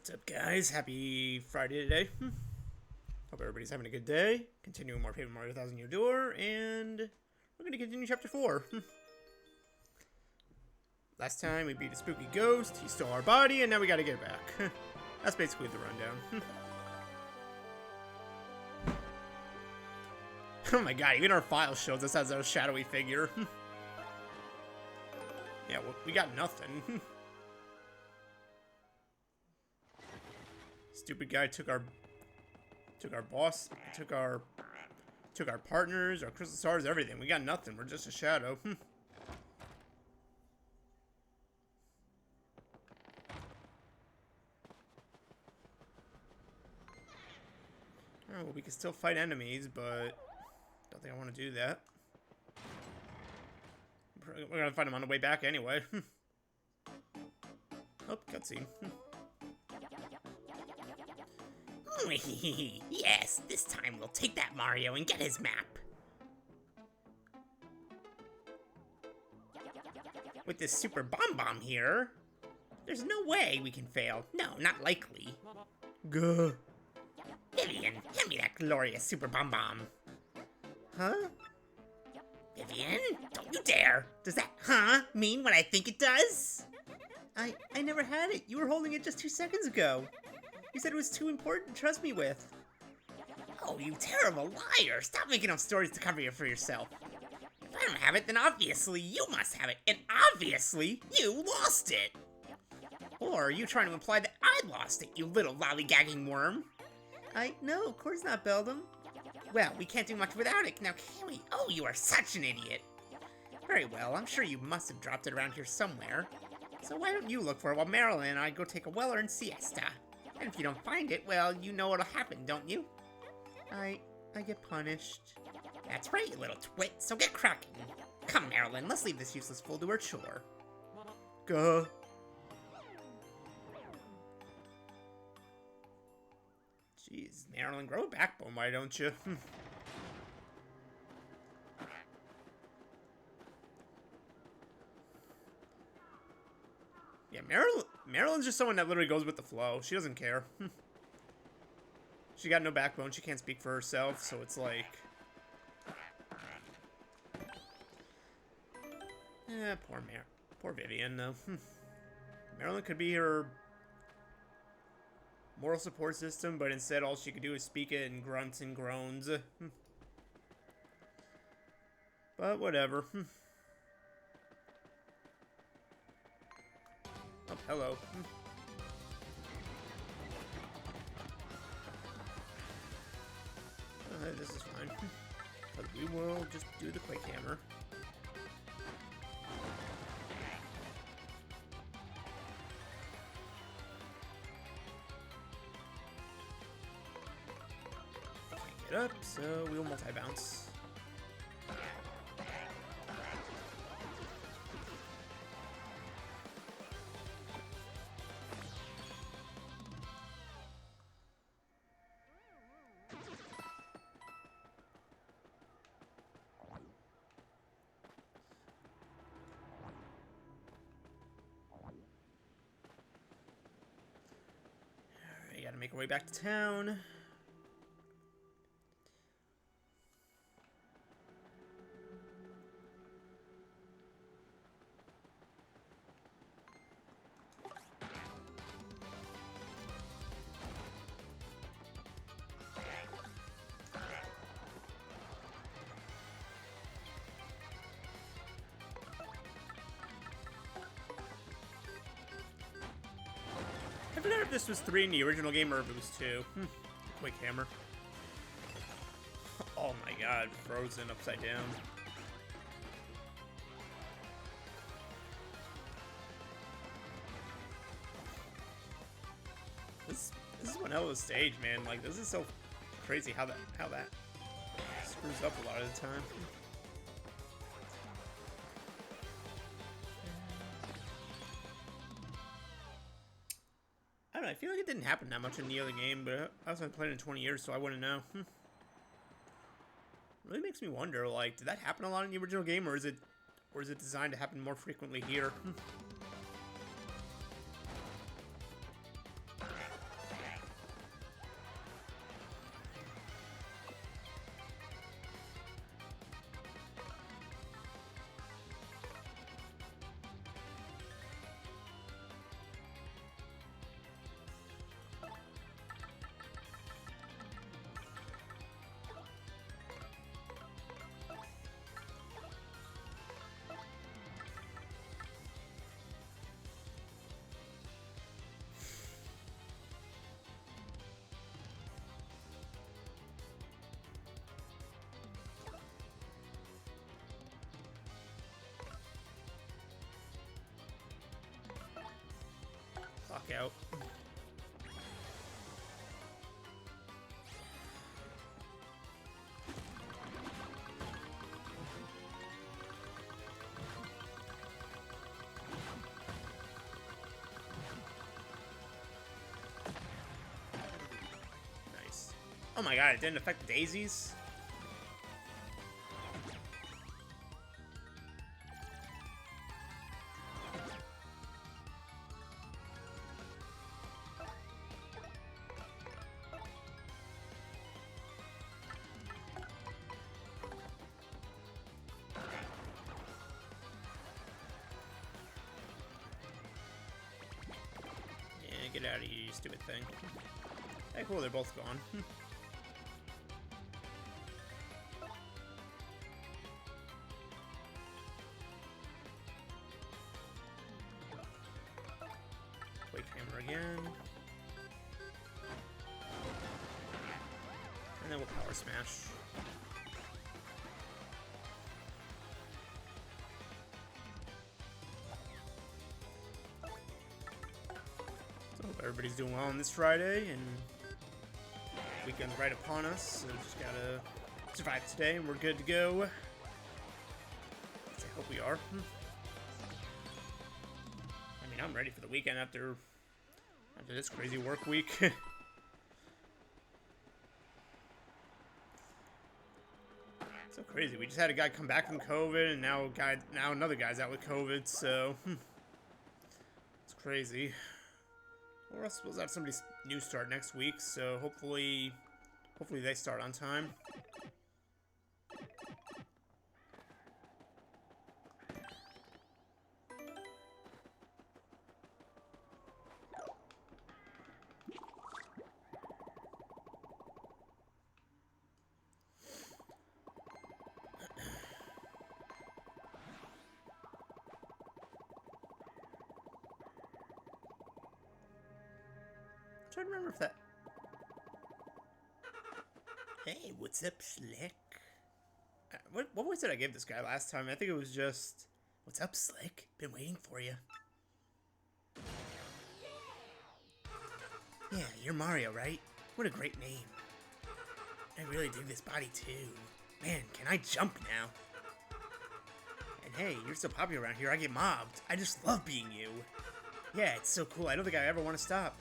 What's up, guys? Happy Friday today. Hope everybody's having a good day. Continuing more Paper Mario Thousand Year Door, and we're going to continue Chapter 4. Last time we beat a spooky ghost, he stole our body, and now we got to get it back. That's basically the rundown. Oh my god, even our file shows us as a shadowy figure. Yeah, well, we got nothing. Stupid guy took our boss, took our partners, our crystal stars, everything. We got nothing. We're just a shadow. Oh, well, we can still fight enemies, but don't think I want to do that. We're gonna fight them on the way back anyway. Oh, cutscene. Yes, this time we'll take that Mario and get his map. With this super bomb here, there's no way we can fail. No, not likely. Gah. Vivian, hand me that glorious super bomb. Huh? Vivian, don't you dare. Does that mean what I think it does? I never had it. You were holding it just 2 seconds ago. You said it was too important to trust me with. Oh, you terrible liar. Stop making up stories to cover you for yourself. If I don't have it, then obviously you must have it. And obviously, you lost it. Or are you trying to imply that I lost it, you little lollygagging worm? No, of course not, Beldum. Well, we can't do much without it, now can we? Oh, you are such an idiot. Very well, I'm sure you must have dropped it around here somewhere. So why don't you look for it while Marilyn and I go take a well-earned siesta? And if you don't find it, well, you know what'll happen, don't you? I get punished. That's right, you little twit, so get cracking. Come, Marilyn, let's leave this useless fool to her chore. Gah. Jeez, Marilyn, grow a backbone, why don't you? Yeah, Marilyn's just someone that literally goes with the flow. She doesn't care. She got no backbone. She can't speak for herself, so it's like... poor Vivian, though. Marilyn could be her moral support system, but instead all she could do is speak it in grunts and groans. But whatever. Oh, hello. This is fine. But we will just do the quick hammer. Can't get up, so we'll multi-bounce. Gotta make our way back to town. I forgot if this was 3 in the original game or if it was 2. Quick hammer. Oh my god, frozen upside down. This is one hell of a stage, man. Like, this is so crazy how that screws up a lot of the time. I don't know, I feel like it didn't happen that much in the other game, but I also haven't played it in 20 years, so I wouldn't know. Really makes me wonder, like, did that happen a lot in the original game, or is it designed to happen more frequently here? Oh my god, it didn't affect the daisies? Yeah, get out of here, you stupid thing. Hey, cool, they're both gone. Wake hammer again. And then we'll power smash. So hope everybody's doing well on this Friday, and weekend's right upon us, so just gotta survive today and we're good to go. I hope we are. I mean, I'm ready for the weekend after this crazy work week. So crazy. We just had a guy come back from COVID, and now another guy's out with COVID. So it's crazy. We're also supposed to have somebody's new start next week, so hopefully they start on time. I'm trying to remember if that... Hey, what's up, Slick? What voice did I give this guy last time? I think it was just... What's up, Slick? Been waiting for you. Yeah, you're Mario, right? What a great name. I really dig this body, too. Man, can I jump now? And hey, you're so popular around here, I get mobbed. I just love being you. Yeah, it's so cool. I don't think I ever want to stop.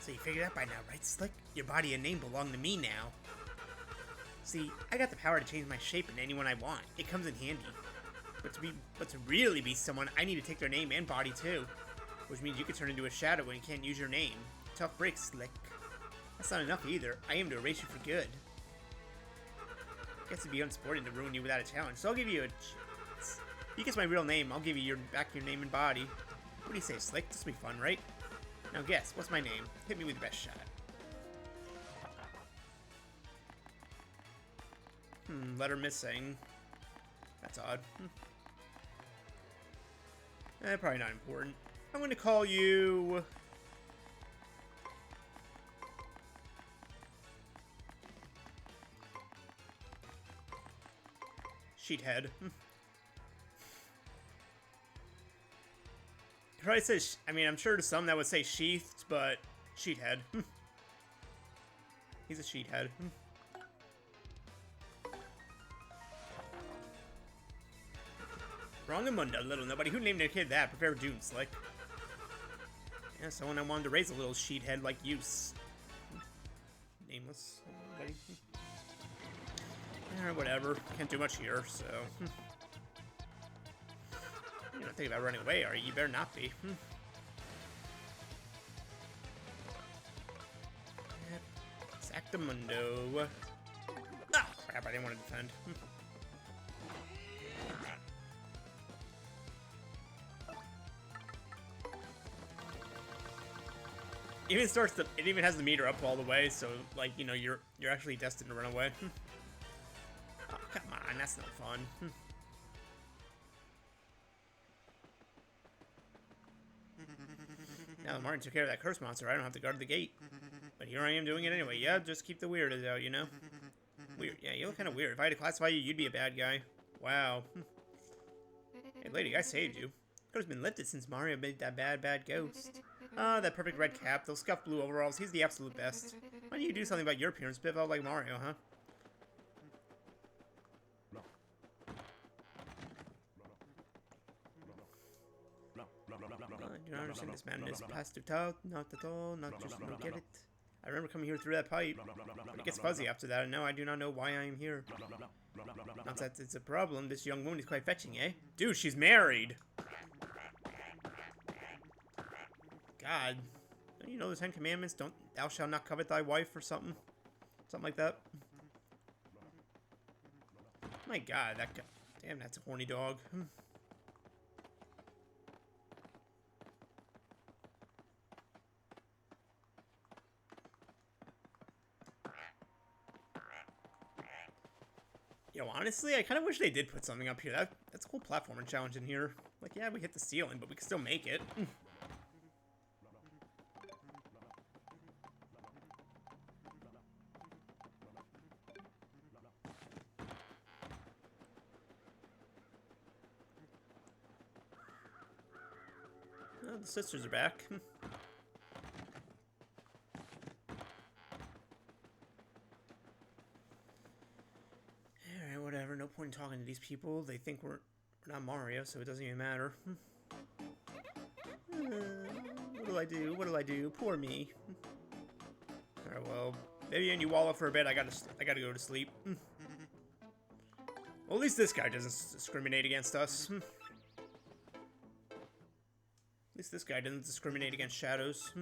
So you figured out by now, right, Slick? Your body and name belong to me now. See, I got the power to change my shape into anyone I want. It comes in handy. But to really be someone, I need to take their name and body too. Which means you can turn into a shadow when you can't use your name. Tough break, Slick. That's not enough either. I aim to erase you for good. Guess it'd be unsporting to ruin you without a challenge, so I'll give you a chance. If you guess my real name, I'll give you back your name and body. What do you say, Slick? This'll be fun, right? Now guess, what's my name? Hit me with the best shot. Letter missing. That's odd. Probably not important. I'm gonna call you... Sheethead. It probably says, I mean, I'm sure to some that would say sheathed, but sheethead. He's a sheethead. Wrong mundo, little nobody. Who named their kid that? Prepare doom, Slick. Yeah, someone I wanted to raise a little sheethead like you. Nameless. Nobody. Whatever. Can't do much here, so. You're not thinking about running away, are you? You better not be. Exactamundo. Ah, crap, I didn't want to defend. It even has the meter up all the way, so like, you know, you're actually destined to run away. Oh, come on, that's no fun. Now that Martin took care of that curse monster, I don't have to guard the gate. But here I am doing it anyway. Yeah, just keep the weirdos out, you know? Weird. Yeah, you look kind of weird. If I had to classify you, you'd be a bad guy. Wow. Hey, lady, I saved you. Code's been lifted since Mario made that bad ghost. Ah, that perfect red cap, those scuffed blue overalls, he's the absolute best. Why don't you do something about your appearance, biff out like Mario, huh? I do not understand this madness. Past to tout, not at all, not just don't get it. I remember coming here through that pipe. But it gets fuzzy after that, and now I do not know why I am here. Not that it's a problem. This young woman is quite fetching, eh? Dude, she's married! God. Don't you know the 10 Commandments? Don't, thou shalt not covet thy wife or something? Something like that. My God, that guy. Damn, that's a horny dog. Yo, honestly, I kind of wish they did put something up here. That's a cool platforming challenge in here. Like, yeah, we hit the ceiling, but we can still make it. Oh, the sisters are back. Alright, whatever. No point in talking to these people. They think we're not Mario, so it doesn't even matter. What do I do? What do I do? Poor me. Alright, well, Vivian, you wall up for a bit. I gotta go to sleep. Well, at least this guy doesn't discriminate against us. At least this guy doesn't discriminate against shadows.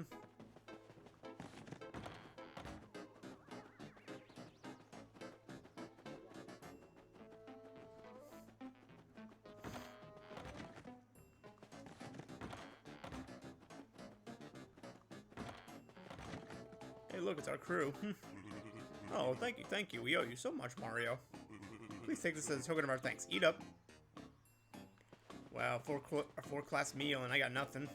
Hey, look, it's our crew. Oh, thank you. We owe you so much, Mario. Please take this as a token of our thanks. Eat up. Wow, a four-class meal, and I got nothing.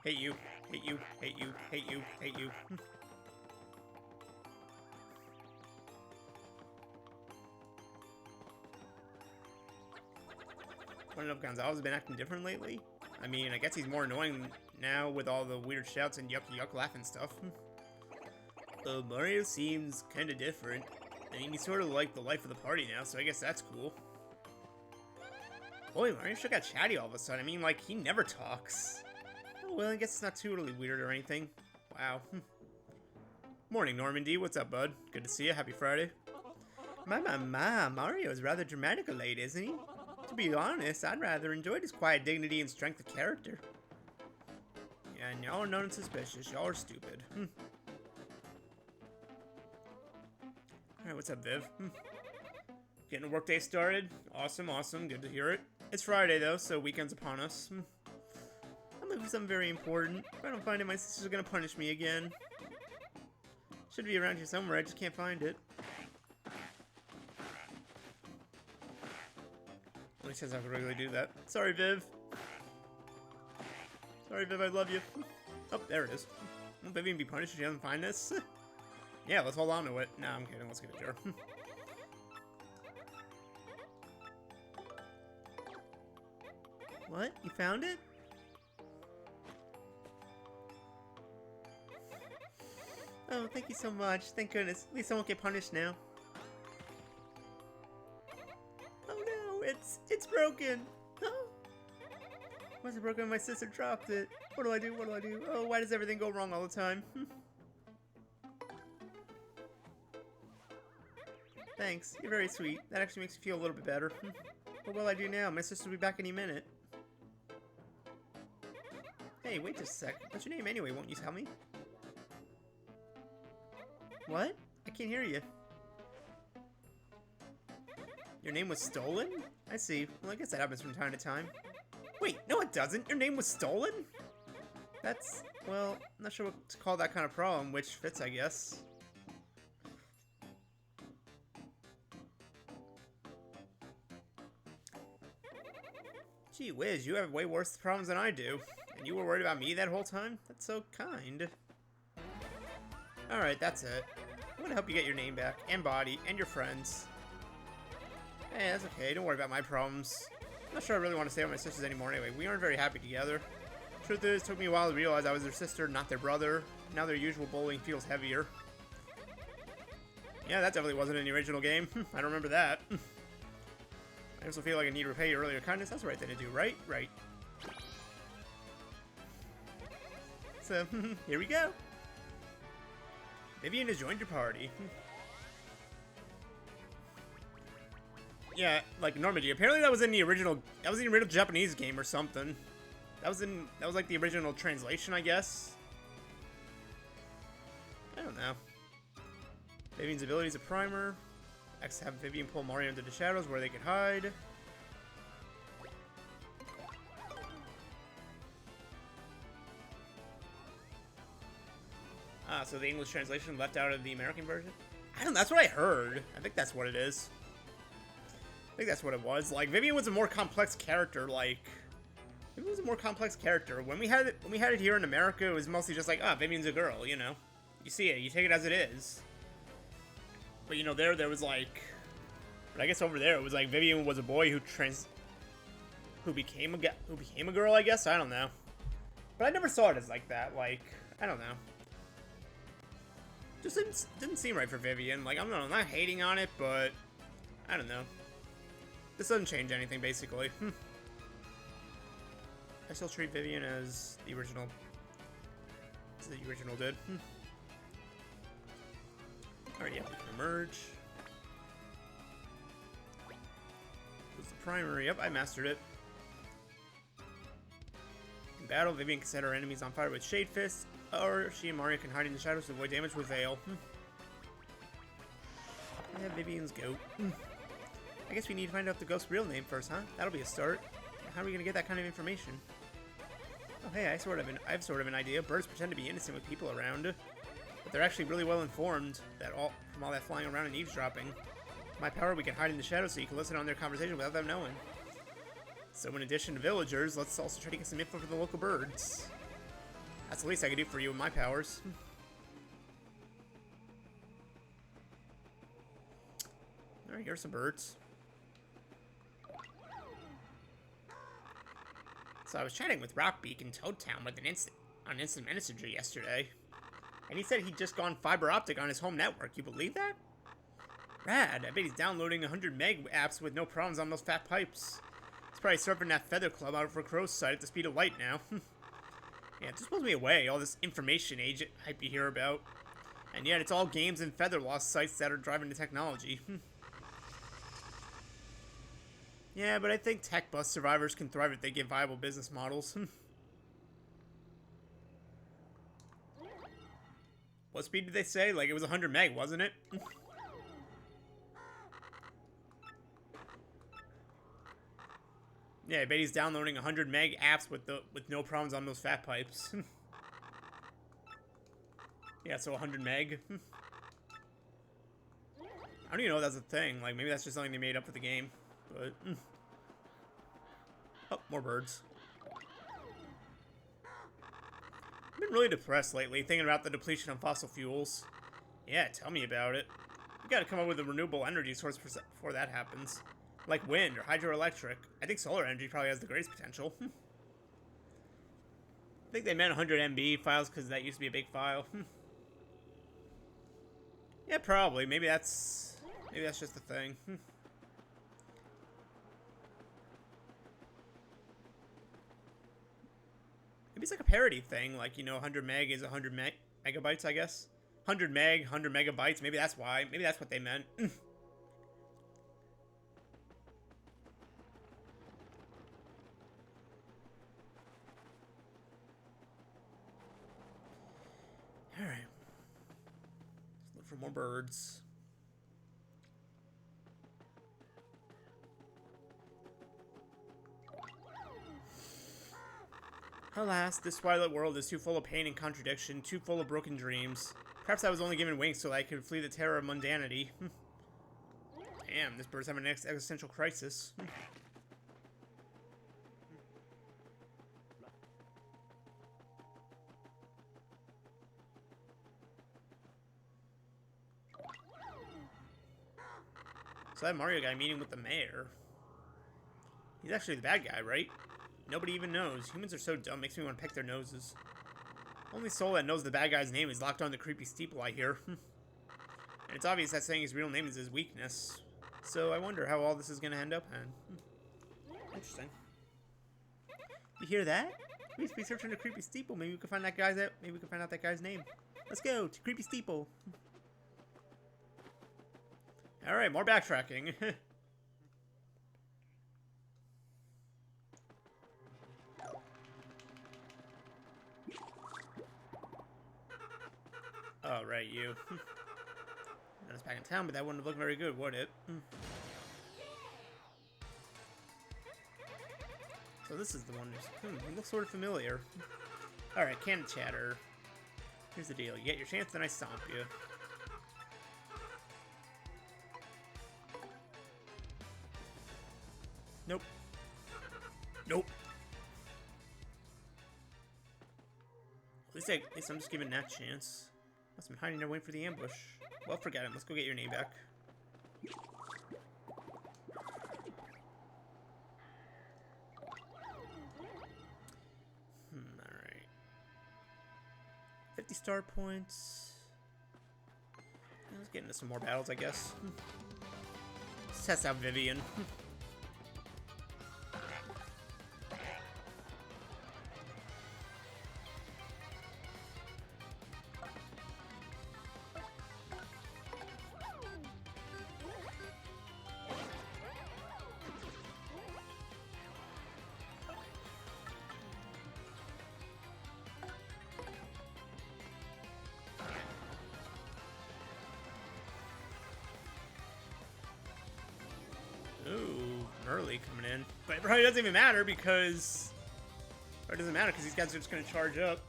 Hate you. Hate you. Hate you. Hate you. Hate you. I don't know if Gonzalo's been acting different lately. I mean, I guess he's more annoying now with all the weird shouts and yuck laughing stuff. Mario seems kind of different. I mean, he's sort of like the life of the party now, so I guess that's cool. Boy, Mario sure got chatty all of a sudden. I mean, like, he never talks. Oh, well, I guess it's not totally weird or anything. Wow. Morning, Normandy. What's up, bud? Good to see you. Happy Friday. My, Mario is rather dramatic of late, isn't he? To be honest, I'd rather enjoyed his quiet dignity and strength of character. Yeah, and y'all are not suspicious. Y'all are stupid. Alright, what's up, Viv? Getting a workday started? Awesome, awesome. Good to hear it. It's Friday, though, so weekend's upon us. I'm looking for something very important. If I don't find it, my sister's gonna punish me again. Should be around here somewhere, I just can't find it. Only says I could really do that. Sorry, Viv. Sorry, Viv, I love you. Oh, there it is. Won't Vivian be punished if she doesn't find this? Yeah, let's hold on to it. Nah, I'm kidding. Let's get a jar. What? You found it? Oh, thank you so much. Thank goodness. At least I won't get punished now. Oh no, it's broken. Oh. Why is it broken? My sister dropped it. What do I do? What do I do? Oh, why does everything go wrong all the time? Thanks, you're very sweet. That actually makes me feel a little bit better. What will I do now? My sister will be back any minute. Hey, wait just a sec. What's your name anyway? Won't you tell me? What? I can't hear you. Your name was stolen? I see. Well, I guess that happens from time to time. Wait, no it doesn't! Your name was stolen? That's... well, I'm not sure what to call that kind of problem, which fits, I guess. Gee whiz, you have way worse problems than I do. And you were worried about me that whole time? That's so kind. Alright, that's it. I'm gonna help you get your name back, and body, and your friends. Hey, that's okay, don't worry about my problems. I'm not sure I really want to stay with my sisters anymore anyway. We aren't very happy together. Truth is, it took me a while to realize I was their sister, not their brother. Now their usual bullying feels heavier. Yeah, that definitely wasn't in the original game. I don't remember that. I also feel like I need to repay your earlier kindness. That's the right thing to do, right? Right. So, here we go. Vivian has joined your party. Yeah, like Normandy. Apparently that was in the original. That was in the original Japanese game or something. That was like the original translation, I guess. I don't know. Vivian's ability is a primer. X have Vivian pull Mario into the shadows where they could hide. Ah, so the English translation left out of the American version? I don't know, that's what I heard. I think that's what it is. I think that's what it was. Like, Vivian was a more complex character, like... Vivian was a more complex character. When we had it here in America, it was mostly just like, ah, Vivian's a girl, you know? You see it, you take it as it is. But, you know, there was like... But I guess over there, it was like Vivian was a boy who became a girl, I guess? I don't know. But I never saw it as like that, like... I don't know. Just didn't seem right for Vivian. Like, I'm not hating on it, but I don't know. This doesn't change anything, basically. I still treat Vivian as the original did. Alright, yeah, we can emerge. What's the primary? Yep, I mastered it. In battle, Vivian can set her enemies on fire with Shade Fist. Or she and Mario can hide in the shadows to avoid damage with Veil. Yeah, Vivian's goat. I guess we need to find out the ghost's real name first, huh? That'll be a start. How are we gonna get that kind of information? Oh, hey, I have sort of an idea. Birds pretend to be innocent with people around, but they're actually really well informed from all that flying around and eavesdropping. With my power, we can hide in the shadows so you can listen on their conversation without them knowing. So in addition to villagers, let's also try to get some info from the local birds. That's the least I can do for you with my powers. Alright, here's some birds. So I was chatting with Rockbeak in Toad Town with on instant messenger yesterday. And he said he'd just gone fiber optic on his home network. You believe that? Rad, I bet he's downloading 100 meg apps with no problems on those fat pipes. He's probably surfing that feather club out for Crow's side at the speed of light now. Yeah, it just blows me away, all this information agent hype you hear about. And yet it's all games and feather lost sites that are driving the technology. Yeah, but I think tech bust survivors can thrive if they get viable business models. What speed did they say? Like, it was 100 meg, wasn't it? Yeah, I bet he's downloading 100 meg apps with no problems on those fat pipes. Yeah, so 100 meg. I don't even know if that's a thing. Like, maybe that's just something they made up for the game. But... Oh, more birds. I've been really depressed lately, thinking about the depletion of fossil fuels. Yeah, tell me about it. We gotta come up with a renewable energy source before that happens. Like wind or hydroelectric. I think solar energy probably has the greatest potential. I think they meant 100 MB files because that used to be a big file. Yeah, probably. Maybe that's just the thing. Maybe it's like a parity thing. Like, you know, 100 meg is 100 megabytes, I guess. 100 meg, 100 megabytes. Maybe that's why. Maybe that's what they meant. Alright. Let's look for more birds. Alas, this twilight world is too full of pain and contradiction, too full of broken dreams. Perhaps I was only given wings so that I could flee the terror of mundanity. Damn, this bird's having an existential crisis. So that Mario guy meeting with the mayor. He's actually the bad guy, right? Nobody even knows. Humans are so dumb, makes me want to peck their noses. Only soul that knows the bad guy's name is locked on the creepy steeple, I hear. And it's obvious that saying his real name is his weakness. So I wonder how all this is going to end up in. Interesting. You hear that? Please be searching the creepy steeple. Maybe we can find that guy's out. Maybe we can find out that guy's name. Let's go to creepy steeple. All right, more backtracking. Oh, right, you. I was back in town, but that wouldn't have looked very good, would it? So this is the one who's... it looks sort of familiar. Alright, cannon chatter. Here's the deal. You get your chance, then I stomp you. Nope. Nope. At least I'm just giving that chance. Must have been hiding there waiting for the ambush. Well, forget it. Let's go get your name back. Alright. 50 star points. Let's get into some more battles, I guess. Let's test out Vivian. Ooh, early coming in. But it probably doesn't even matter because... Or it doesn't matter because these guys are just going to charge up.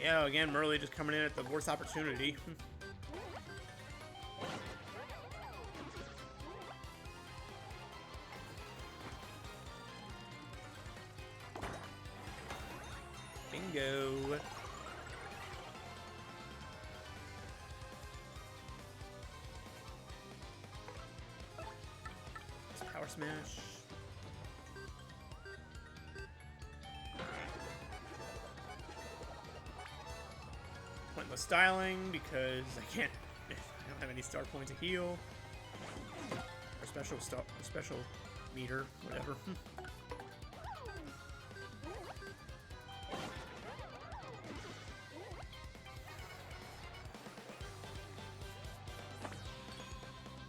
Yeah, again, Merle just coming in at the worst opportunity. Bingo. Power smash. Pointless styling because I don't have any star points to heal. Or special meter, whatever.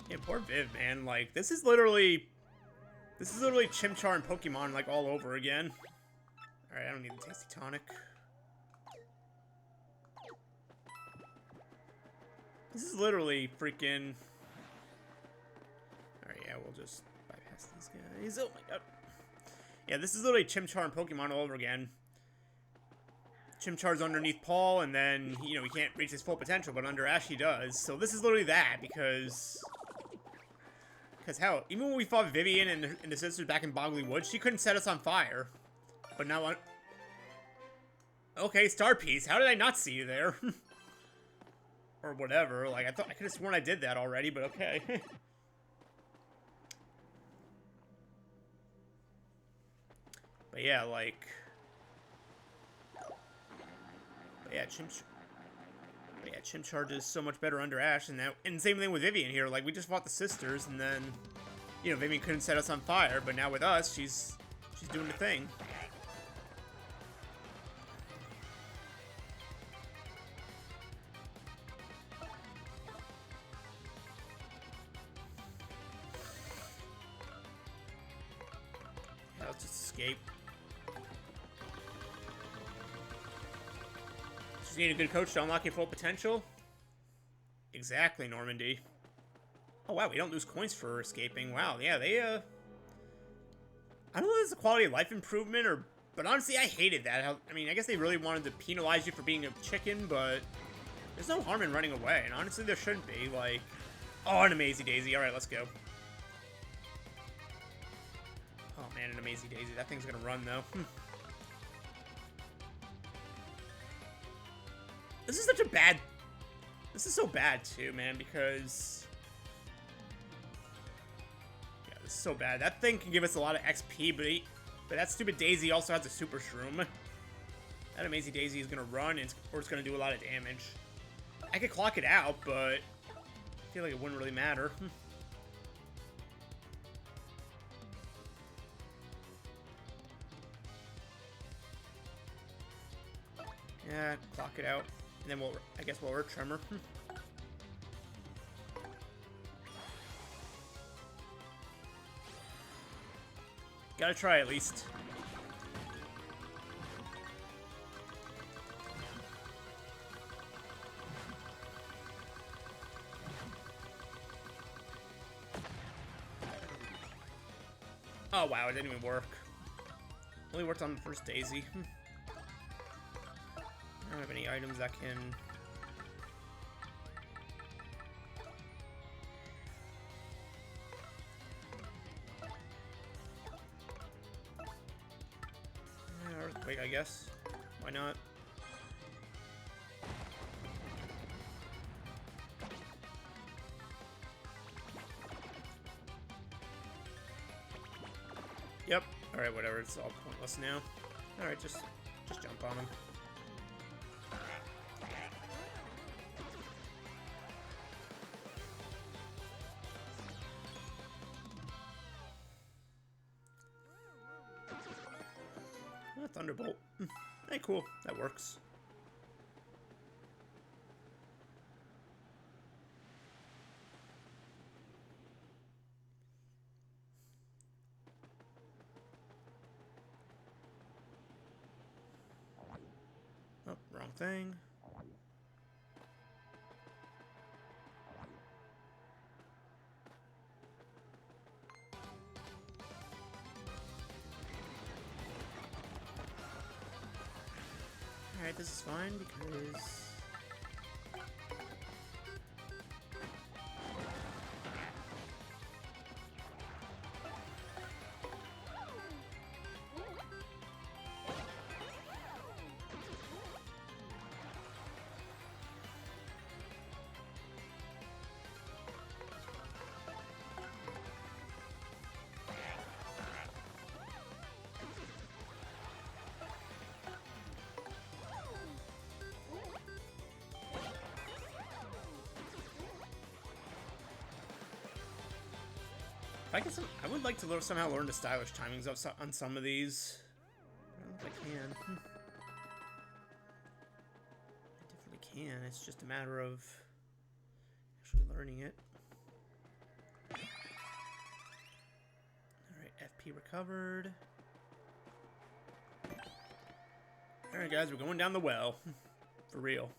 Yeah, poor Viv, man. Like, this is literally Chimchar and Pokemon, like, all over again. Alright, I don't need the Tasty Tonic. This is literally freaking... Alright, yeah, we'll just bypass these guys. Oh my god. Yeah, this is literally Chimchar and Pokemon all over again. Chimchar's underneath Paul, and then, you know, he can't reach his full potential, but under Ash he does. So this is literally that, because... Because hell, even when we fought Vivian and the sisters back in Boggly Woods, she couldn't set us on fire. But now okay, Star Piece, how did I not see you there? Or whatever, like, I could have sworn I did that already, but okay. But yeah, like... But yeah, Chimchar is so much better under Ash, and same thing with Vivian here. Like, we just fought the sisters, and then, you know, Vivian couldn't set us on fire, but now with us, she's doing the thing. Yeah, let's just escape. Just need a good coach to unlock your full potential? Exactly, Normandy. Oh, wow, we don't lose coins for escaping. Wow, yeah, they, I don't know if it's a quality of life improvement, but honestly, I hated that. I mean, I guess they really wanted to penalize you for being a chicken, but there's no harm in running away, and honestly, there shouldn't be. Like, oh, an Amazy Daisy. All right, let's go. Oh, man, an Amazy Daisy. That thing's gonna run, though. This is such a bad... This is so bad, too, man, because... Yeah, this is so bad. That thing can give us a lot of XP, but that stupid Daisy also has a Super Shroom. That Amazy Daisy is going to run, or it's going to do a lot of damage. I could clock it out, but I feel like it wouldn't really matter. Yeah, clock it out. And then I guess we'll work Tremor. Gotta try at least. Oh wow, it didn't even work. Only worked on the first Daisy. I don't have any items that can... Earthquake, I guess. Why not? Yep. Alright, whatever. It's all pointless now. Alright, just jump on him. Thunderbolt. Hey, cool. That works. Oh, wrong thing. Alright, this is fine because... I would like to somehow learn the stylish timings on some of these. I don't know if I can. I definitely can. It's just a matter of actually learning it. Alright, FP recovered. Alright guys, we're going down the well. For real.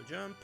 Jump.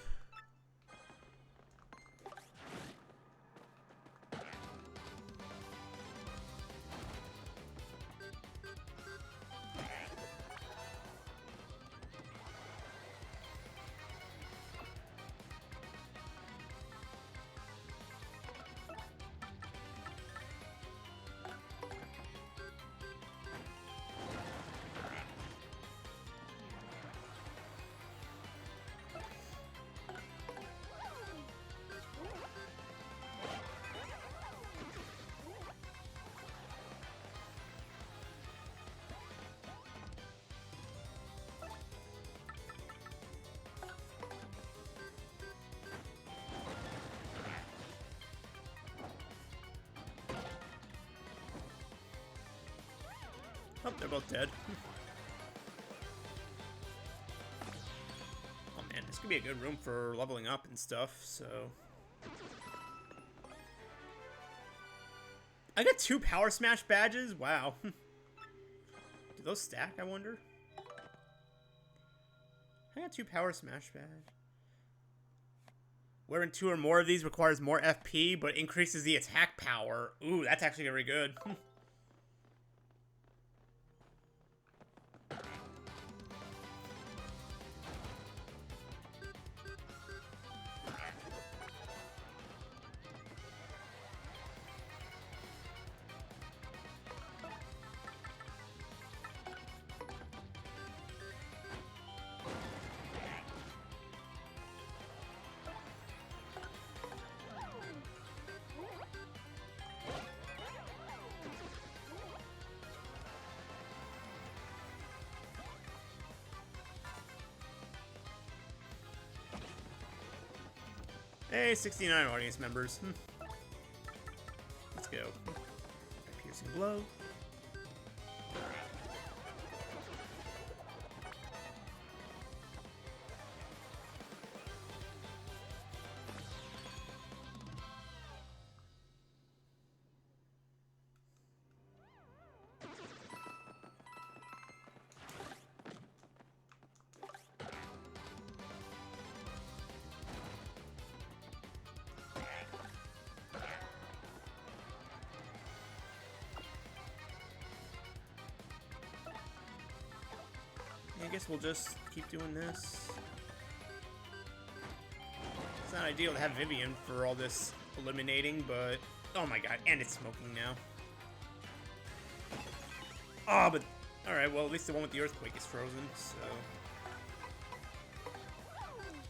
Oh, they're both dead. Oh man, this could be a good room for leveling up and stuff, so... I got 2 Power Smash badges? Wow. Do those stack, I wonder? I got 2 Power Smash badges. Wearing 2 or more of these requires more FP, but increases the attack power. Ooh, that's actually very good. Hey, 69 audience members. Let's go. Piercing blow. I guess we'll just keep doing this. It's not ideal to have Vivian for all this eliminating, but... Oh my god, and it's smoking now. Oh, but... Alright, well, at least the one with the earthquake is frozen, so...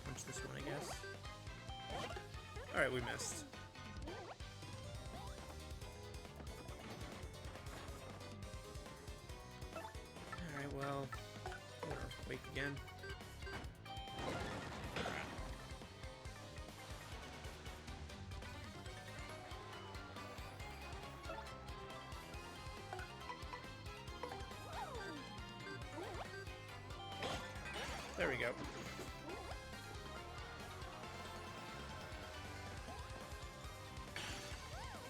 Punch this one, I guess. Alright, we missed. Alright, well... Earthquake again. There we go.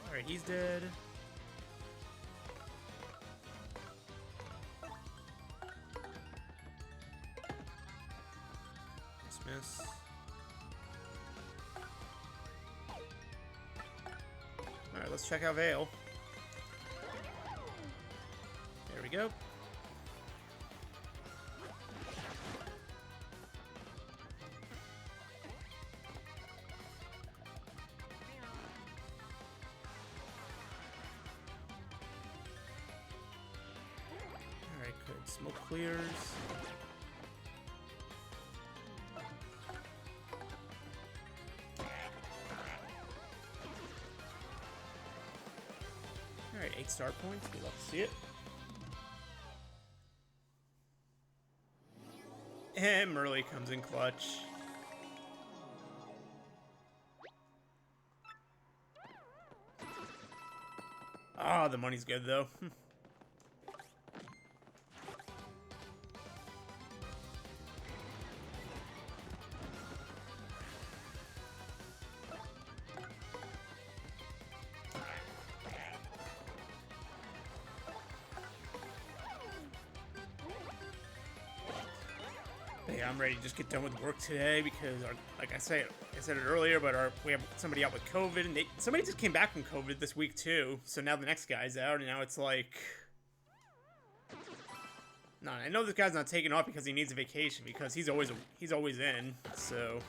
Alright, he's dead. Miss. Alright, let's check out Vale. There we go. Alright, good. Smoke clears. Alright, 8 star points. We love to see it. And Merle comes in clutch. Ah, the money's good though. Yeah, I'm ready to just get done with work today because, like I said it earlier, but we have somebody out with COVID, and somebody just came back from COVID this week too. So now the next guy's out, and now it's like, no, I know this guy's not taking off because he needs a vacation because he's always in. So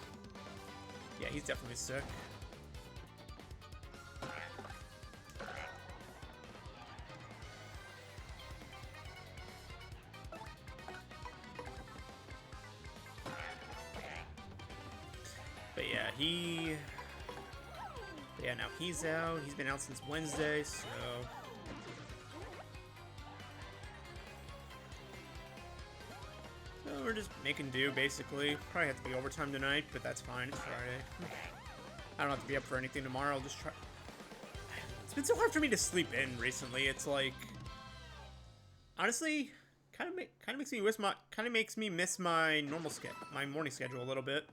yeah, he's definitely sick. But yeah, now he's out. He's been out since Wednesday, so... So we're just making do, basically. Probably have to be overtime tonight, but that's fine. It's Friday. I don't have to be up for anything tomorrow. I'll just try... It's been so hard for me to sleep in recently. It's like... Honestly, kind of makes me miss my my morning schedule a little bit.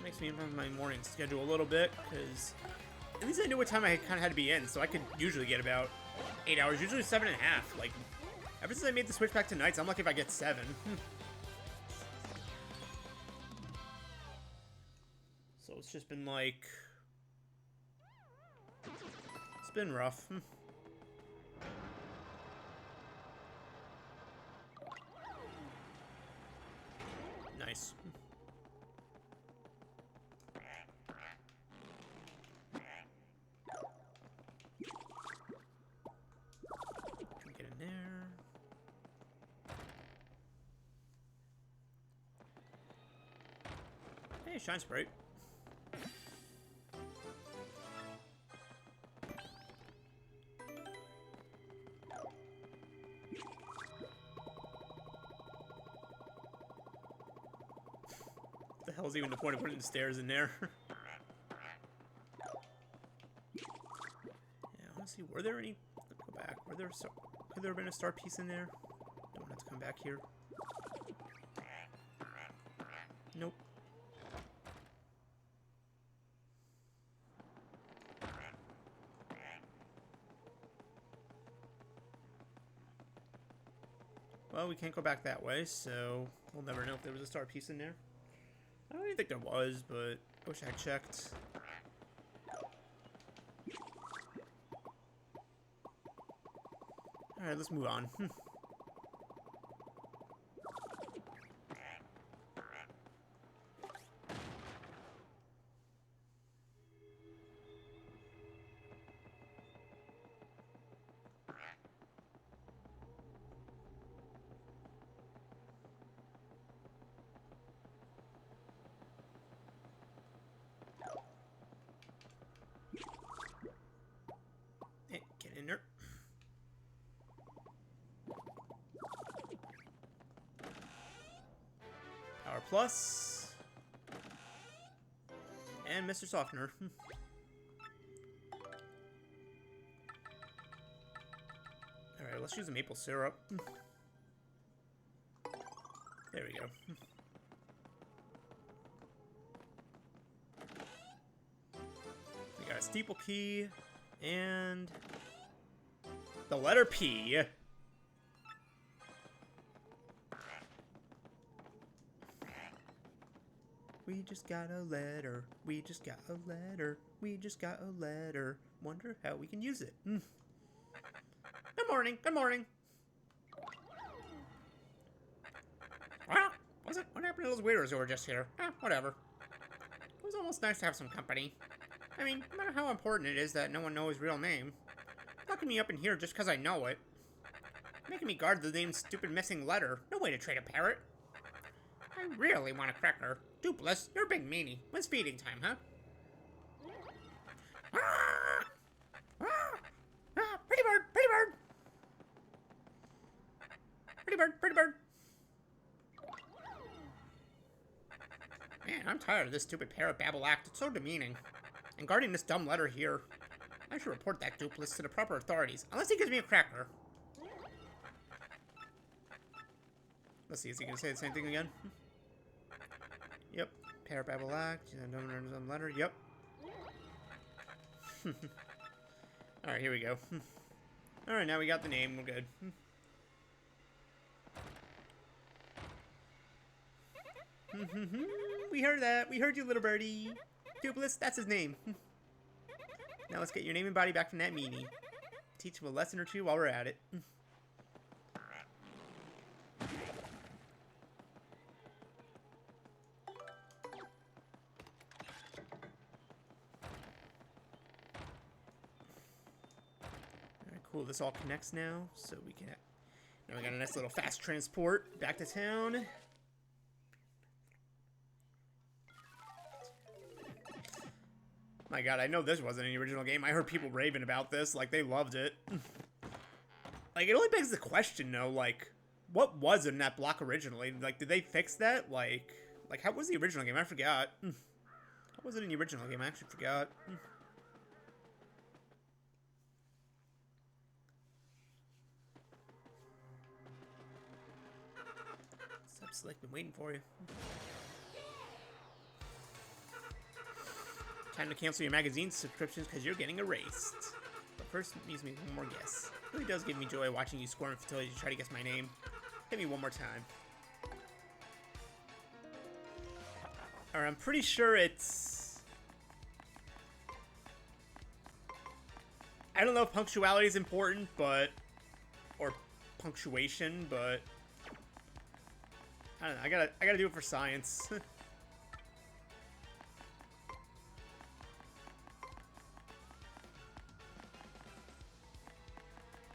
Makes me remember my morning schedule a little bit, because at least I knew what time I kind of had to be in, so I could usually get about 8 hours, usually 7.5. Like, ever since I made the switch back to nights, I'm lucky if I get 7. So it's just been like... It's been rough. Nice. Get in there. Nice shine sprite. What the hell's even the point of putting the stairs in there? Yeah, honestly, were there any? Let's go back. Were there could there have been a star piece in there? Don't have to come back here. Nope. Well, we can't go back that way, so we'll never know if there was a star piece in there. I don't even think there was, but I wish I had checked. Alright, let's move on. Hey, get in there. Power Plus. And Mr. Softener. Alright, let's use the maple syrup. There we go. We got a steeple key and the letter P. We just got a letter. We just got a letter. We just got a letter. Wonder how we can use it. Good morning. Good morning. Well, what happened to those waiters who were just here? Whatever. It was almost nice to have some company. I mean, no matter how important it is that no one knows his real name. Locking me up in here just because I know it. Making me guard the name's stupid missing letter. No way to trade a parrot. I really want a cracker. Dupless, you're a big meanie. When's feeding time, huh? Pretty bird, pretty bird. Pretty bird, pretty bird. Man, I'm tired of this stupid parrot babble act. It's so demeaning. And guarding this dumb letter here. I should report that Dupless to the proper authorities. Unless he gives me a cracker. Let's see, is he gonna say the same thing again? Yep. Parrot babble act. Don't learn his own letter. Yep. Alright, here we go. Alright, now we got the name. We're good. We heard that. We heard you, little birdie. Dupless, that's his name. Now let's get your name and body back from that meanie. Teach him a lesson or two while we're at it. Alright, cool. This all connects now, so we can... Now we got a nice little fast transport back to town. My god, I know this wasn't an original game. I heard people raving about this. Like, they loved it. Like, it only begs the question, though. Like, what was in that block originally? Like, did they fix that? Like how was the original game? I forgot. How was it in the original game? I actually forgot. Stop, Slick. Been waiting for you. Time to cancel your magazine subscriptions because you're getting erased. But first, needs me one more guess. It really does give me joy watching you squirm in fertility to try to guess my name. Hit me one more time. Alright, I'm pretty sure it's... I don't know if punctuality is important, but... Or punctuation, but... I don't know, I gotta do it for science.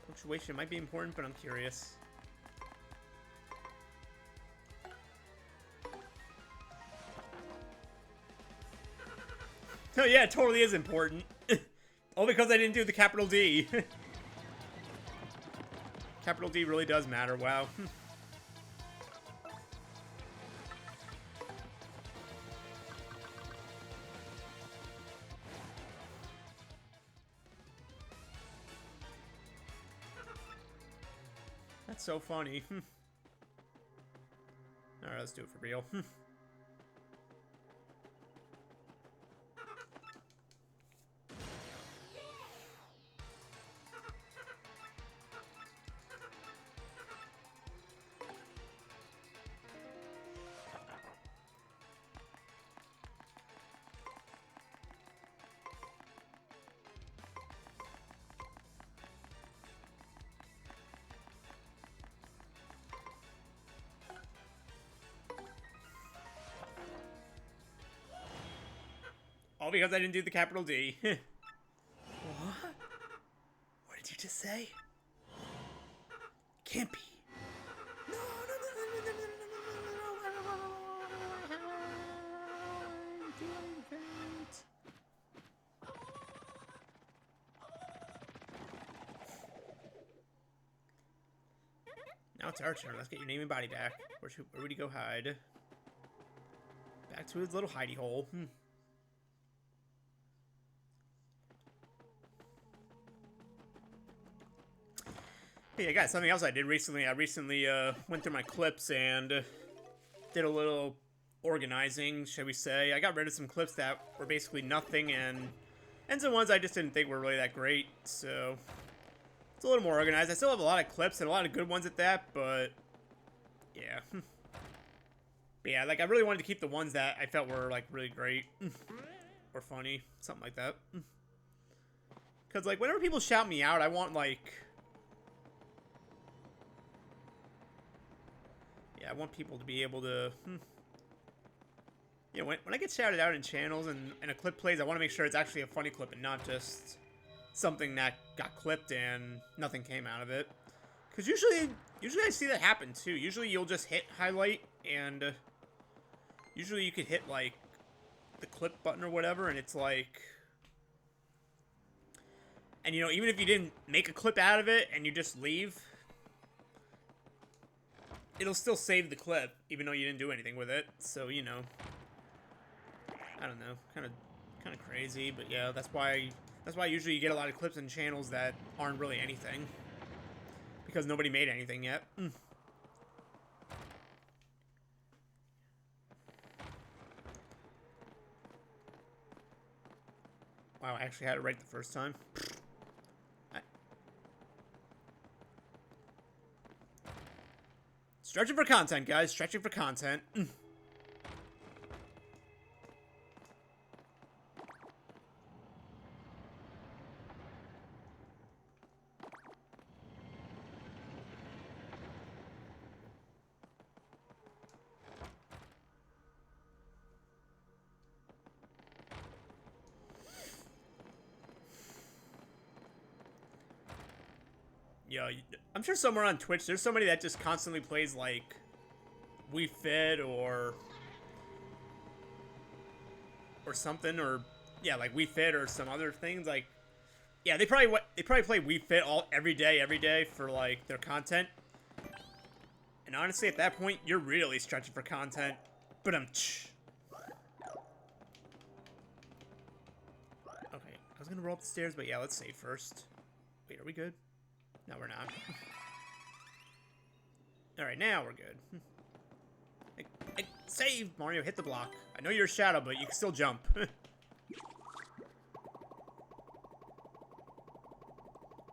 Punctuation might be important, but I'm curious. Oh yeah, it totally is important. All because I didn't do the capital D. Capital D really does matter, wow. That's so funny. Alright, let's do it for real. All because I didn't do the capital D. What? What did you just say? Can't be. No, no, no, no, no, no, no, no, no, I'm doing great. Now it's our turn. Let's get your name and body back. Where would he go hide? Back to his little hidey hole. Hey, I got something else I did recently. I recently went through my clips and did a little organizing, shall we say. I got rid of some clips that were basically nothing and some ones I just didn't think were really that great. So it's a little more organized. I still have a lot of clips and a lot of good ones at that, but yeah. But yeah, like I really wanted to keep the ones that I felt were like really great or funny, something like that. Because like whenever people shout me out, I want like... Yeah, I want people to be able to... You know, when I get shouted out in channels and a clip plays, I want to make sure it's actually a funny clip and not just something that got clipped and nothing came out of it. Because usually I see that happen too. Usually you'll just hit highlight and usually you could hit like the clip button or whatever and it's like... And you know, even if you didn't make a clip out of it and you just leave... It'll still save the clip, even though you didn't do anything with it. So, you know, I don't know, kind of crazy, but yeah, that's why usually you get a lot of clips in channels that aren't really anything, because nobody made anything yet. Wow, I actually had it right the first time. Stretching for content, guys. Stretching for content. Yeah, I'm sure somewhere on Twitch, there's somebody that just constantly plays, like, Wii Fit or something, or, yeah, like Wii Fit or some other things, like, yeah, they probably play Wii Fit every day for, like, their content. And honestly, at that point, you're really stretching for content. But okay, I was gonna roll up the stairs, but yeah, let's save first. Wait, are we good? No, we're not. Alright, now we're good. Save, Mario, hit the block. I know you're a shadow, but you can still jump.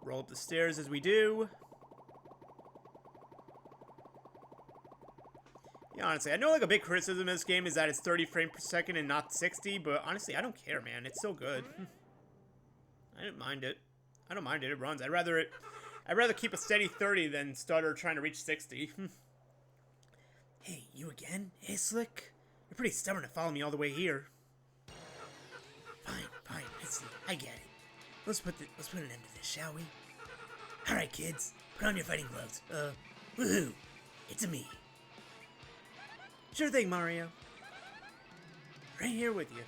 Roll up the stairs as we do. Yeah, honestly, I know like a big criticism of this game is that it's 30 frames per second and not 60, but honestly, I don't care, man. It's still good. I didn't mind it. I don't mind it. It runs. I'd rather keep a steady 30 than stutter trying to reach 60. Hey, you again? Hey, Slick? You're pretty stubborn to follow me all the way here. Fine. I get it. Let's put an end to this, shall we? Alright, kids. Put on your fighting gloves. Woohoo! It's me. Sure thing, Mario. Right here with you.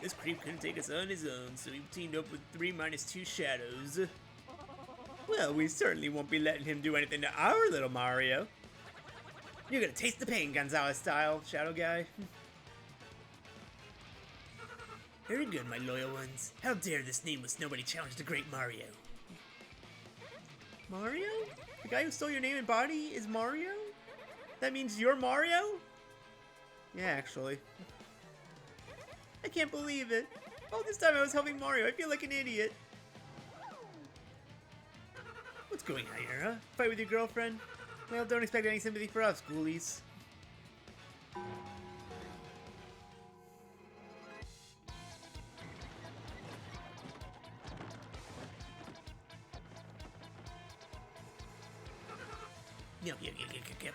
This creep couldn't take us on his own, so he teamed up with 3 minus 2 shadows. Well, we certainly won't be letting him do anything to our little Mario. You're gonna taste the pain, Gonzalez style, Shadow Guy. Very good, my loyal ones. How dare this nameless nobody challenge the great Mario? Mario? The guy who stole your name and body is Mario? That means you're Mario? Yeah, actually. I can't believe it. All this time I was helping Mario. I feel like an idiot. What's going on here, huh? Fight with your girlfriend? Well, don't expect any sympathy for us, ghoulies. Yuck, yuck, yuck, yuck, yuck.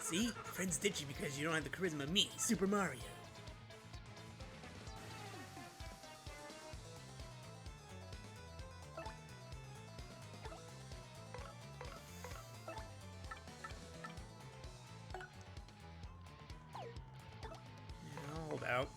See? Friends ditch you because you don't have the charisma of me, Super Mario. Hold out.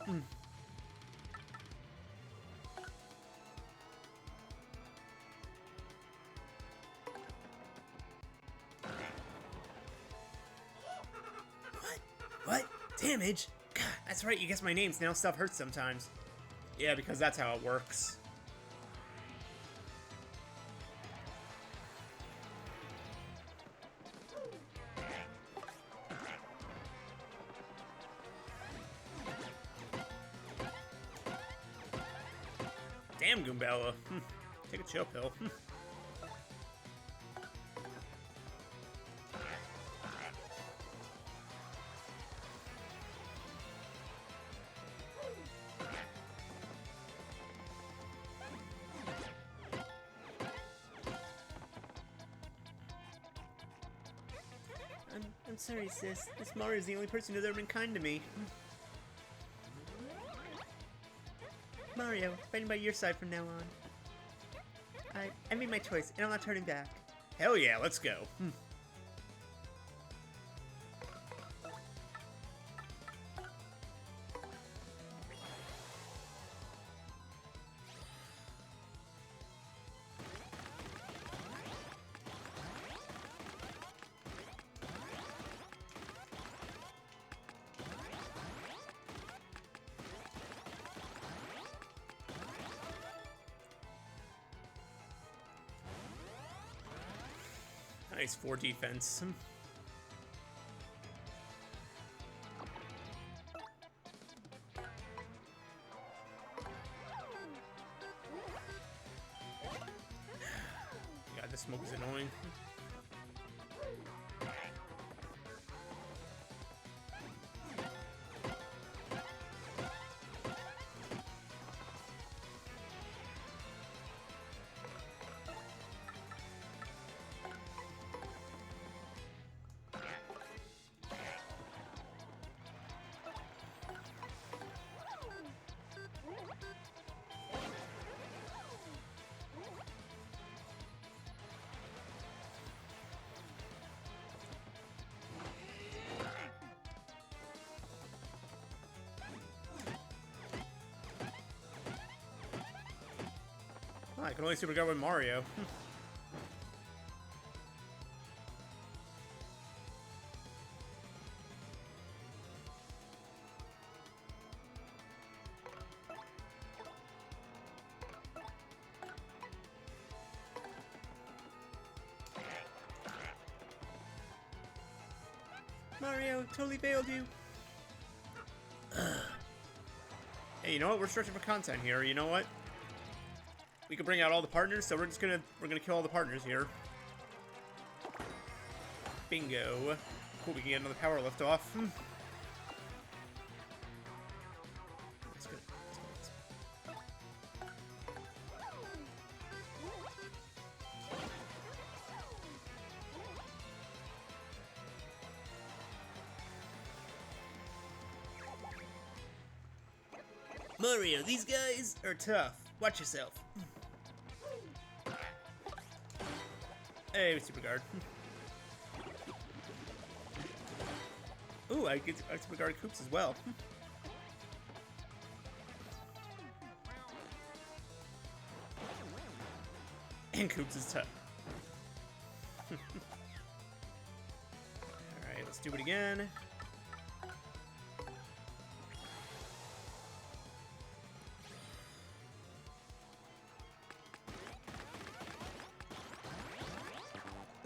What? Damage? God, that's right, you guessed my names. Now stuff hurts sometimes. Yeah, because that's how it works. Damn, Goombella. Take a chill pill. I'm sorry, sis. This Mario's the only person who's ever been kind to me. Mario, fighting by your side from now on. I made my choice, and I'm not turning back. Hell yeah, let's go. Nice 4 defense. God, this smoke is annoying. I can only super guard with Mario. Mario, totally failed you. Hey, you know what? We're stretching for content here. You know what? We can bring out all the partners, so we're gonna kill all the partners here. Bingo. Cool, we can get another power lift off. That's good. That's good. Mario, these guys are tough. Watch yourself. Hey, super guard. Ooh, I get super guard Koops as well. And Koops is tough. Alright, let's do it again.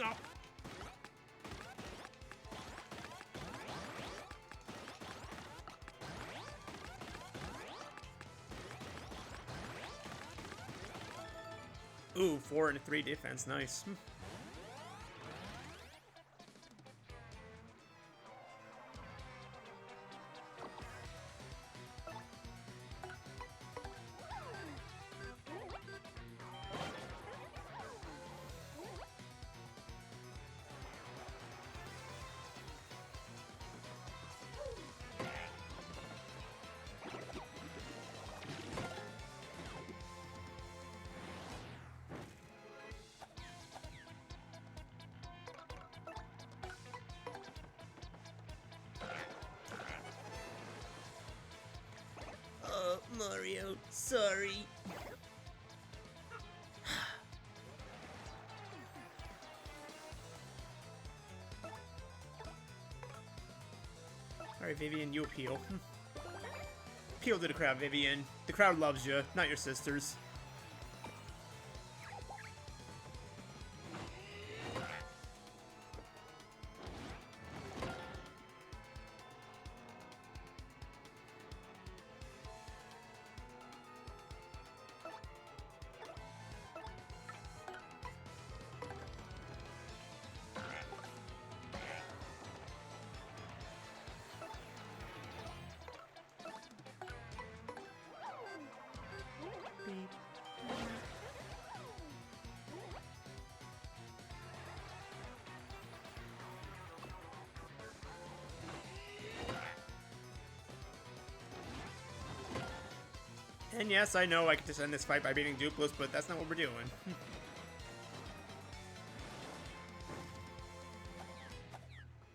Oh. Ooh, 4 and 3 defense, nice. Mario, sorry. Alright, Vivian, you appeal. Appeal to the crowd, Vivian. The crowd loves you, not your sisters. And yes, I know I could just end this fight by beating Duplos, but that's not what we're doing.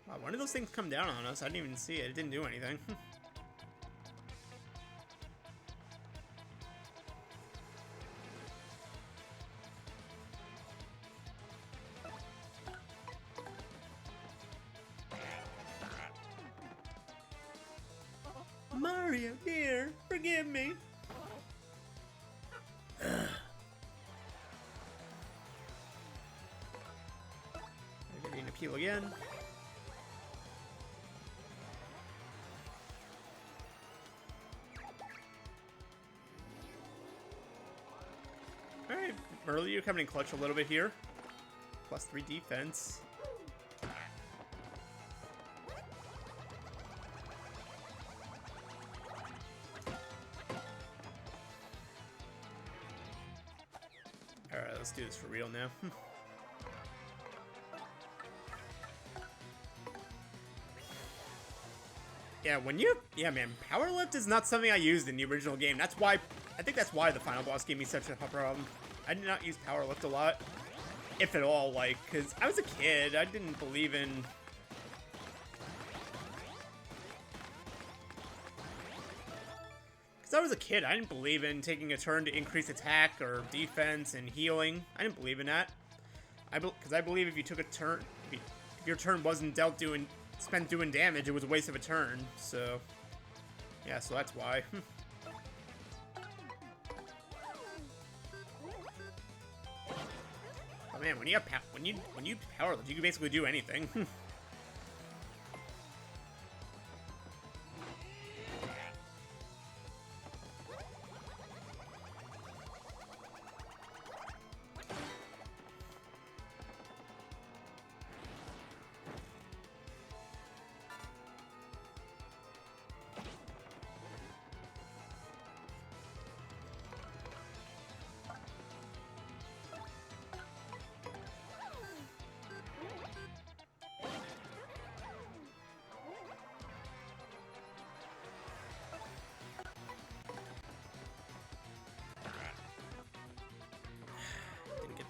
Wow, when did those things come down on us? I didn't even see it. It didn't do anything. Mario, dear, forgive me. I'm getting an appeal again. Alright, Merle, you're coming in clutch a little bit here. +3 defense. Alright, let's do this for real now. Yeah, man, power lift is not something I used in the original game. That's why, I think that's why the final boss gave me such a problem. I did not use power lift a lot, if at all, like, because I was a kid. I didn't believe in... Because I was a kid, I didn't believe in taking a turn to increase attack or defense and healing. I didn't believe in that. Because I believe if you took a turn, if your turn wasn't spent doing damage, it was a waste of a turn. So, yeah, so that's why. Oh man, when you power lift, you can basically do anything.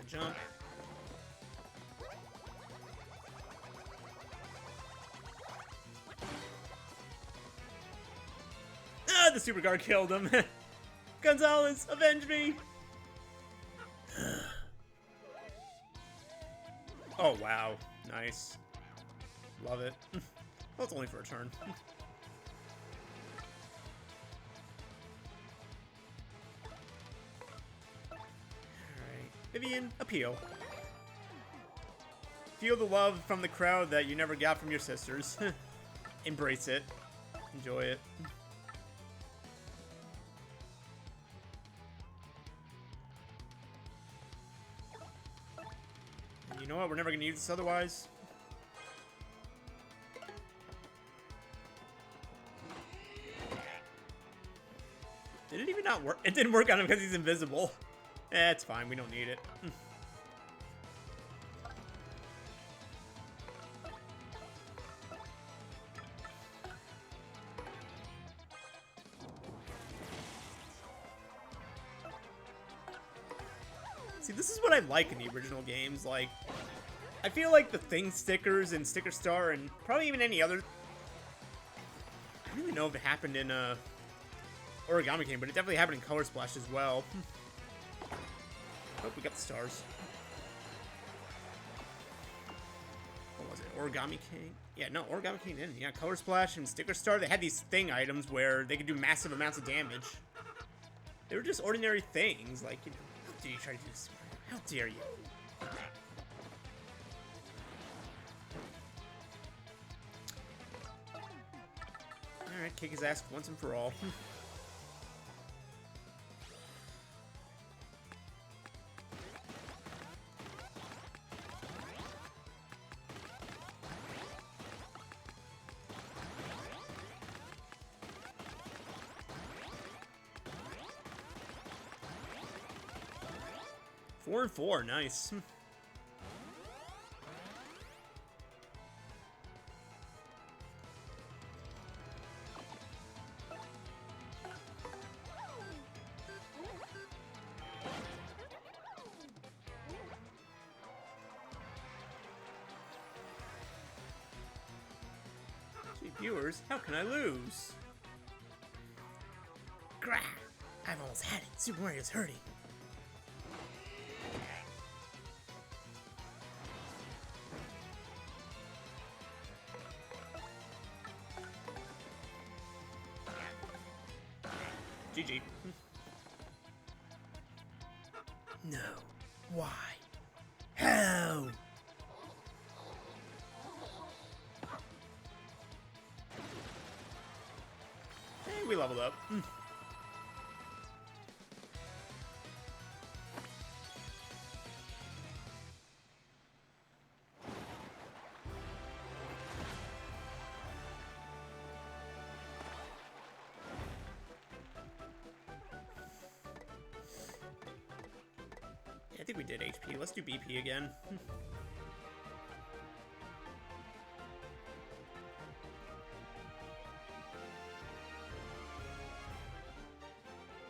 Jump. Ah, the super guard killed him. Gonzalez, avenge me. Oh, wow. Nice. Love it. Well, it's only for a turn. Alright. Vivian, appeal. Feel the love from the crowd that you never got from your sisters. Embrace it. Enjoy it. And you know what? We're never going to use this otherwise. Did it even not work? It didn't work on him because he's invisible. Eh, it's fine. We don't need it. See, this is what I like in the original games. Like, I feel like the Thing stickers and Sticker Star and probably even any other... I don't even know if it happened in Origami King, but it definitely happened in Color Splash as well. Oh, we got the stars. What was it? Origami King? Yeah, no, Origami King didn't. Yeah, Color Splash and Sticker Star, they had these thing items where they could do massive amounts of damage. They were just ordinary things, like, you know, how dare you try to do this? How dare you? Alright, kick his ass once and for all. 4 and 4, nice. Gee, viewers, how can I lose? Grah! I've almost had it. Super Mario's hurting. GG. No. Why? How? Hey, we leveled up. I think we did HP. Let's do BP again.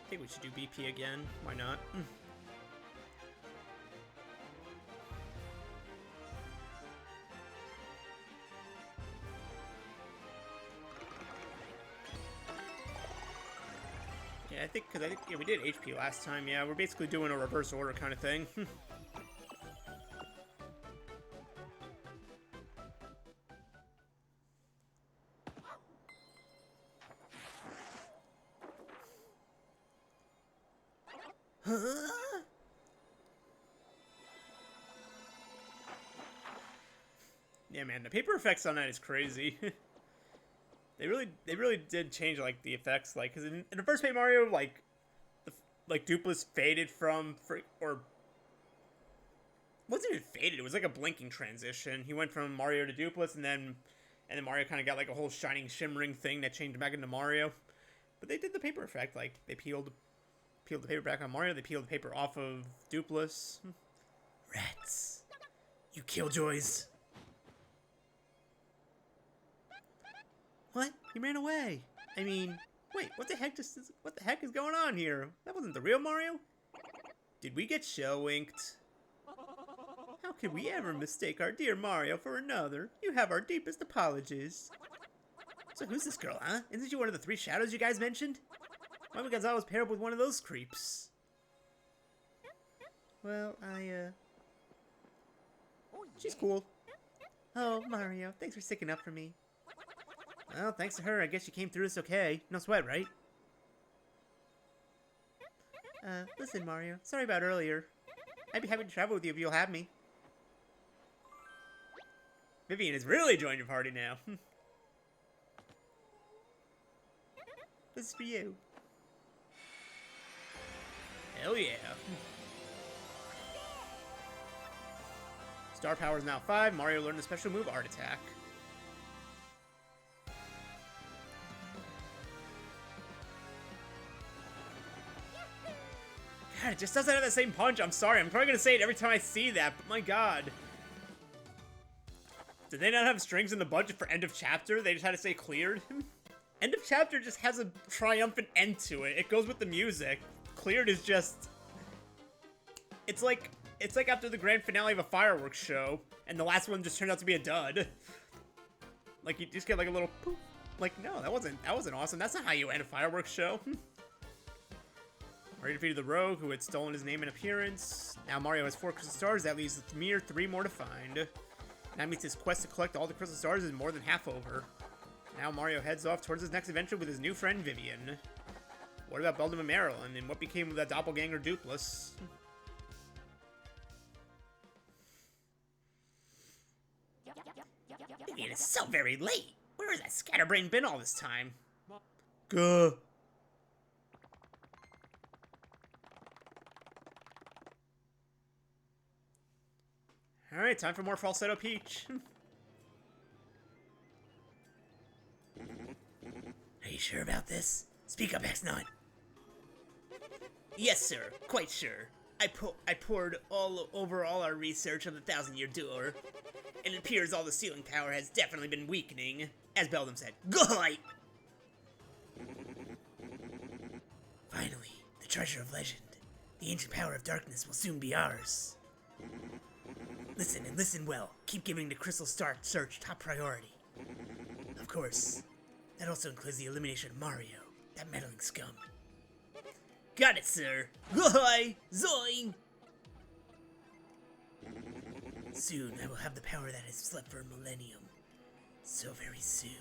I think we should do BP again. Why not? Yeah, I think, because yeah, we did HP last time. Yeah, we're basically doing a reverse order kind of thing. Yeah, man, the paper effects on that is crazy. They really did change, like, the effects, like, because in the first Paper Mario, like, Dupless faded from, or, wasn't even faded, it was like a blinking transition. He went from Mario to Dupless, and then Mario kind of got, like, a whole shining, shimmering thing that changed him back into Mario. But they did the paper effect, like, they peeled the paper back on Mario, they peeled the paper off of Dupless. Rats. You killjoys. What? He ran away. I mean, wait, what the heck is going on here? That wasn't the real Mario? Did we get shell-winked? How could we ever mistake our dear Mario for another? You have our deepest apologies. So who's this girl, huh? Isn't she one of the 3 shadows you guys mentioned? Why would Gonzalo's pair up with one of those creeps? Well, She's cool. Oh, Mario, thanks for sticking up for me. Well, thanks to her, I guess you came through this okay. No sweat, right? Listen, Mario. Sorry about earlier. I'd be happy to travel with you if you'll have me. Vivian has really joined your party now. This is for you. Hell yeah. Star power is now 5. Mario learned the special move, Art Attack. God, it just doesn't have the same punch. I'm sorry. I'm probably going to say it every time I see that, but my god. Did they not have strings in the budget for end of chapter? They just had to say cleared? End of chapter just has a triumphant end to it. It goes with the music. Cleared is just... It's like after the grand finale of a fireworks show, and the last one just turned out to be a dud. Like, you just get like a little poof. Like, no, that wasn't awesome. That's not how you end a fireworks show. Mario defeated the rogue who had stolen his name and appearance. Now Mario has 4 crystal stars. That leaves a mere 3 more to find. That means his quest to collect all the crystal stars is more than half over. Now Mario heads off towards his next adventure with his new friend Vivian. What about Beldum and Marilyn, and what became of that doppelganger Dupless? Vivian is so very late. Where has that scatterbrain been all this time? Gah. Alright, time for more Falsetto Peach. Are you sure about this? Speak up, X9. Yes, sir. Quite sure. I poured all over all our research on the Thousand-Year Door, and it appears all the ceiling power has definitely been weakening, as Beldum said. Goy! Finally, the treasure of legend. The ancient power of darkness will soon be ours. Listen and listen well. Keep giving the Crystal Star search top priority. Of course, that also includes the elimination of Mario, that meddling scum. Got it, sir. Goy! Zoing! Soon I will have the power that has slept for a millennium. So very soon.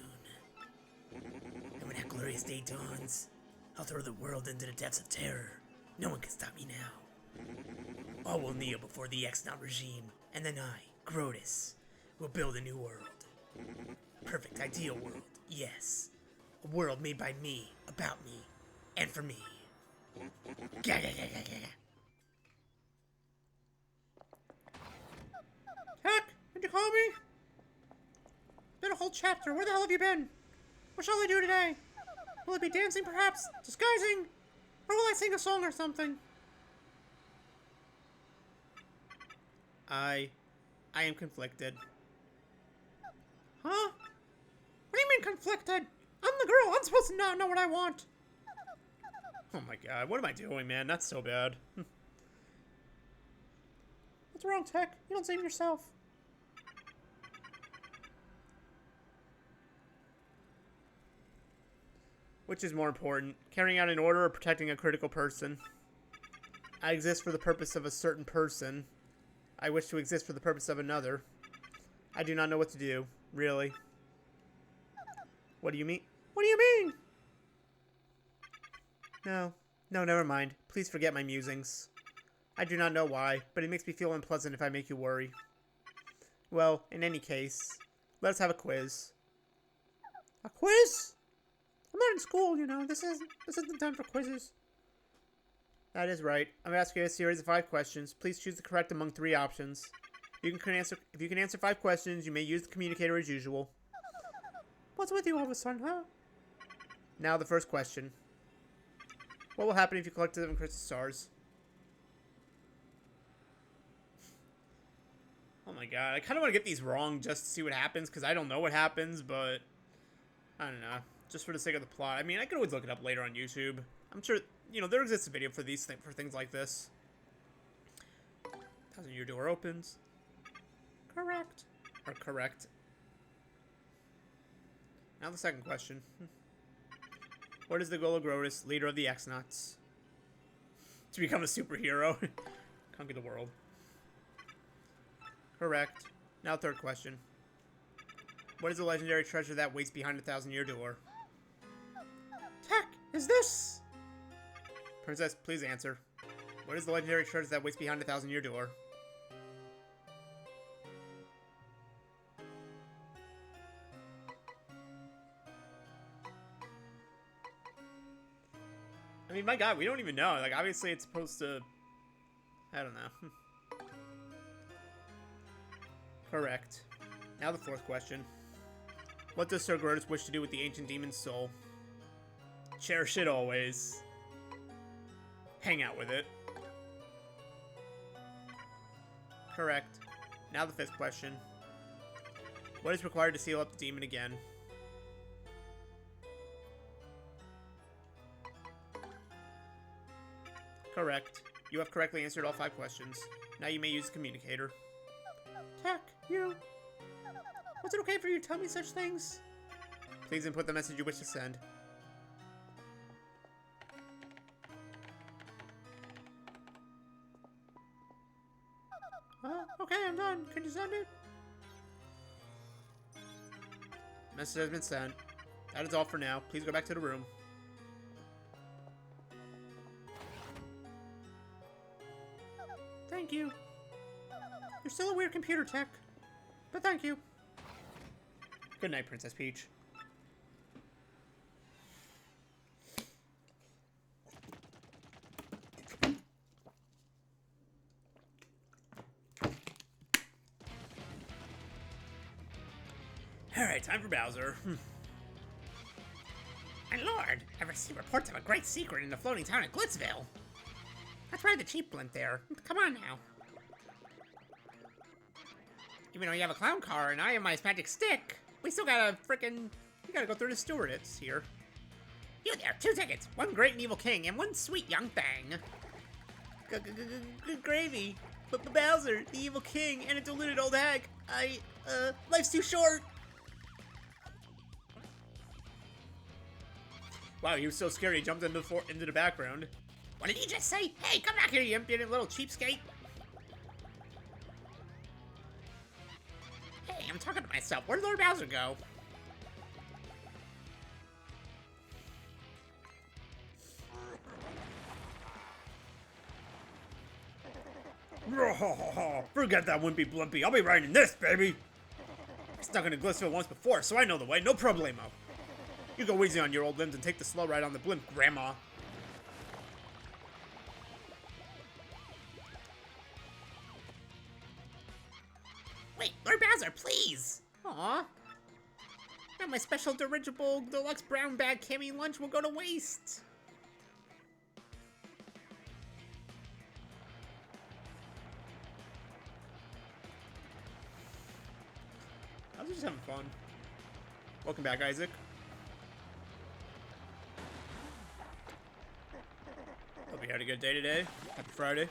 And when that glorious day dawns, I'll throw the world into the depths of terror. No one can stop me now. All will kneel before the X-Naut regime, and then I, Grotus, will build a new world. Perfect, ideal world, yes. A world made by me, about me, and for me. Heck, did you call me? Been a whole chapter. Where the hell have you been? What shall I do today? Will it be dancing, perhaps? Disguising? Or will I sing a song or something? I am conflicted. Huh? What do you mean conflicted? I'm the girl. I'm supposed to not know what I want. Oh my god, what am I doing, man? That's so bad. What's wrong, Tech? You don't save yourself. Which is more important, carrying out an order or protecting a critical person? I exist for the purpose of a certain person. I wish to exist for the purpose of another. I do not know what to do, really. What do you mean? What do you mean? No, never mind. Please forget my musings. I do not know why, but it makes me feel unpleasant if I make you worry. Well, in any case, let us have a quiz. A quiz? I'm not in school, you know. This isn't the time for quizzes. That is right. I'm asking you a series of 5 questions. Please choose the correct among 3 options. If you can answer 5 questions, you may use the communicator as usual. What's with you all of a sudden, huh? Now the first question. What will happen if you collect 7 crystal stars? Oh my god, I kind of want to get these wrong just to see what happens, because I don't know what happens, but... I don't know. Just for the sake of the plot. I mean, I could always look it up later on YouTube. I'm sure, you know, there exists a video for for things like this. Thousand-Year Door opens. Correct. Or correct. Now the second question. What is the goal of Grotus, leader of the X-Nauts? To become a superhero. Conquer the world. Correct. Now, third question. What is the legendary treasure that waits behind a 1,000-year door? Tech, is this? Princess, please answer. What is the legendary treasure that waits behind a 1,000-year door? I mean, my god, we don't even know. Like, obviously it's supposed to... I don't know. Correct. Now the fourth question. What does Sir Grotus wish to do with the ancient demon's soul? Cherish it always. Hang out with it. Correct. Now the fifth question. What is required to seal up the demon again? Correct. You have correctly answered all 5 questions. Now you may use the communicator. Tech, you... Was it okay for you to tell me such things? Please input the message you wish to send. Okay, I'm done. Can you send it? Message has been sent. That is all for now. Please go back to the room. Thank you. You're still a weird computer tech, but thank you. Good night, Princess Peach. Alright, time for Bowser. My lord, I've received reports of a great secret in the floating town of Glitzville. Let's ride the cheap blimp there. Come on now. Even though you have a clown car and I have my magic stick, we still gotta frickin'... We gotta go through the stewardess here. You there, 2 tickets. One great and evil king and one sweet young thing. Good gravy. But Bowser, the evil king, and a deluded old hag. Life's too short. Wow, he was so scared he jumped into the background. What did he just say? Hey, come back here, you impudent little cheapskate. Hey, I'm talking to myself. Where'd Lord Bowser go? Forget that wimpy blumpy. I'll be riding this, baby. I stuck into Glitzville once before, so I know the way. No problemo. You go easy on your old limbs and take the slow ride on the blimp, Grandma. Wait, Lord Bowser, please! Aw. Now my special dirigible deluxe brown bag cami lunch will go to waste. I was just having fun. Welcome back, Isaac. Hope you had a good day today. Happy Friday.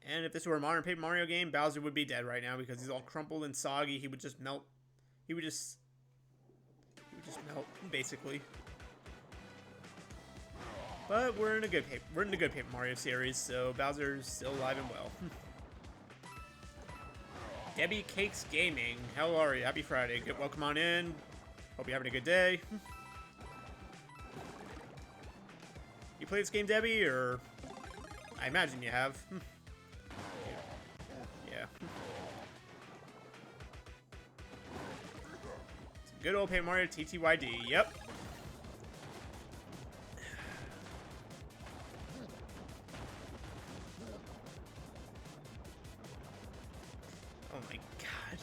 And if this were a modern Paper Mario game, Bowser would be dead right now because he's all crumpled and soggy. He would just melt. He would just melt, basically. But we're in a good Paper Mario series, so Bowser's still alive and well. Debbie Cakes Gaming, how are you? Happy Friday. Welcome on in. Hope you're having a good day. You play this game, Debbie, or I imagine you have. Yeah. Good old Paper Mario TTYD. Yep. Oh my god.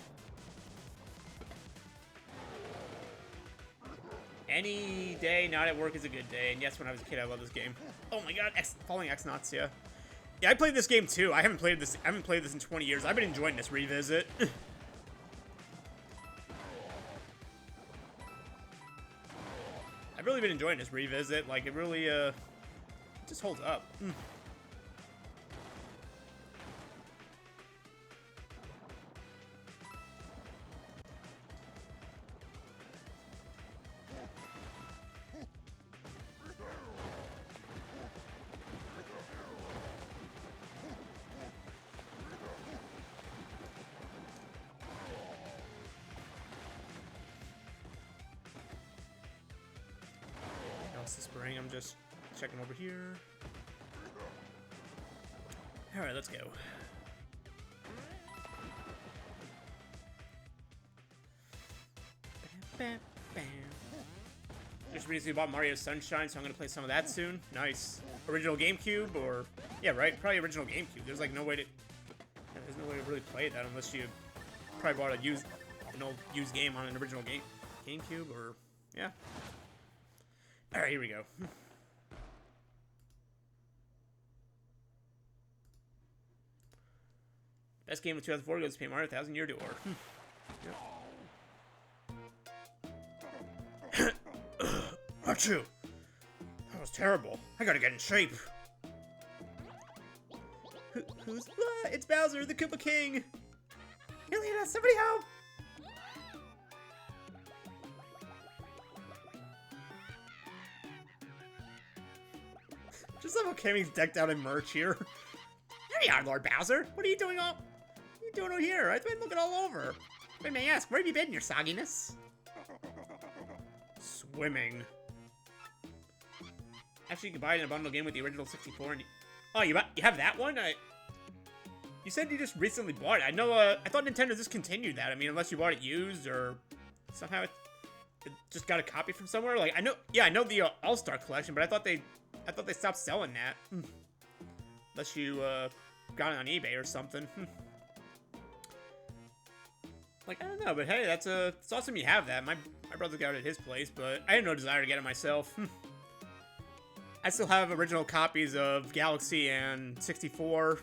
Any day not at work is a good day, and yes, when I was a kid, I loved this game. Oh my god, Falling X-Nauts, yeah. Yeah, I played this game too. I haven't played this in 20 years. I've been enjoying this revisit. I've really been enjoying this revisit. Like, it really, it just holds up. lost the spring. I'm just checking over here. Alright, let's go. Just recently bought Mario Sunshine, so I'm gonna play some of that soon. Nice. Original GameCube, or... Yeah, right? Probably original GameCube. There's like no way to... Yeah, there's no way to really play that unless you probably bought an old used game on an original GameCube, or... Yeah. Alright, here we go. Best game of 2004 goes to Paper Mario 1000 Year Door. Yep. Achoo! That was terrible. I gotta get in shape. Who's... Ah, it's Bowser, the Koopa King! Elena, somebody help! Just love how Cammy's decked out in merch here. There you are, Lord Bowser. What are you doing over here? I've been looking all over. If I may ask, where have you been, your sogginess? Swimming. Actually, you can buy it in a bundle game with the original 64. And oh, you have that one? You said you just recently bought it. I know. I thought Nintendo discontinued that. I mean, unless you bought it used or somehow it just got a copy from somewhere. Like I know. Yeah, I know the All-Star Collection, but I thought they stopped selling that. Unless you got it on eBay or something. Like, I don't know, but hey, it's awesome you have that. My brother got it at his place, but I had no desire to get it myself. I still have original copies of Galaxy and 64.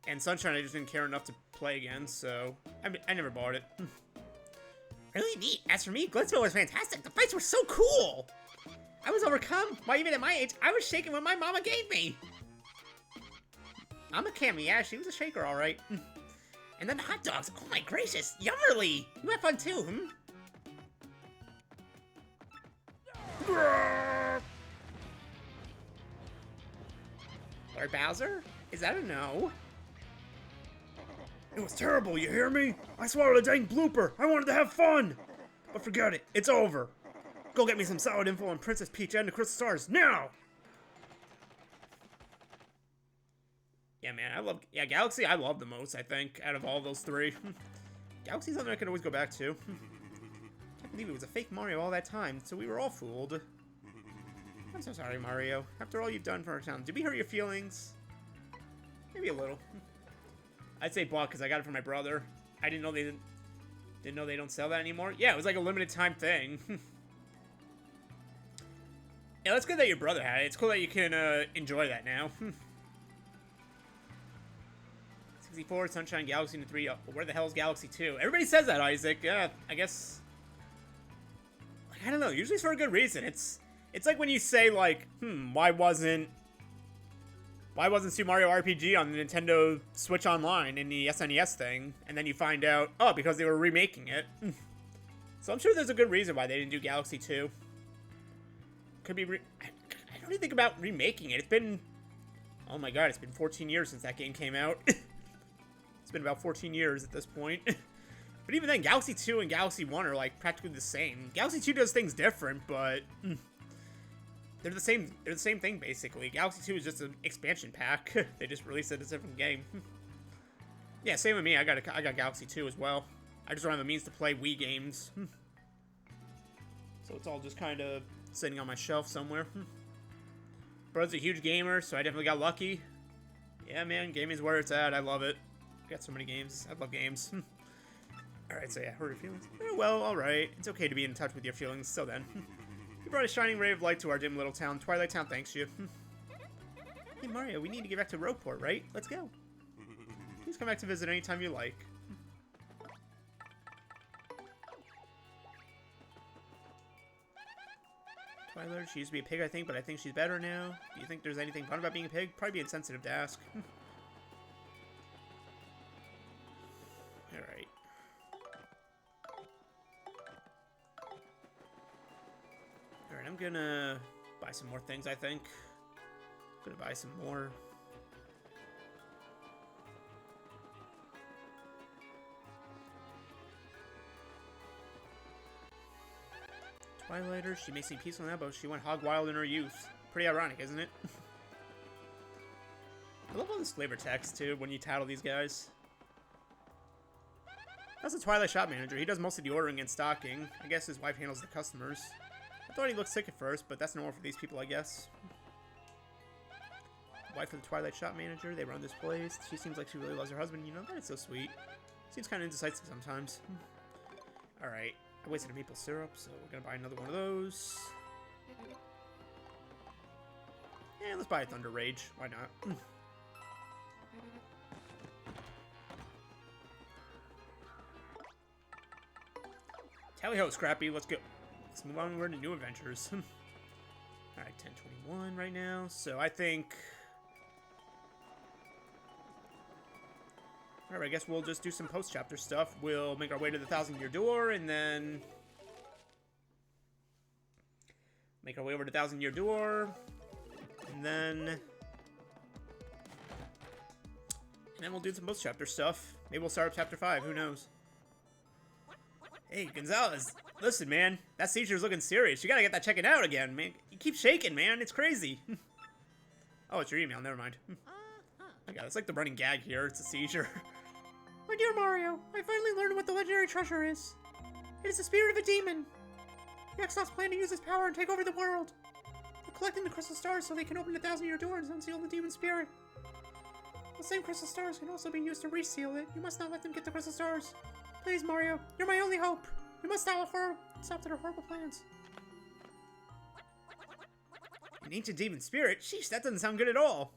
And Sunshine I just didn't care enough to play again, so I never bought it. Really neat. As for me, Glitzo was fantastic. The fights were so cool! I was overcome. Why, even at my age, I was shaking what my mama gave me. I'm a Cammy, yeah, she was a shaker, alright. And then the hot dogs, oh my gracious, yummerly! You had fun too, Lord Bowser? Is that a no? It was terrible, you hear me? I swallowed a dang blooper. I wanted to have fun. But forget it, it's over. Go get me some solid info on Princess Peach and the Crystal Stars, now! Yeah, man, Galaxy I love the most, I think, out of all those three. Galaxy's something I can always go back to. Can't believe it was a fake Mario all that time, so we were all fooled. I'm so sorry, Mario. After all you've done for our town, did we hurt your feelings? Maybe a little. I'd say bought because I got it from my brother. I didn't know they don't sell that anymore. Yeah, it was like a limited time thing. Yeah, that's good that your brother had it. It's cool that you can enjoy that now. 64, Sunshine, Galaxy, and 3. Where the hell is Galaxy 2? Everybody says that, Isaac. Yeah, I guess. I don't know. Usually it's for a good reason. It's like when you say like, why wasn't Super Mario RPG on the Nintendo Switch Online in the SNES thing? And then you find out, oh, because they were remaking it. So I'm sure there's a good reason why they didn't do Galaxy 2. Could be. I don't even think about remaking it. It's been. Oh my god, it's been 14 years since that game came out. It's been about 14 years at this point. But even then, Galaxy 2 and Galaxy 1 are like practically the same. Galaxy 2 does things different, but they're the same thing basically. Galaxy 2 is just an expansion pack. They just released it as a different game. Yeah, same with me. I got Galaxy 2 as well. I just don't have the means to play Wii games. So it's all just kind of sitting on my shelf somewhere. Brother's a huge gamer, so I definitely got lucky. Yeah, man, gaming's where it's at. I love it. Got so many games. I love games. Alright, so yeah, hurt your feelings? Well, alright. It's okay to be in touch with your feelings, so then. You brought a shining ray of light to our dim little town. Twilight Town thanks you. Hey, Mario, we need to get back to Rogueport, right? Let's go. Please come back to visit anytime you like. Twilight, she used to be a pig, I think, but I think she's better now. Do you think there's anything fun about being a pig? Probably be insensitive to ask. Alright. Alright, I'm gonna buy some more things, I think. I'm gonna buy some more. Twilighter, she may seem peaceful now, but she went hog wild in her youth. Pretty ironic, isn't it? I love all this flavor text, too, when you title these guys. That's the Twilight shop manager. He does most of the ordering and stocking. I guess his wife handles the customers. I thought he looked sick at first, but that's normal for these people, I guess. Wife of the Twilight shop manager. They run this place. She seems like she really loves her husband. You know, that is so sweet. Seems kind of indecisive sometimes. Alright. I wasted a maple syrup, so we're going to buy another one of those. And let's buy a Thunder Rage. Why not? Tally ho, Scrappy. Let's go. Let's move on. We're into new adventures. Alright, 10:21 right now. So I think... Alright, I guess we'll just do some post-chapter stuff. We'll make our way to the 1,000-Year Door, and then... Make our way over to the 1,000-Year Door. And then we'll do some post-chapter stuff. Maybe we'll start up chapter 5, who knows? Hey, Gonzalez, listen, man. That seizure's looking serious. You gotta get that checked out again, man. You keep shaking, man. It's crazy. Oh, it's your email. Never mind. My God, it's like the running gag here. It's a seizure. My dear Mario, I finally learned what the legendary treasure is. It is the spirit of a demon. The X-Lots plan to use this power and take over the world. They're collecting the crystal stars so they can open the 1,000-Year Door and unseal the demon spirit. The same crystal stars can also be used to reseal it. You must not let them get the crystal stars. Please, Mario, you're my only hope. You must stop their horrible plans. An ancient demon spirit? Sheesh, that doesn't sound good at all.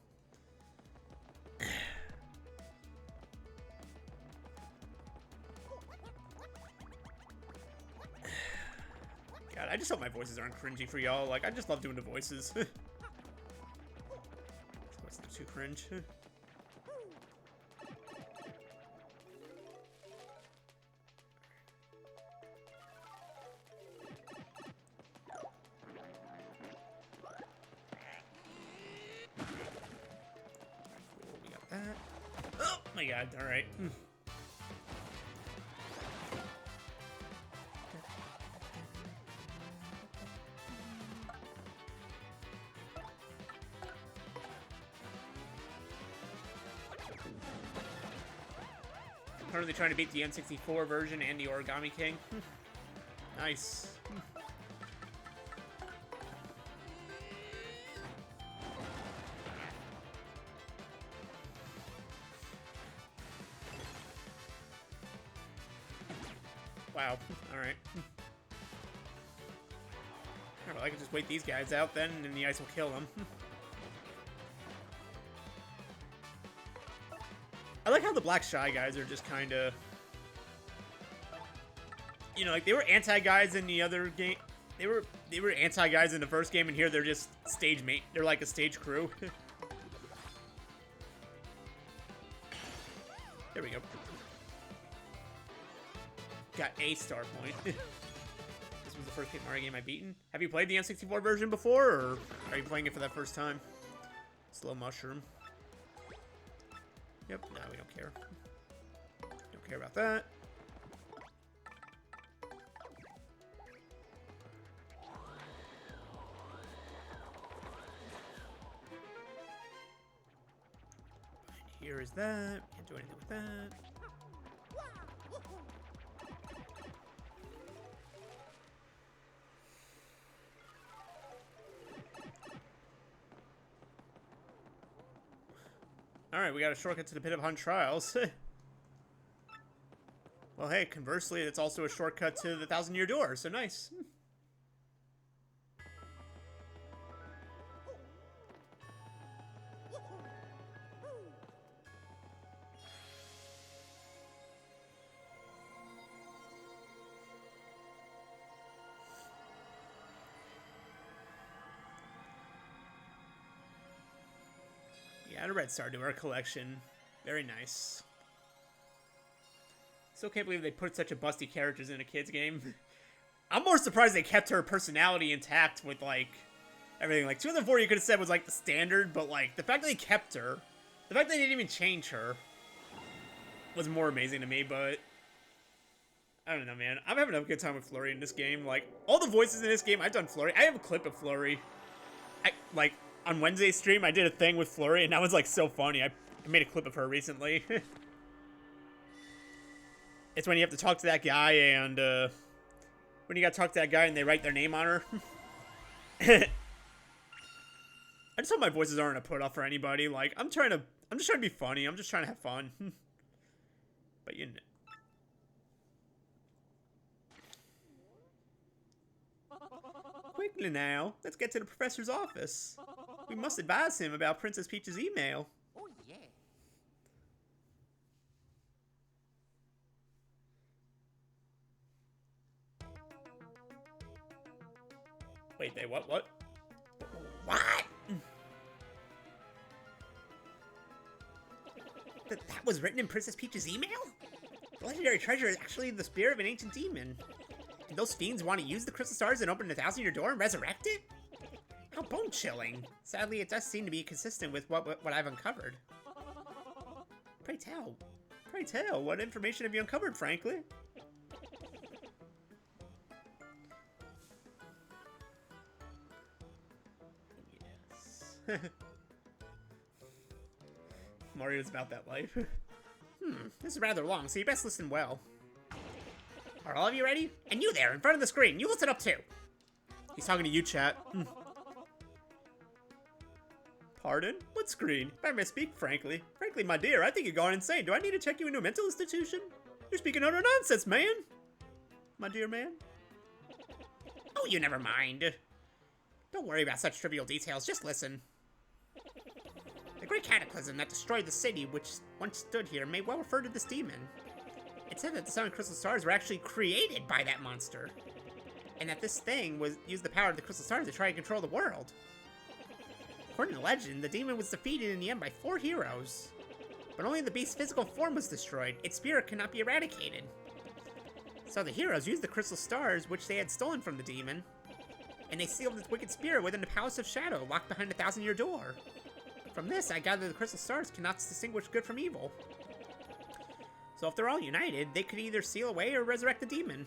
God, I just hope my voices aren't cringy for y'all. Like, I just love doing the voices. It's not too cringe. Oh my God, alright. I'm currently trying to beat the N64 version and the Origami King. Nice. Wow. Alright. Well, I can just wait these guys out then, and the ice will kill them. I like how the Black Shy guys are just kind of... You know, like, they were anti-guys in the other game. They were anti-guys in the first game, and here they're just stage mate. They're like a stage crew. There we go. Got a star point. This was the first Paper Mario game I've beaten. Have you played the N64 version before, or are you playing it for that first time? Slow mushroom. Yep, no, we don't care. Don't care about that. And here is that. Can't do anything with that. Alright, we got a shortcut to the Pit of Hun Trials. Well, hey, conversely, it's also a shortcut to the 1,000-Year Door, so nice. Add a red star to our collection. Very nice. Still can't believe they put such a busty characters in a kid's game. I'm more surprised they kept her personality intact with, like, everything. Like, 2004 you could have said was, like, the standard, but, like, the fact that they kept her, the fact that they didn't even change her was more amazing to me, but I don't know, man. I'm having a good time with Flurry in this game. Like, all the voices in this game, I've done Flurry. I have a clip of Flurry. Like, on Wednesday's stream, I did a thing with Flurry, and that was, like, so funny. I made a clip of her recently. It's when you have to talk to that guy, and, when you gotta talk to that guy and they write their name on her. I just hope my voices aren't a put-off for anybody. Like, I'm just trying to be funny. I'm just trying to have fun. But, you know. Quickly now, let's get to the professor's office. We must advise him about Princess Peach's email. Oh, yeah. Wait, what? What? That was written in Princess Peach's email? The legendary treasure is actually the spear of an ancient demon. And those fiends want to use the crystal stars and open the 1,000-year door and resurrect it? How bone-chilling. Sadly, it does seem to be consistent with what I've uncovered. Pray tell, what information have you uncovered, frankly? Yes. Mario's about that life. This is rather long, so you best listen well. Are all of you ready? And you there, in front of the screen, you listen up too. He's talking to you, chat. Pardon? What screen? If I may speak frankly. Frankly, my dear, I think you're going insane. Do I need to check you into a mental institution? You're speaking utter nonsense, man. My dear man. Oh, you never mind. Don't worry about such trivial details, just listen. The great cataclysm that destroyed the city which once stood here may well refer to this demon. It said that the seven crystal stars were actually created by that monster, and that this thing used the power of the crystal stars to try to control the world. According to legend, the demon was defeated in the end by 4 heroes, but only the beast's physical form was destroyed. Its spirit could not be eradicated. So the heroes used the crystal stars which they had stolen from the demon, and they sealed its wicked spirit within the Palace of Shadow, locked behind the 1,000-year door. From this, I gather the crystal stars cannot distinguish good from evil. So if they're all united, they could either seal away or resurrect the demon.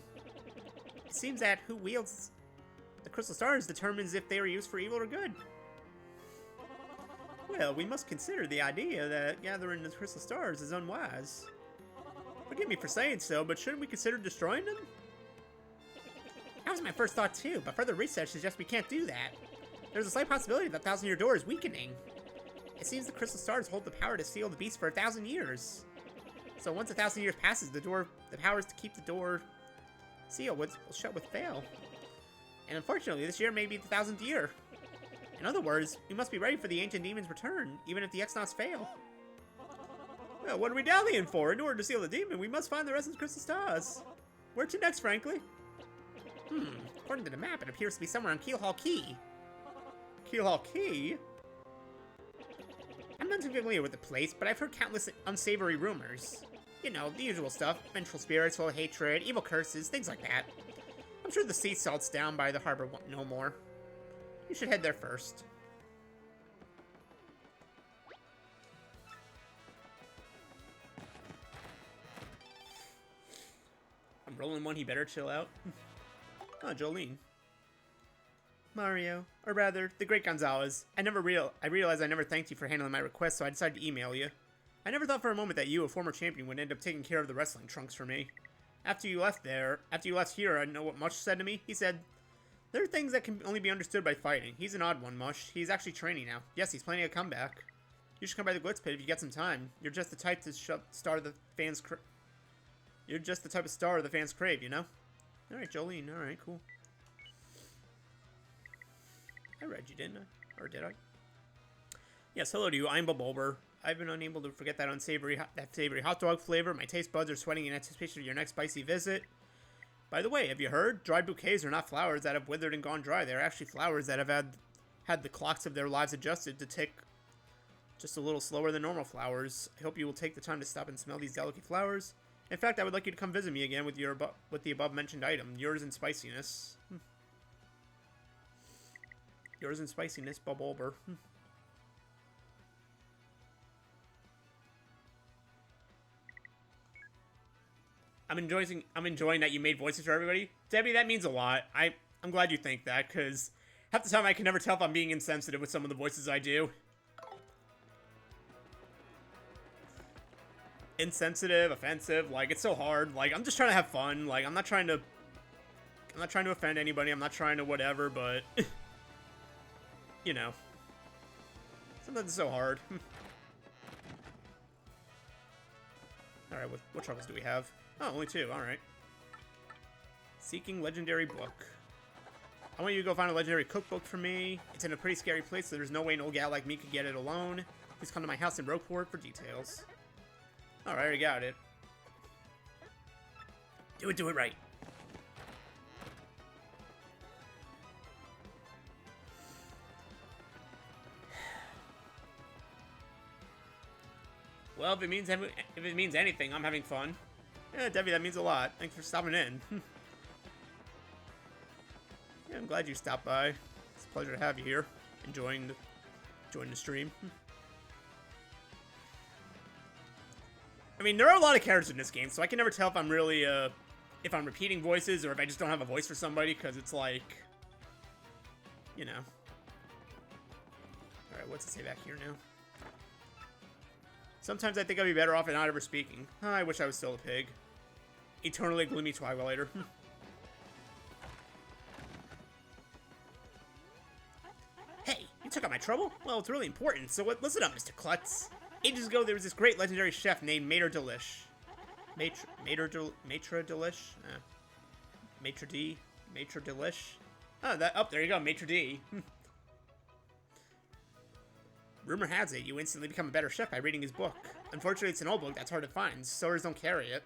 It seems that who wields the crystal stars determines if they are used for evil or good. Well, we must consider the idea that gathering the crystal stars is unwise. Forgive me for saying so, but shouldn't we consider destroying them? That was my first thought too, but further research suggests we can't do that. There's a slight possibility that 1,000-year door is weakening. It seems the crystal stars hold the power to seal the beast for 1,000 years. So once 1,000 years passes, the powers to keep the door sealed will shut with fail. And unfortunately, this year may be the 1,000th year. In other words, we must be ready for the ancient demon's return, even if the X-Nauts fail. Well, what are we dallying for? In order to seal the demon, we must find the rest of the crystal stars. Where to next, frankly? According to the map, it appears to be somewhere on Keelhaul Key. Keelhaul Key? I'm not too familiar with the place, but I've heard countless unsavory rumors. You know, the usual stuff. Vengeful spirits full of hatred, evil curses, things like that. I'm sure the sea salt's down by the harbor no more. You should head there first. I'm rolling one, he better chill out. Oh, Jolene. Mario, or rather, the great Gonzalez. I realized I never thanked you for handling my request, so I decided to email you. I never thought for a moment that you, a former champion, would end up taking care of the wrestling trunks for me. After you left here, I know what Mush said to me. He said, there are things that can only be understood by fighting. He's an odd one, Mush. He's actually training now. Yes, he's planning a comeback. You should come by the Glitz Pit if you get some time. You're just the type to star the fans You're just the type of star the fans crave, you know? Alright, Jolene. Alright, cool. I read you, didn't I? Or did I? Yes, hello to you. I'm Bulber. I've been unable to forget that savory hot dog flavor. My taste buds are sweating in anticipation of your next spicy visit. By the way, have you heard? Dried bouquets are not flowers that have withered and gone dry. They're actually flowers that have had the clocks of their lives adjusted to tick just a little slower than normal flowers. I hope you will take the time to stop and smell these delicate flowers. In fact, I would like you to come visit me again with the above-mentioned item. Yours in spiciness. Yours in spiciness, Bulber. I'm enjoying that you made voices for everybody. Debbie, that means a lot. I'm glad you think that, because half the time I can never tell if I'm being insensitive with some of the voices I do. Insensitive, offensive, like, it's so hard. Like, I'm just trying to have fun. Like, I'm not trying to offend anybody. I'm not trying to whatever, but you know, sometimes it's so hard. Alright, what troubles do we have? Oh, only 2, alright. Seeking legendary book. I want you to go find a legendary cookbook for me. It's in a pretty scary place, so there's no way an old gal like me could get it alone. Please come to my house in Rogueport for details. Alright, I already got it. Do it right. Well, if it means anything, I'm having fun. Yeah, Debbie, that means a lot. Thanks for stopping in. Yeah, I'm glad you stopped by. It's a pleasure to have you here, enjoying the stream. I mean, there are a lot of characters in this game, so I can never tell if I'm really if I'm repeating voices or if I just don't have a voice for somebody, because it's like, you know. All right, what's it say back here now? Sometimes I think I'd be better off at not ever speaking. Oh, I wish I was still a pig. Eternally gloomy Twilighter. Hey, you took out my trouble? Well, it's really important, so listen up, Mr. Klutz. Ages ago, there was this great legendary chef named Maitre Delish. Maitre Delish? Maitre Delish? Oh, there you go, Maitre D. Rumor has it, you instantly become a better chef by reading his book. Unfortunately, it's an old book that's hard to find, stores don't carry it.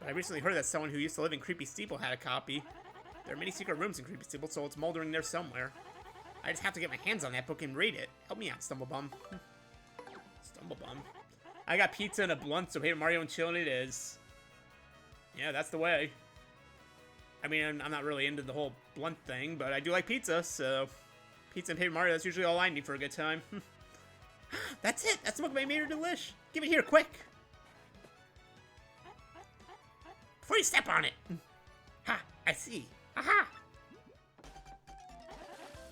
But I recently heard that someone who used to live in Creepy Steeple had a copy. There are many secret rooms in Creepy Steeple, so it's moldering there somewhere. I just have to get my hands on that book and read it. Help me out, Stumblebum. Stumblebum. I got pizza and a blunt, so Paper Mario and chillin' it is. Yeah, that's the way. I mean, I'm not really into the whole blunt thing, but I do like pizza, so pizza and Paper Mario, that's usually all I need for a good time. That's it! That's the book by Maitre Delish! Give it here, quick! Before you step on it! Ha! I see! Aha!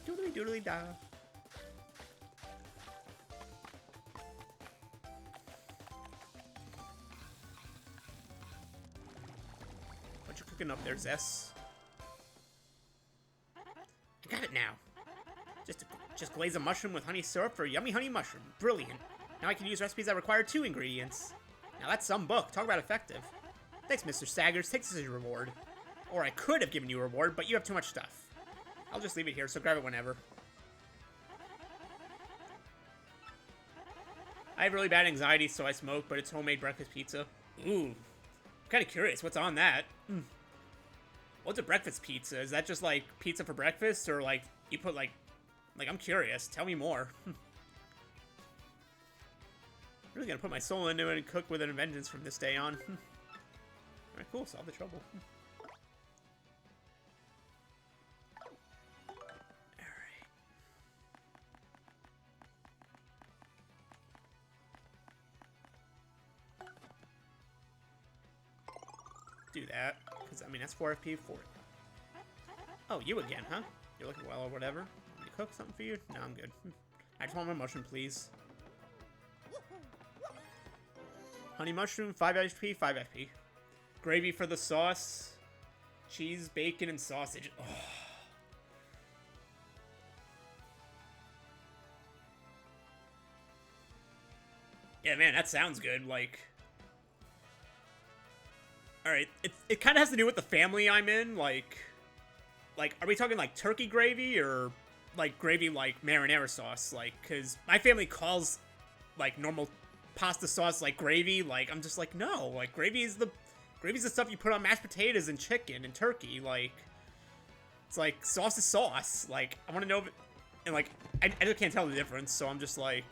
Doodly doodly da. What you cooking up there, Zess? I got it now. Just glaze a mushroom with honey syrup for a yummy honey mushroom. Brilliant. Now I can use recipes that require 2 ingredients. Now that's some book. Talk about effective. Thanks, Mr. Saggers. Take this as your reward. Or I could have given you a reward, but you have too much stuff. I'll just leave it here, so grab it whenever. I have really bad anxiety, so I smoke, but it's homemade breakfast pizza. Ooh. I'm kind of curious. What's on that? What's a breakfast pizza? Is that just, like, pizza for breakfast? Or, like, you put, like, I'm curious. Tell me more. Really gonna put my soul into it and cook with a vengeance from this day on. Alright, cool. Solve the trouble. Alright. Do that. Because, I mean, that's 4 FP for it. Oh, you again, huh? You're looking well or whatever. Want me to cook something for you? No, I'm good. I just want my mushroom, please. Honey mushroom, 5 HP, 5 FP. Gravy for the sauce. Cheese, bacon, and sausage. Oh. Yeah, man, that sounds good. Like, alright, it kind of has to do with the family I'm in. Like, are we talking, like, turkey gravy or, like, gravy, like, marinara sauce? Like, because my family calls, like, normal pasta sauce, like, gravy. Like, I'm just like, no. Like, gravy's the stuff you put on mashed potatoes and chicken and turkey. Like, it's like, sauce is sauce. Like, I want to know if it, and, like, I just can't tell the difference, so I'm just like,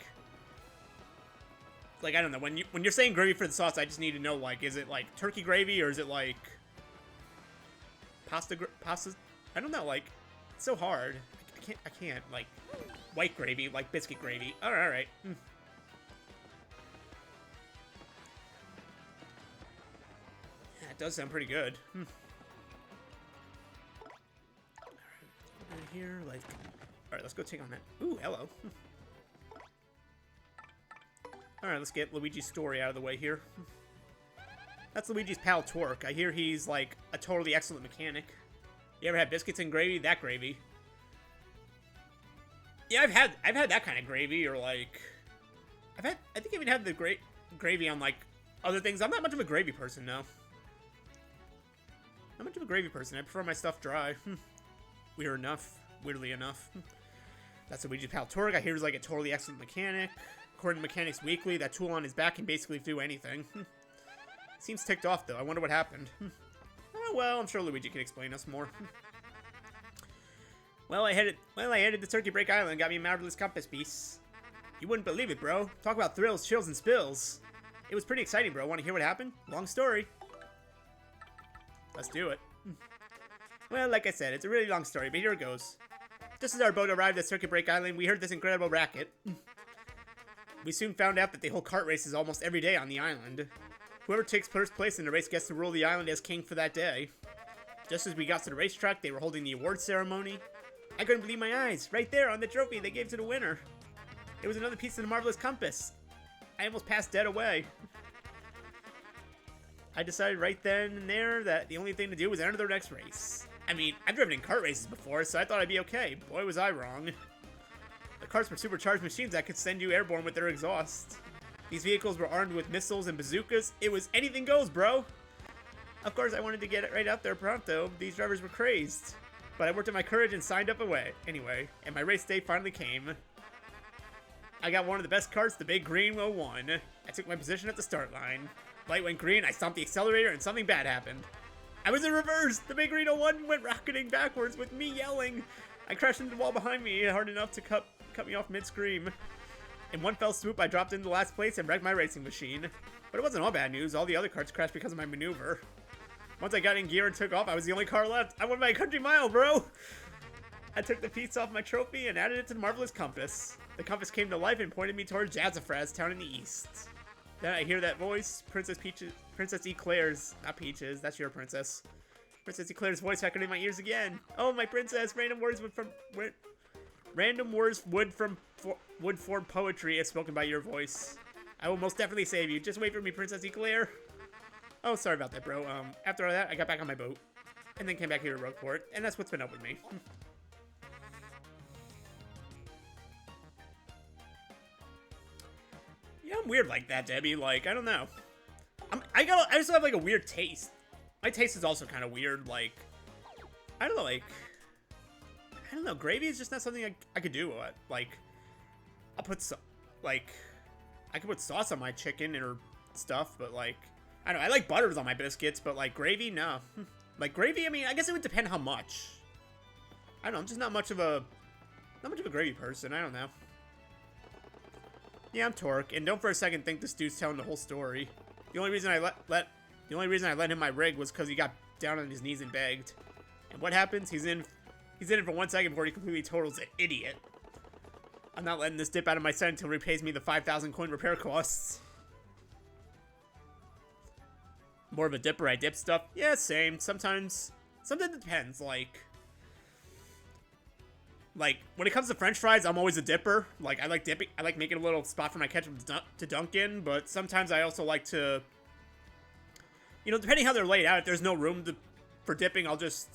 I don't know. When you're saying gravy for the sauce, I just need to know, like, is it, like, turkey gravy or is it, like, pasta? I don't know, like, it's so hard. I can't, like, white gravy, like biscuit gravy. Alright. does sound pretty good. Alright, here, like... Alright, let's go take on that. Ooh, hello. Alright, let's get Luigi's story out of the way here. That's Luigi's pal Torque. I hear he's, like, a totally excellent mechanic. You ever had biscuits and gravy? That gravy. Yeah, I've had that kind of gravy, or, like... I think I've even had the gravy on, like, other things. I'm not much of a gravy person, no. Not much of a gravy person. I prefer my stuff dry. Weirdly enough. That's Luigi's pal Torque. I hear he's, like, a totally excellent mechanic. According to Mechanics Weekly, that tool on his back can basically do anything. Seems ticked off, though. I wonder what happened. Oh, well, I'm sure Luigi can explain us more. Well, I headed to Turkey Break Island and got me a marvelous compass piece. You wouldn't believe it, bro. Talk about thrills, chills, and spills. It was pretty exciting, bro. Want to hear what happened? Long story. Let's do it. Well, like I said, it's a really long story, but here it goes. Just as our boat arrived at Circuit Break Island, we heard this incredible racket. We soon found out that they hold kart races almost every day on the island. Whoever takes first place in the race gets to rule the island as king for that day. Just as we got to the racetrack, they were holding the award ceremony. I couldn't believe my eyes. Right there on the trophy they gave to the winner. It was another piece of the marvelous compass. I almost passed dead away. I decided right then and there that the only thing to do was enter the next race. I mean, I've driven in kart races before, so I thought I'd be okay. Boy, was I wrong. The karts were supercharged machines that could send you airborne with their exhaust. These vehicles were armed with missiles and bazookas. It was anything goes, bro. Of course, I wanted to get it right out there pronto. These drivers were crazed. But I worked on my courage and signed up anyway. And my race day finally came. I got one of the best karts, the big green 01. I took my position at the start line. Light went green, I stomped the accelerator, and something bad happened. I was in reverse! The big green 01 went rocketing backwards with me yelling. I crashed into the wall behind me hard enough to cut me off mid-scream. In one fell swoop, I dropped into last place and wrecked my racing machine. But it wasn't all bad news. All the other carts crashed because of my maneuver. Once I got in gear and took off, I was the only car left. I won my country mile, bro! I took the piece off my trophy and added it to the marvelous compass. The compass came to life and pointed me towards Jazzafraz town in the east. Then I hear that voice, Princess Eclair's, not Peaches, that's your princess. Princess Eclair's voice echoed in my ears again. Oh, my princess, random words would form poetry if spoken by your voice. I will most definitely save you. Just wait for me, Princess Eclair. Oh, sorry about that, bro. After all that, I got back on my boat. And then came back here to Rogueport. And that's what's been up with me. Yeah, I'm weird like that, Debbie. Like, I don't know. I just have, like, a weird taste. My taste is also kind of weird. Like, I don't know, like... I don't know. Gravy is just not something I could do. Like, I'll put some... Like, I could put sauce on my chicken or stuff, but, like... I don't know. I like butters on my biscuits, but, like, gravy, no. Like, gravy, I mean, I guess it would depend how much. I don't know. I'm just not much of a gravy person. I don't know. Yeah, I'm Torque, and don't for a second think this dude's telling the whole story. The only reason I let him my rig was because he got down on his knees and begged. And what happens? He's in it for 1 second before he completely totals an idiot. I'm not letting this dip out of my sight until he repays me the 5,000 coin repair costs. More of a dipper, I dip stuff. Yeah, same. Sometimes it depends. Like when it comes to French fries, I'm always a dipper. Like I like dipping. I like making a little spot for my ketchup to dunk in. But sometimes I also like to, you know, depending how they're laid out. If there's no room for dipping, I'll just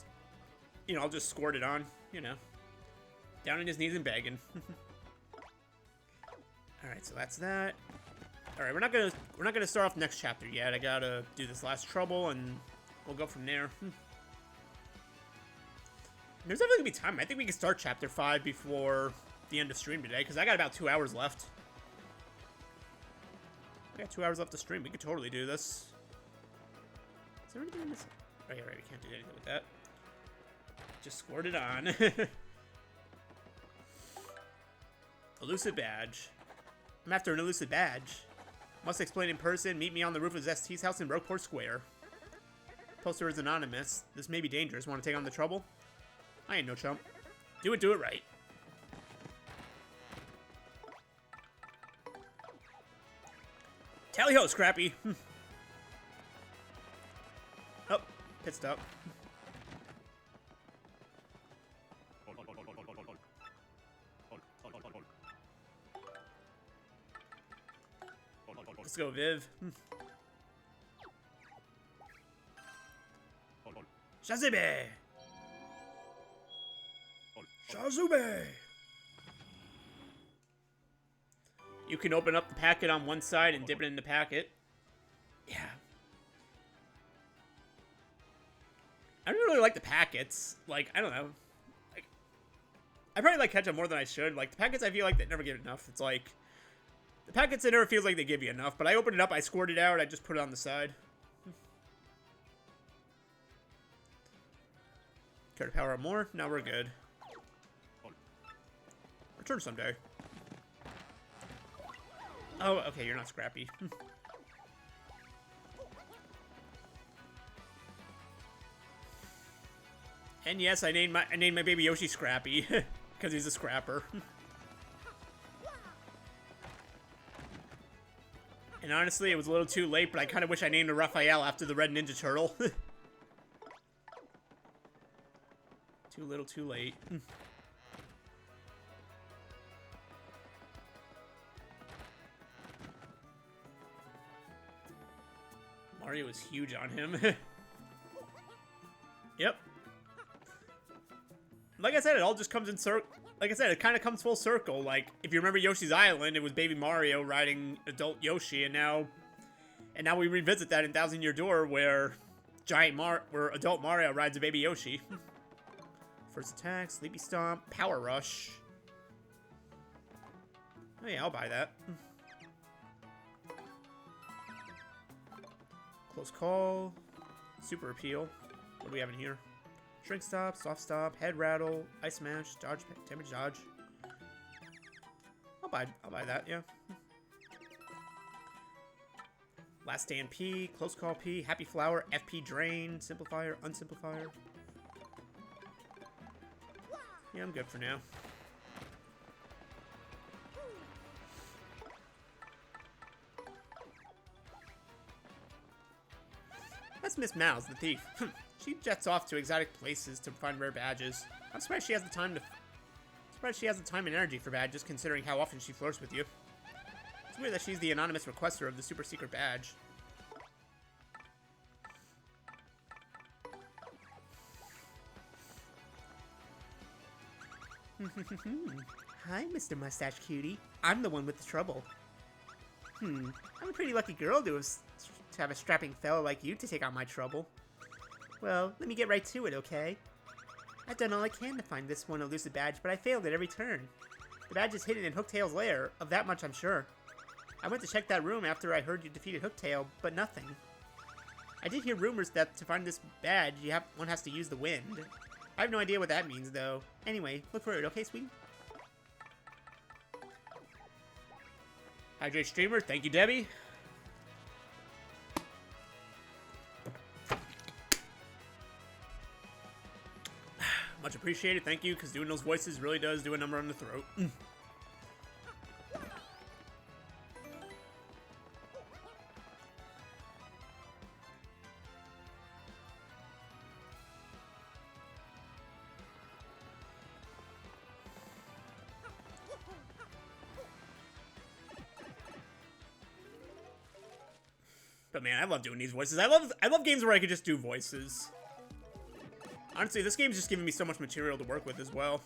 squirt it on. You know, down on his knees and begging. All right, so that's that. All right, we're not gonna start off the next chapter yet. I gotta do this last trouble, and we'll go from there. There's definitely gonna be time. I think we can start chapter 5 before the end of stream today, because I got about 2 hours left. I got 2 hours left to stream. We could totally do this. Is there anything in this? Oh yeah, right. We can't do anything with that. Just squirt it on. Elusive badge. I'm after an elusive badge. Must explain in person. Meet me on the roof of ZST's house in Rogueport Square. Poster is anonymous. This may be dangerous. Want to take on the trouble? I ain't no chump. Do it right. Tally ho, Scrappy. pit stop. Let's go, Viv. Shazube! Shazube! You can open up the packet on one side and dip it in the packet. Yeah. I don't really like the packets. Like, I don't know. Like, I probably like ketchup more than I should. Like, the packets, I feel like they never give enough. It's like, the packets, it never feels like they give you enough. But I opened it up, I scored it out, I just put it on the side. Care to power up more? Now we're good. Return someday. Oh, okay, you're not scrappy. And yes, I named my baby Yoshi Scrappy because he's a scrapper. And honestly, it was a little too late, but I kind of wish I named her Raphael after the Red Ninja Turtle. Too little, too late. Mario is huge on him. Yep. Like I said, it all just comes in circle. Like I said, it kind of comes full circle. Like, if you remember Yoshi's Island, it was Baby Mario riding adult Yoshi, and now we revisit that in Thousand Year Door, where where adult Mario rides a baby Yoshi. First attack, Sleepy Stomp, Power Rush. Oh yeah, I'll buy that. Close Call, Super Appeal. What do we have in here? Shrink Stop, Soft Stop, Head Rattle, Ice Smash, Dodge, Damage Dodge. I'll buy that, yeah. Last Stand P, Close Call P, Happy Flower, FP Drain, Simplifier, Unsimplifier. Yeah, I'm good for now. That's Miss Mouse, the thief. She jets off to exotic places to find rare badges. I'm surprised she has the time and energy for badges, considering how often she flirts with you. It's weird that she's the anonymous requester of the super secret badge. Hi, Mr. Mustache Cutie. I'm the one with the trouble. I'm a pretty lucky girl to have a strapping fellow like you to take on my trouble. Well, let me get right to it, okay? I've done all I can to find this one elusive badge, but I failed at every turn. The badge is hidden in Hooktail's lair, of that much I'm sure. I went to check that room after I heard you defeated Hooktail, but nothing. I did hear rumors that to find this badge, one has to use the wind. I have no idea what that means, though. Anyway, look for it, okay, sweetie? Hi, J Streamer. Thank you, Debbie. Much appreciated. Thank you, because doing those voices really does do a number on the throat. But man, I love doing these voices. I love games where I could just do voices. Honestly, this game's just giving me so much material to work with as well.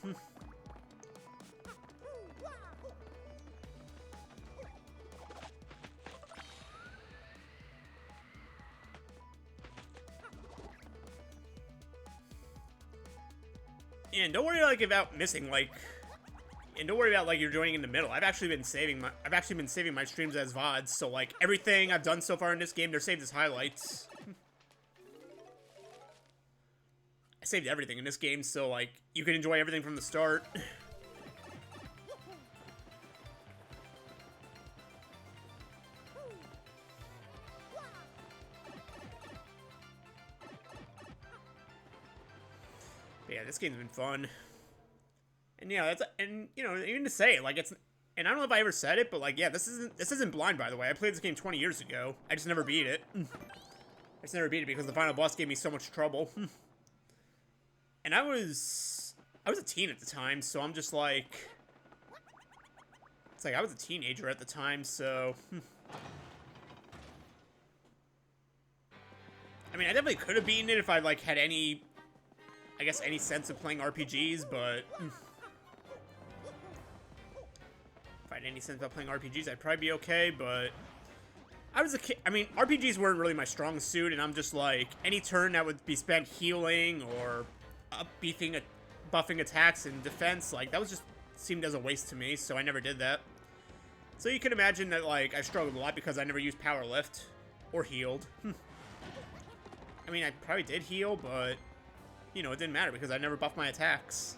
And don't worry about missing and don't worry about you're joining in the middle. I've actually been saving my streams as VODs, so like everything I've done so far in this game, they're saved as highlights. I saved everything in this game, so like you can enjoy everything from the start. But yeah, this game's been fun. And yeah, even to say it, like it's, and I don't know if I ever said it, but like yeah, this isn't blind, by the way. I played this game 20 years ago. I just never beat it. just never beat it because the final boss gave me so much trouble. And I was a teen at the time, so I'm just like... It's like I was a teenager at the time, so... I mean, I definitely could have beaten it if I, like, had any... I guess any sense of playing RPGs, but... If I had any sense about playing RPGs, I'd probably be okay, but... I was a kid. I mean, RPGs weren't really my strong suit, and I'm just like, any turn that would be spent healing or buffing attacks and defense, like, that was just seemed as a waste to me, so I never did that. So you can imagine that, like, I struggled a lot because I never used power lift or healed. I mean, I probably did heal, but, you know, it didn't matter because I never buffed my attacks.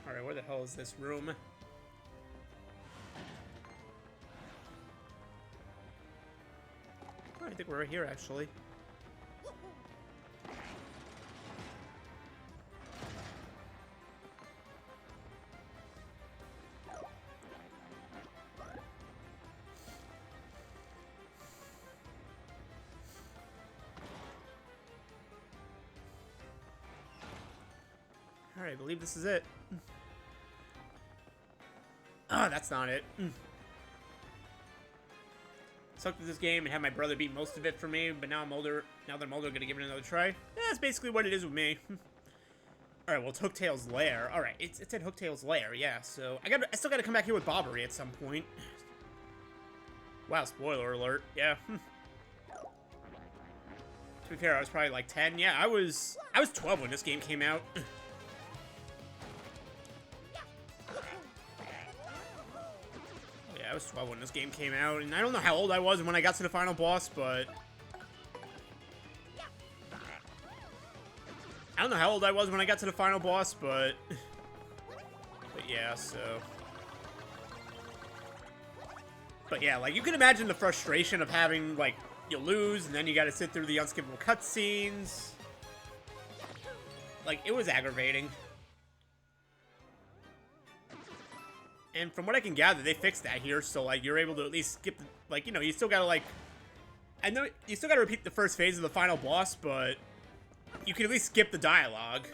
Alright, where the hell is this room? Oh, I think we're right here, actually. Alright, I believe this is it. Ah, that's not it. Sucked at this game and had my brother beat most of it for me, but now I'm older. Now that I'm older, I'm gonna give it another try. Yeah, that's basically what it is with me. Alright, well, it's Hooktail's Lair. Alright, it's at Hooktail's Lair, yeah, so I still gotta come back here with Bobbery at some point. Wow, spoiler alert. Yeah. To be fair, I was probably like 10. Yeah, I was 12 when this game came out. I was 12 when this game came out, and I don't know how old I was when I got to the final boss, but... I don't know how old I was when I got to the final boss, but... But yeah, so... But yeah, like, you can imagine the frustration of having, like, you lose, and then you gotta sit through the unskippable cutscenes. Like, it was aggravating. And from what I can gather, they fixed that here, so, like, you're able to at least skip, like, you know, you still gotta, like... I know you still gotta repeat the first phase of the final boss, but you can at least skip the dialogue.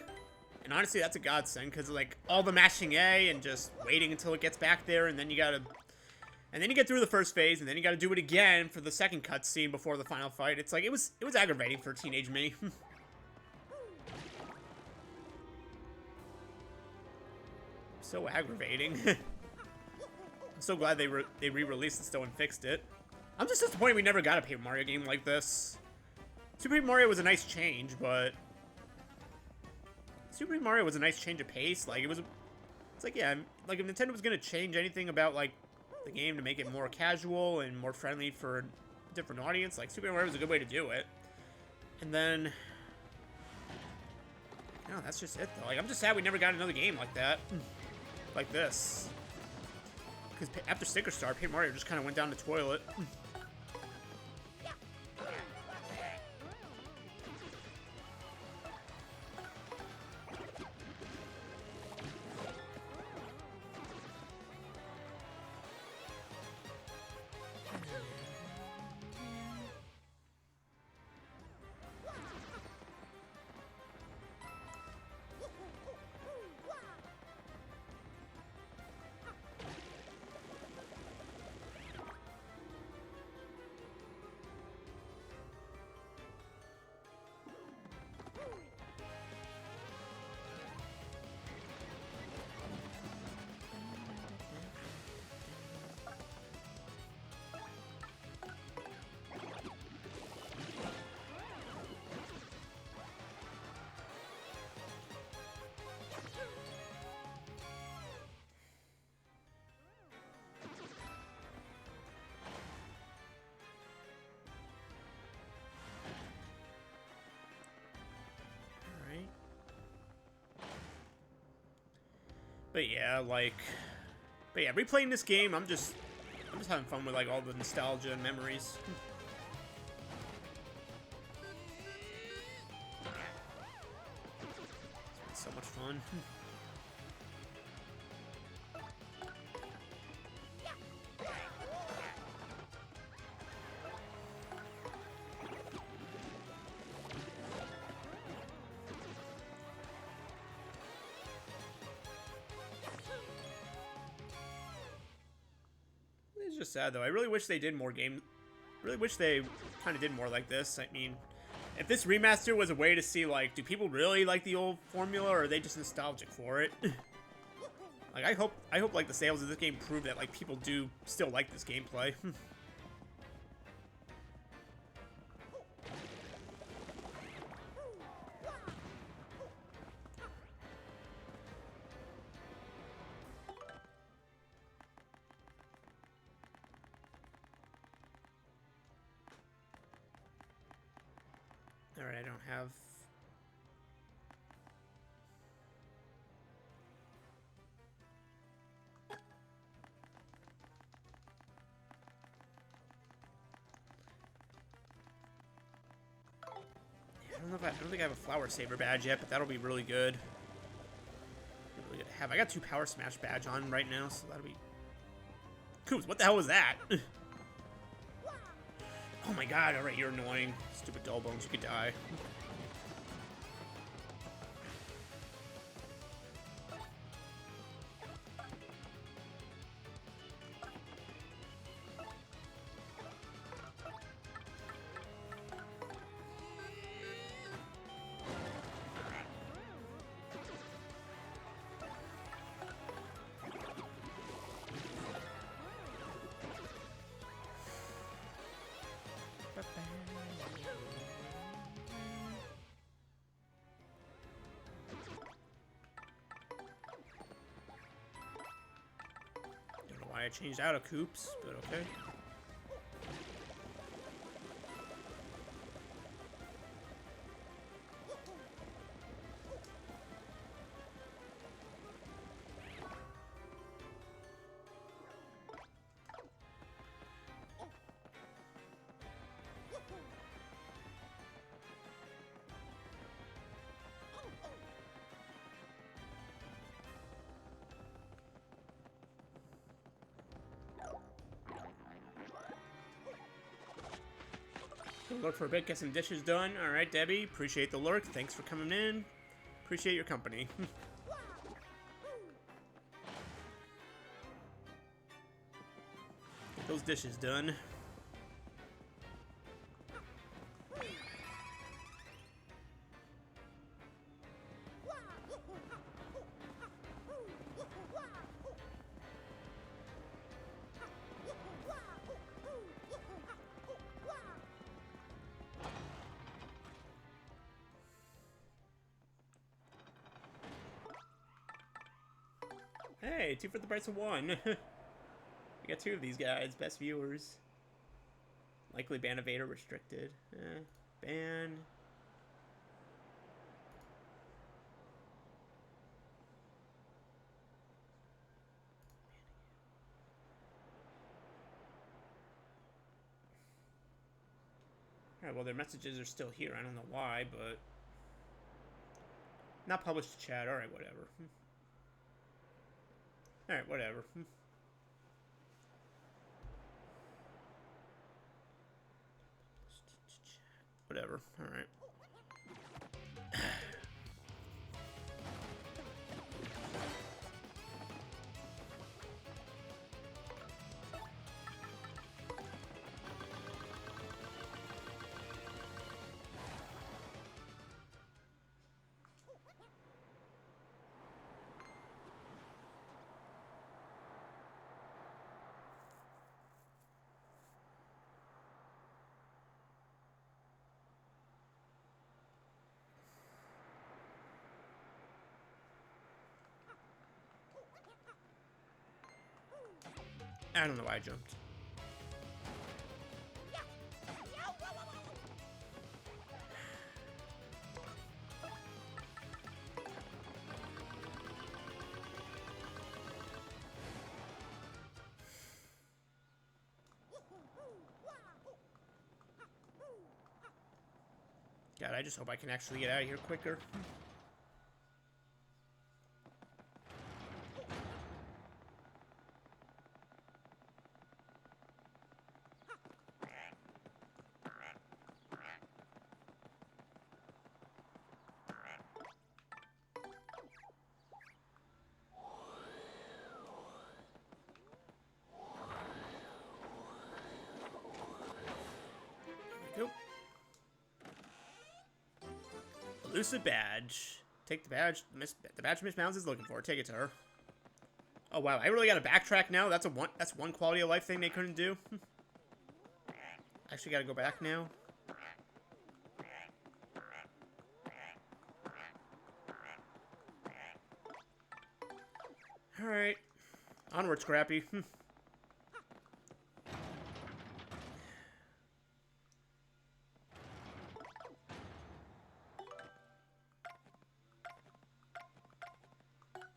And honestly, that's a godsend, because, like, all the mashing A and just waiting until it gets back there, and then you gotta... And then you get through the first phase, and then you gotta do it again for the second cutscene before the final fight. It's like, it was aggravating for teenage me. So aggravating. I'm so glad they re-released it still and fixed it. I'm just disappointed we never got a Paper Mario game like this. Super Paper Mario was a nice change, but... Super Paper Mario was a nice change of pace. Like, it's like, yeah, like, if Nintendo was gonna change anything about, like, the game to make it more casual and more friendly for a different audience, like, Super Paper Mario was a good way to do it. And then... No, that's just it, though. Like, I'm just sad we never got another game like that. Like this. Because after Sticker Star, Paper Mario just kind of went down the toilet. But yeah, like... But yeah, replaying this game, I'm just having fun with, like, all the nostalgia and memories. fun. It's just sad though. I really wish they did more games. Really wish they kind of did more like this. I mean, if this remaster was a way to see, like, do people really like the old formula, or are they just nostalgic for it? Like, I hope, like, the sales of this game prove that, like, people do still like this gameplay. Alright, I don't have... I don't think I have a Flower Saver badge yet, but that'll be really good. Really good to have. I got 2 Power Smash badge on right now, so that'll be... Coops, what the hell was that? Oh my god, alright, you're annoying. Stupid dull bones, you could die. Don't know why I changed out of Coops, but okay. Look for a bit, get some dishes done. Alright, Debbie, appreciate the lurk. Thanks for coming in. Appreciate your company. Get those dishes done. Hey, 2 for the price of 1. We got 2 of these guys. Best viewers. Likely ban Vader restricted. Ban. Alright, well, their messages are still here. I don't know why, but... Not published to chat. Alright, whatever. Alright, whatever. Whatever. Alright. I don't know why I jumped. God, I just hope I can actually get out of here quicker. Elusive badge. Take the badge. The badge Miss Mounds is looking for. Take it to her. Oh wow, I really gotta backtrack now. That's one quality of life thing they couldn't do. Actually, gotta go back now. All right, onward, Scrappy.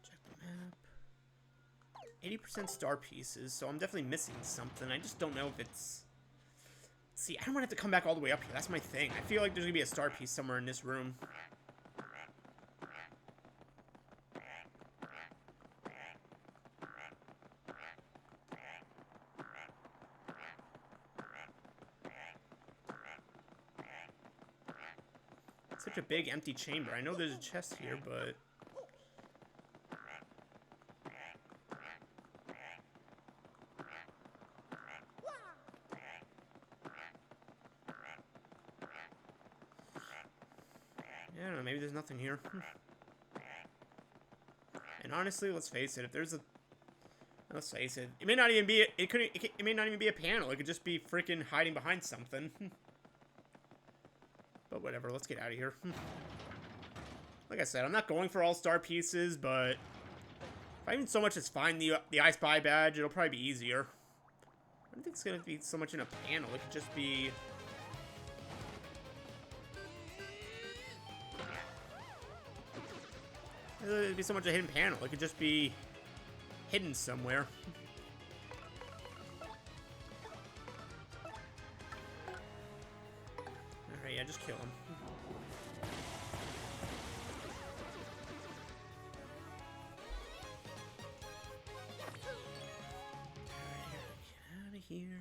Check the map. 80% star pieces, so I'm definitely missing something. I just don't know if it's... See, I don't want to have to come back all the way up here. That's my thing. I feel like there's going to be a star piece somewhere in this room. It's such a big, empty chamber. I know there's a chest here, but... I don't know, maybe there's nothing here. And honestly, let's face it, if there's a... Let's face it, it may not even be... It may not even be a panel. It could just be freaking hiding behind something. But whatever, let's get out of here. Like I said, I'm not going for all star pieces, but... If I even so much as find the I Spy badge, it'll probably be easier. I don't think it's going to be so much in a panel. It could just be... It'd be so much a hidden panel. It could just be hidden somewhere. Alright, yeah, just kill him. Alright, get out of here.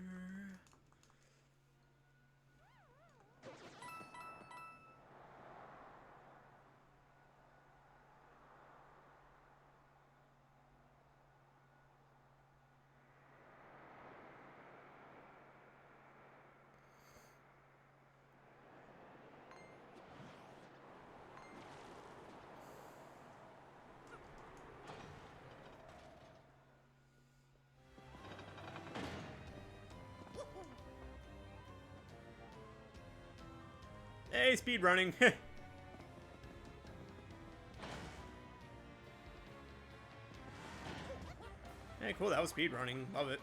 Hey, speed running. Hey, cool, that was speed running. Love it.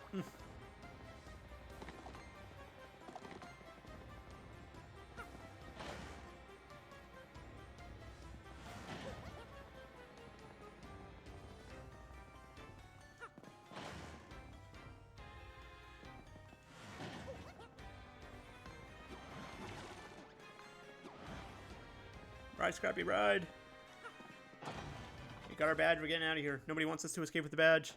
Ride, Scrappy, ride. We got our badge. We're getting out of here. Nobody wants us to escape with the badge.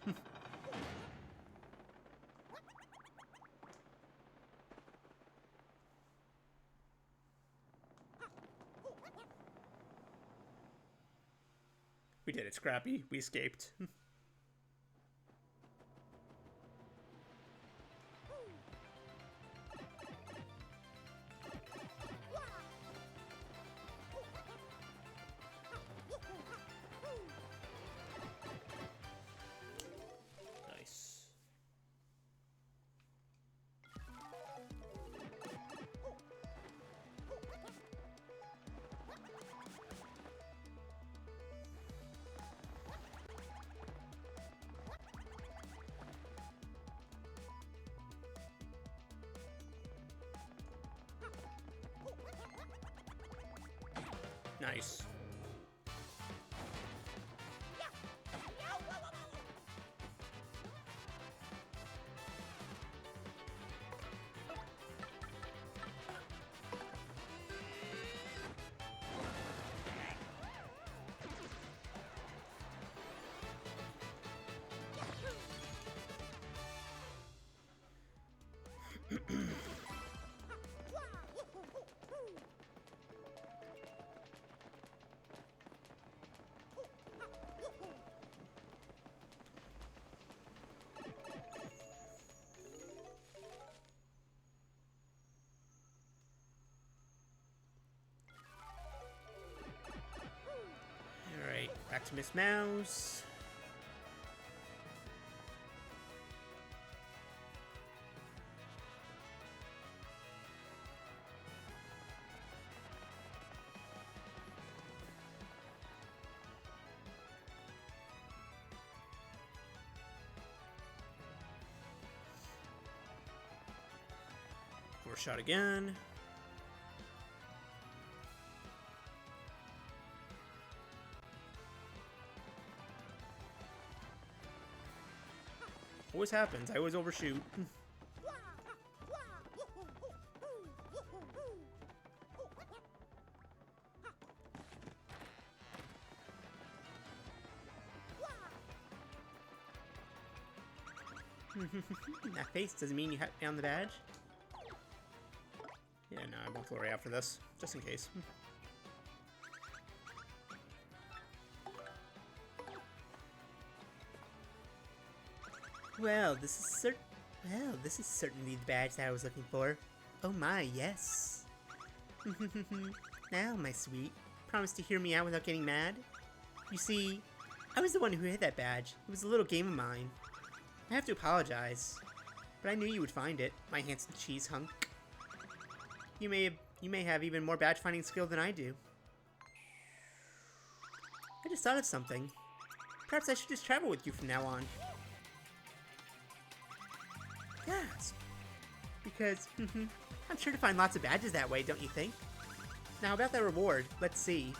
We did it, Scrappy. We escaped. Nice. Nice. Back to Miss Mouse. Shot again. Always happens. I always overshoot. That face doesn't mean you have found the badge. Yeah, no, I won't flurry out for this, just in case. Well, this is certainly the badge that I was looking for. Oh my, yes. Now, my sweet, promise to hear me out without getting mad? You see, I was the one who hid that badge. It was a little game of mine. I have to apologize, but I knew you would find it, my handsome cheese hunk. You may have even more badge finding skill than I do. I just thought of something. Perhaps I should just travel with you from now on. Yes. Because, I'm sure to find lots of badges that way, don't you think? Now about that reward, let's see.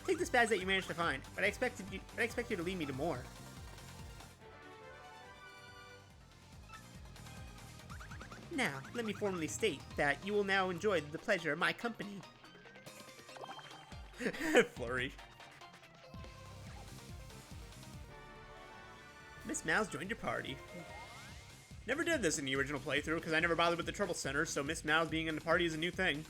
Take this badge that you managed to find, but I expect you to lead me to more. Now, let me formally state that you will now enjoy the pleasure of my company. Flurry. Miss Mouse joined your party. Never did this in the original playthrough because I never bothered with the Trouble Center, so Miss Mouse being in the party is a new thing.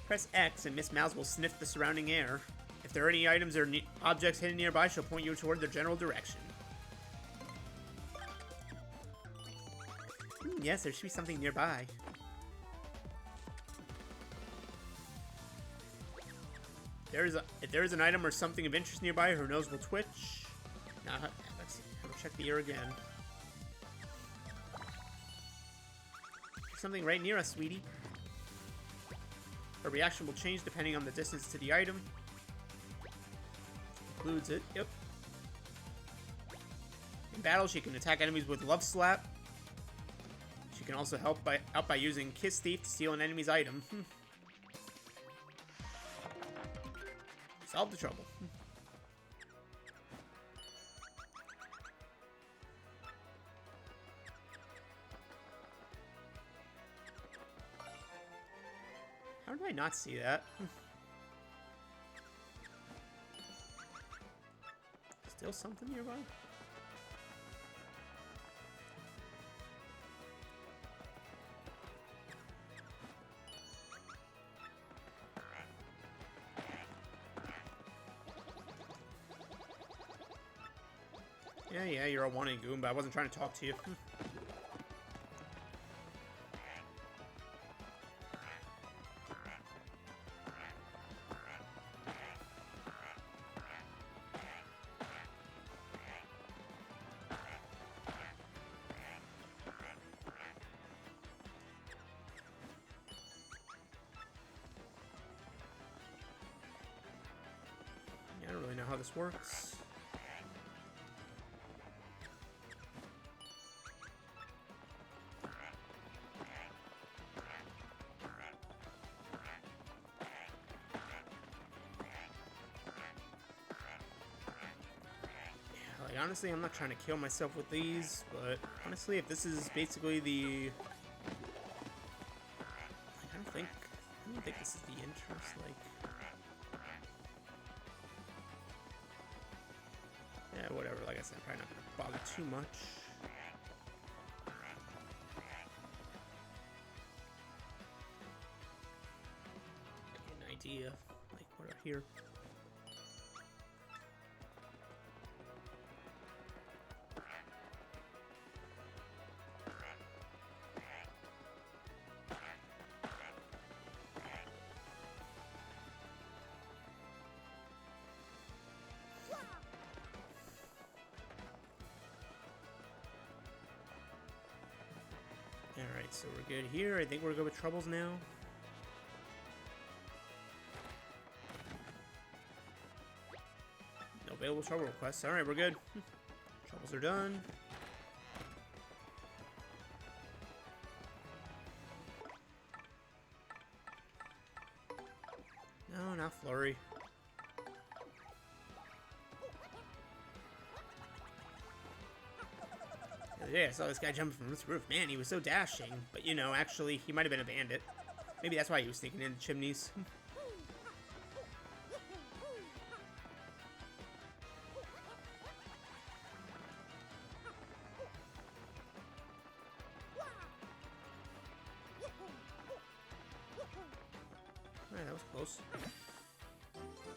Press X and Miss Mouse will sniff the surrounding air. If there are any items or objects hidden nearby, she'll point you toward their general direction. Yes, there should be something nearby. If there is an item or something of interest nearby, her nose will twitch. Now, let's have her check the air again. There's something right near us, sweetie. Her reaction will change depending on the distance to the item. Includes it. Yep. In battle, she can attack enemies with Love Slap. She can also help out by using Kiss Thief to steal an enemy's item. Solve the trouble. How did I not see that? Still something nearby? Yeah, you're a one-in goon, but I wasn't trying to talk to you. I don't really know how this works. Honestly, I'm not trying to kill myself with these, but honestly, if this is basically the... I don't think this is the interest, like... Yeah, whatever, like I said, I'm probably not gonna bother too much. Get an idea, like, what are here? Alright, so we're good here. I think we're good with troubles now. No available trouble requests. Alright, we're good. Troubles are done. No, not Flurry. The other day I saw this guy jumping from this roof. Man, he was so dashing. But you know, actually, he might have been a bandit. Maybe that's why he was sneaking in the chimneys. Alright, that was close.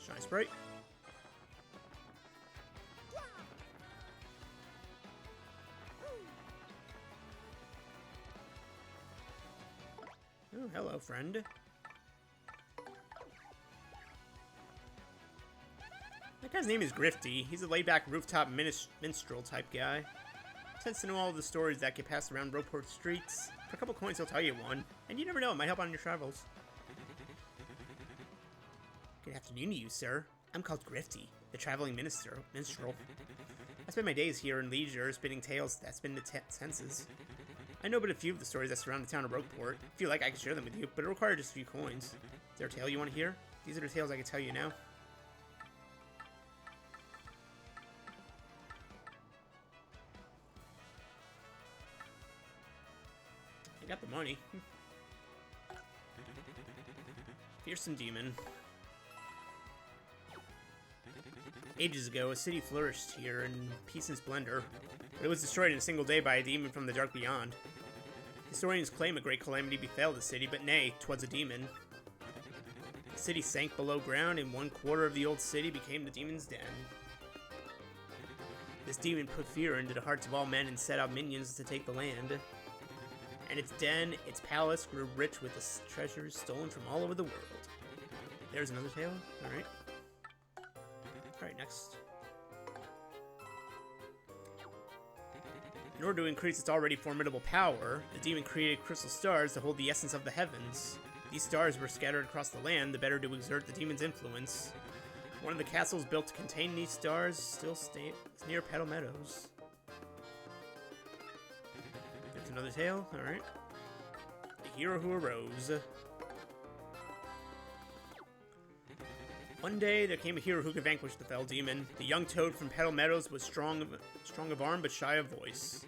Shine Sprite. Oh, hello, friend. That guy's name is Grifty. He's a laid-back rooftop minstrel type guy. Tends to know all the stories that get passed around Roport streets. For a couple coins, he'll tell you one. And you never know, it might help on your travels. Good afternoon to you, sir. I'm called Grifty, the traveling minstrel. I spend my days here in leisure, spinning tales that spin the senses. I know but a few of the stories that surround the town of Rogueport. If you like, I can share them with you, but it requires just a few coins. Is there a tale you want to hear? These are the tales I can tell you now. I got the money. Fearsome demon. Ages ago, a city flourished here in peace and splendor, but it was destroyed in a single day by a demon from the dark beyond. Historians claim a great calamity befell the city, but nay, 'twas a demon. The city sank below ground, and 1/4 of the old city became the demon's den. This demon put fear into the hearts of all men and set out minions to take the land. And its den, its palace, grew rich with the treasures stolen from all over the world. There's another tale? Alright. Alright, next. In order to increase its already formidable power, the demon created crystal stars to hold the essence of the heavens. These stars were scattered across the land, the better to exert the demon's influence. One of the castles built to contain these stars still stands near Petal Meadows. There's another tale, alright. The hero who arose. One day, there came a hero who could vanquish the fell demon. The young toad from Petal Meadows was strong of arm but shy of voice.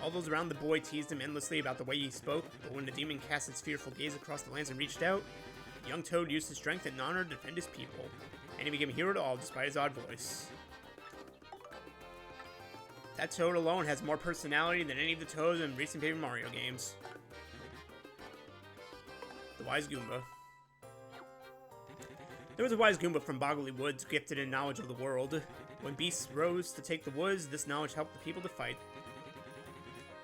All those around the boy teased him endlessly about the way he spoke, but when the demon cast its fearful gaze across the lands and reached out, the young toad used his strength and honor to defend his people, and he became a hero to all despite his odd voice. That toad alone has more personality than any of the toads in recent Paper Mario games. The Wise Goomba. There was a wise Goomba from Boggly Woods, gifted in knowledge of the world. When beasts rose to take the woods, this knowledge helped the people to fight.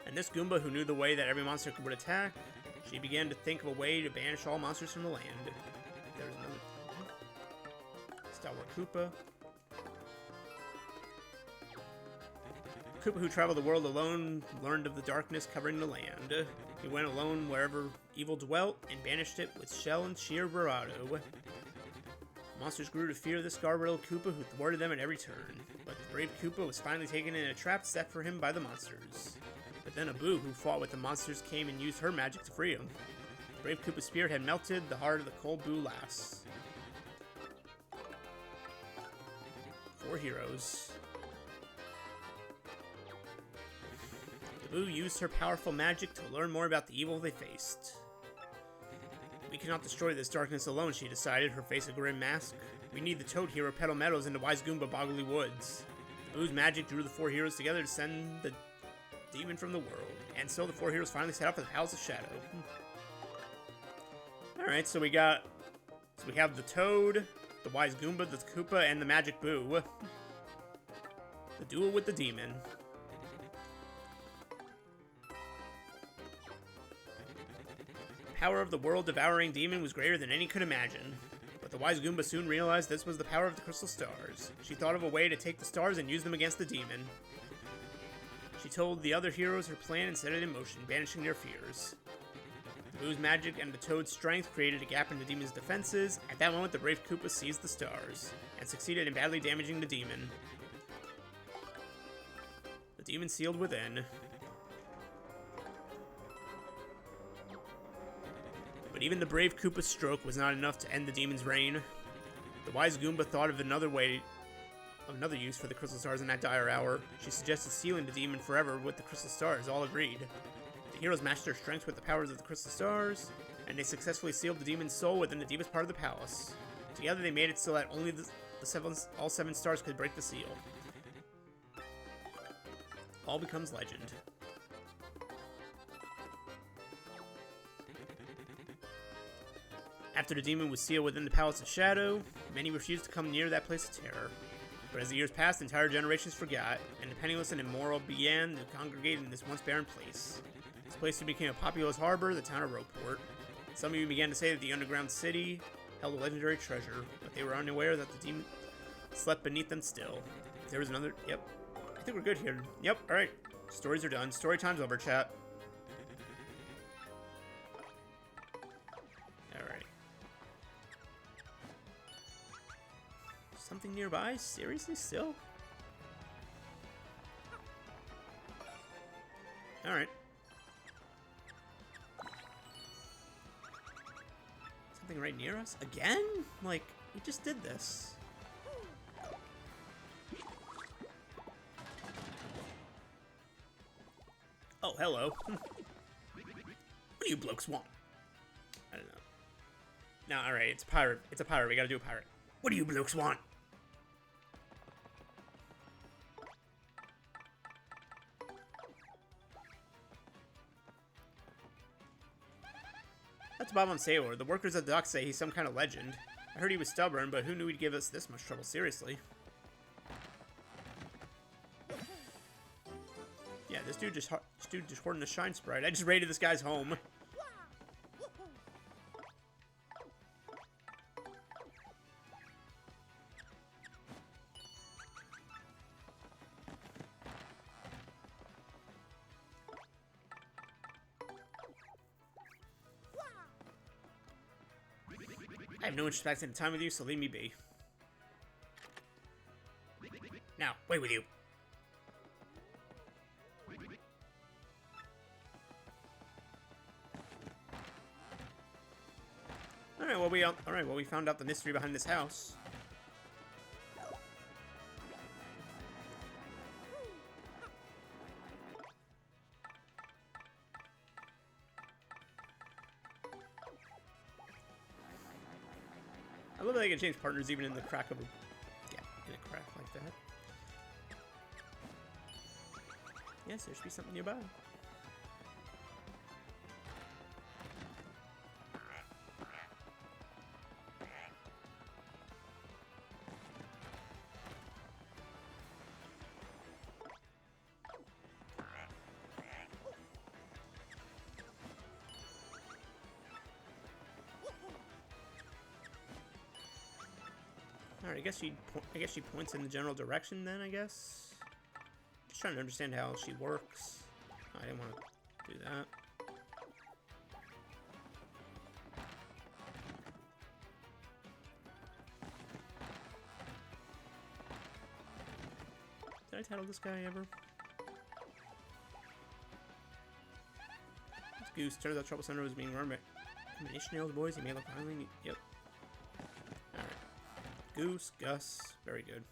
And this Goomba, who knew the way that every monster would attack, she began to think of a way to banish all monsters from the land. There's another Stalwart Koopa. Koopa, who traveled the world alone, learned of the darkness covering the land. He went alone wherever evil dwelt, and banished it with shell and sheer bravado. Monsters grew to fear this Gargoyle Koopa, who thwarted them at every turn. But the brave Koopa was finally taken in a trap set for him by the monsters. But then a Boo, who fought with the monsters, came and used her magic to free him. The brave Koopa's spirit had melted the heart of the cold Boo lass. 4 heroes. The Boo used her powerful magic to learn more about the evil they faced. We cannot destroy this darkness alone, she decided, her face a grim mask. We need the Toad Hero, Petal Meadows, and the Wise Goomba, Boggly Woods. The Boo's magic drew the 4 heroes together to send the demon from the world. And so the 4 heroes finally set out for the Palace of Shadow. Alright, so we have the Toad, the Wise Goomba, the Koopa, and the Magic Boo. The duel with the demon. The power of the world-devouring demon was greater than any could imagine. But the Wise Goomba soon realized this was the power of the crystal stars. She thought of a way to take the stars and use them against the demon. She told the other heroes her plan and set it in motion, banishing their fears. The Boo's magic and the Toad's strength created a gap in the demon's defenses. At that moment, the brave Koopa seized the stars and succeeded in badly damaging the demon. The demon sealed within. But even the brave Koopa's stroke was not enough to end the demon's reign. The wise Goomba thought of another use for the crystal stars in that dire hour. She suggested sealing the demon forever with the crystal stars. All agreed. The heroes matched their strengths with the powers of the crystal stars, and they successfully sealed the demon's soul within the deepest part of the palace. Together they made it so that only all 7 stars could break the seal. All becomes legend. After the demon was sealed within the Palace of Shadow, many refused to come near that place of terror. But as the years passed, entire generations forgot, and the penniless and immoral began to congregate in this once barren place. This place soon became a populous harbor, the town of Rogueport. Some even began to say that the underground city held a legendary treasure, but they were unaware that the demon slept beneath them still. If there was another... Yep. I think we're good here. Yep, alright. Stories are done. Story time's over, chat. Alright. Something nearby? Seriously, still? Alright. Something right near us? Again? Like, we just did this. Oh, hello. What do you blokes want? I don't know. No, alright, it's a pirate. It's a pirate. We gotta do a pirate. What do you blokes want? That's Bob on Sailor. The workers at the dock say he's some kind of legend. I heard he was stubborn, but who knew he'd give us this much trouble, seriously? Yeah, this dude just hoarding the shine sprite. I just raided this guy's home. I have no interest in spending time with you, so leave me be. Now, away with you. Alright, well we found out the mystery behind this house. I love that they can change partners even in the crack of a... Yeah, in a crack like that. Yes, there should be something nearby. Alright, I guess she points in the general direction then, I guess. Just trying to understand how she works. I didn't want to do that. Did I title this guy ever? This Goose. Turns out Trouble Center was being run by combination boys. He may look violent. Yep. Alright. Goose, Gus. Very good.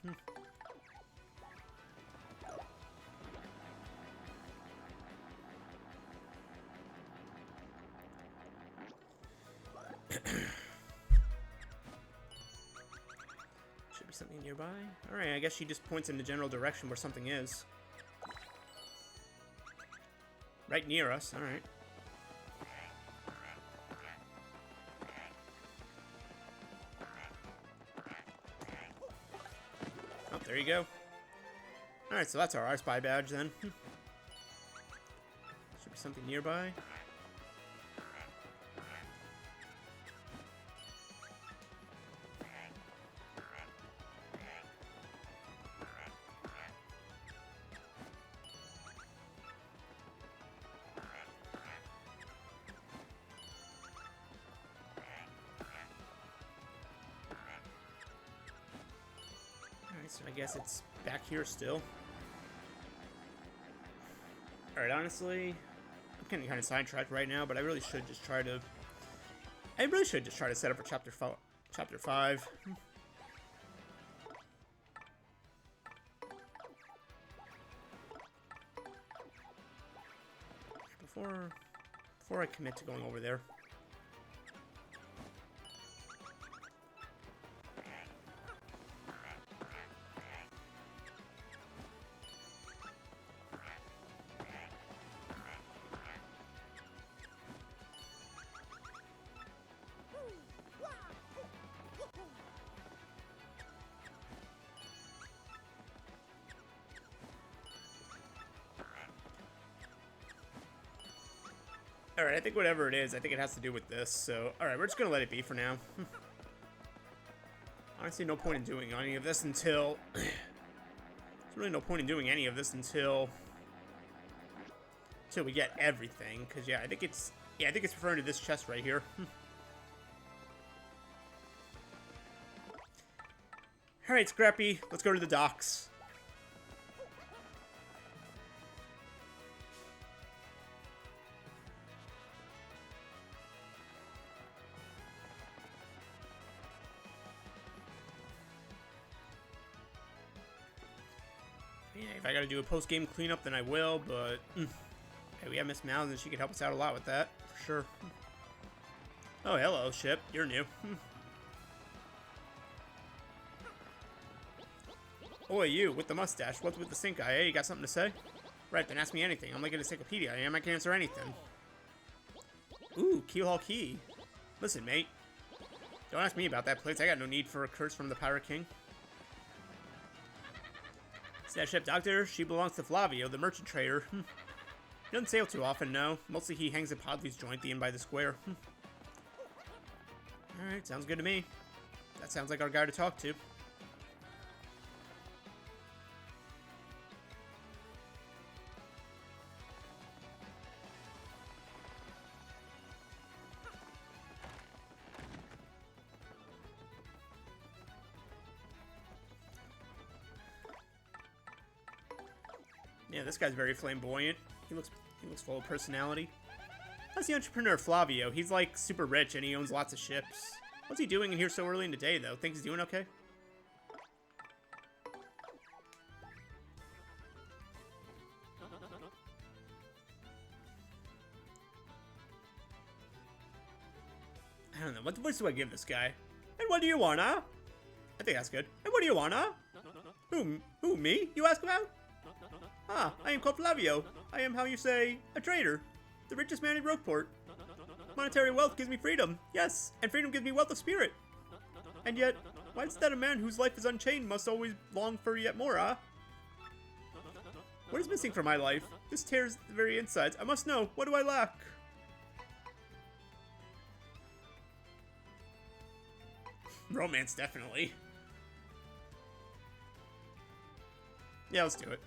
Should be something nearby. Alright, I guess she just points in the general direction where something is. Right near us, alright. Oh, there you go. Alright, so that's our spy badge then. Should be something nearby. So I guess it's back here still. Alright, honestly, I'm getting kind of sidetracked right now, but I really should just try to... set up for Chapter 5. Before I commit to going over there. Alright, I think whatever it is, I think it has to do with this, so... Alright, we're just gonna let it be for now. Honestly, no point in doing any of this until... There's really no point in doing any of this until we get everything, because yeah, I think it's referring to this chest right here. Alright, Scrappy, let's go to the docks. Yeah, if I gotta do a post-game cleanup, then I will, but... Hey, we have Miss Mouse, and she could help us out a lot with that, for sure. Oh, hello, ship. You're new. Oi, you, with the mustache. What's with the stink eye, eh? You got something to say? Right, then ask me anything. I'm like an encyclopedia. I can answer anything. Ooh, Keelhaul Key. Listen, mate. Don't ask me about that place. I got no need for a curse from the Pirate King. That ship, Doctor, she belongs to Flavio, the merchant trader. He doesn't sail too often, no. Mostly he hangs at Podley's joint, the inn by the square. Alright, sounds good to me. That sounds like our guy to talk to. Yeah, this guy's very flamboyant. He looks full of personality. That's the entrepreneur Flavio. He's like super rich and he owns lots of ships. What's he doing in here so early in the day though? Think he's doing okay? I don't know. What voice do I give this guy? And what do you want, huh? I think that's good. And what do you want, huh? Who, me? You ask about? Ah, I am called Flavio. I am, how you say, a trader. The richest man in Rogueport. Monetary wealth gives me freedom. Yes, and freedom gives me wealth of spirit. And yet, why is that a man whose life is unchained must always long for yet more, ah? What is missing from my life? This tears the very insides. I must know. What do I lack? Romance, definitely. Yeah, let's do it.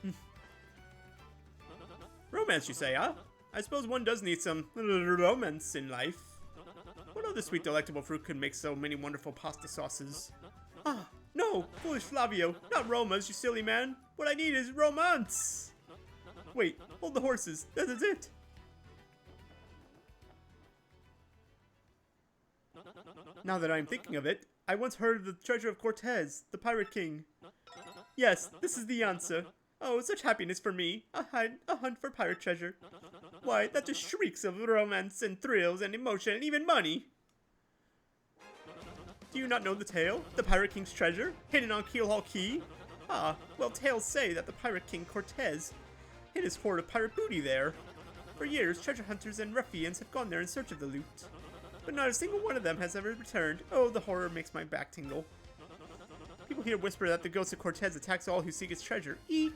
Romance, you say, huh? I suppose one does need some romance in life. What other sweet, delectable fruit could make so many wonderful pasta sauces? Ah, no, foolish Flavio, not Romas, you silly man. What I need is romance. Wait, hold the horses. That is it. Now that I'm thinking of it, I once heard of the treasure of Cortez, the Pirate King. Yes, this is the answer. Oh, such happiness for me. A hunt for pirate treasure. Why, that just shrieks of romance and thrills and emotion and even money. Do you not know the tale? The Pirate King's treasure? Hidden on Keelhaul Key? Ah, well, tales say that the Pirate King Cortez hid his hoard of pirate booty there. For years, treasure hunters and ruffians have gone there in search of the loot. But not a single one of them has ever returned. Oh, the horror makes my back tingle. People here whisper that the ghost of Cortez attacks all who seek its treasure. Eek!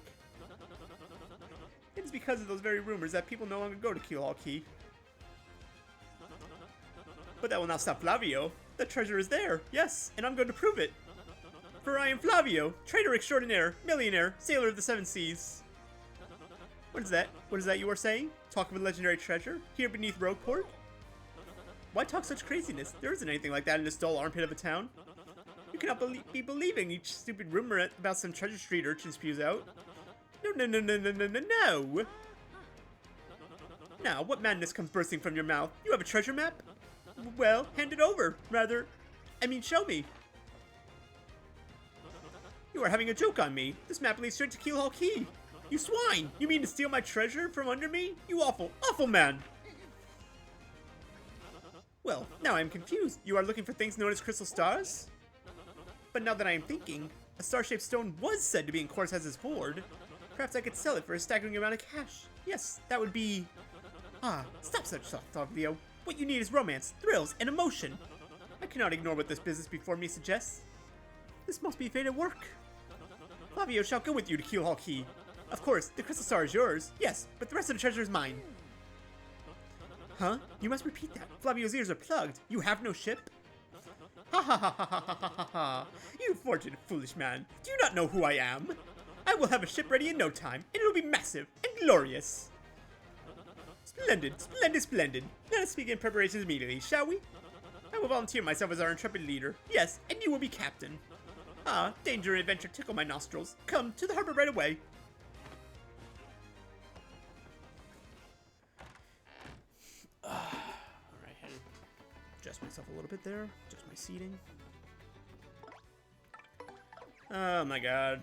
It is because of those very rumors that people no longer go to Keelhaul Key. But that will not stop Flavio. The treasure is there, yes, and I'm going to prove it. For I am Flavio, trader extraordinaire, millionaire, sailor of the seven seas. What is that? What is that you are saying? Talk of a legendary treasure? Here beneath Rogueport? Why talk such craziness? There isn't anything like that in this dull armpit of a town. You cannot be believing each stupid rumor about some Treasure Street urchin spews out. No. Now, what madness comes bursting from your mouth? You have a treasure map? Well, hand it over. Show me. You are having a joke on me. This map leads straight to Keelhaul Key. You swine! You mean to steal my treasure from under me? You awful man! Well, now I am confused. You are looking for things known as crystal stars? But now that I am thinking, a star-shaped stone was said to be in Cortez's hoard. Perhaps I could sell it for a staggering amount of cash. Yes, that would be... Ah, stop such thought, Leo. What you need is romance, thrills, and emotion. I cannot ignore what this business before me suggests. This must be fated work. Flavio shall go with you to Keelhaul Key. Of course, the crystal star is yours, yes, but the rest of the treasure is mine. Huh? You must repeat that. Flavio's ears are plugged. You have no ship? Ha ha ha ha ha ha ha ha. You fortunate foolish man. Do you not know who I am? I will have a ship ready in no time, and it'll be massive and glorious. Splendid. Let us begin preparations immediately, shall we? I will volunteer myself as our intrepid leader. Yes, and you will be captain. Ah, danger and adventure tickle my nostrils. Come, to the harbor right away. Alright, adjust myself a little bit there. Adjust my seating. Oh my god.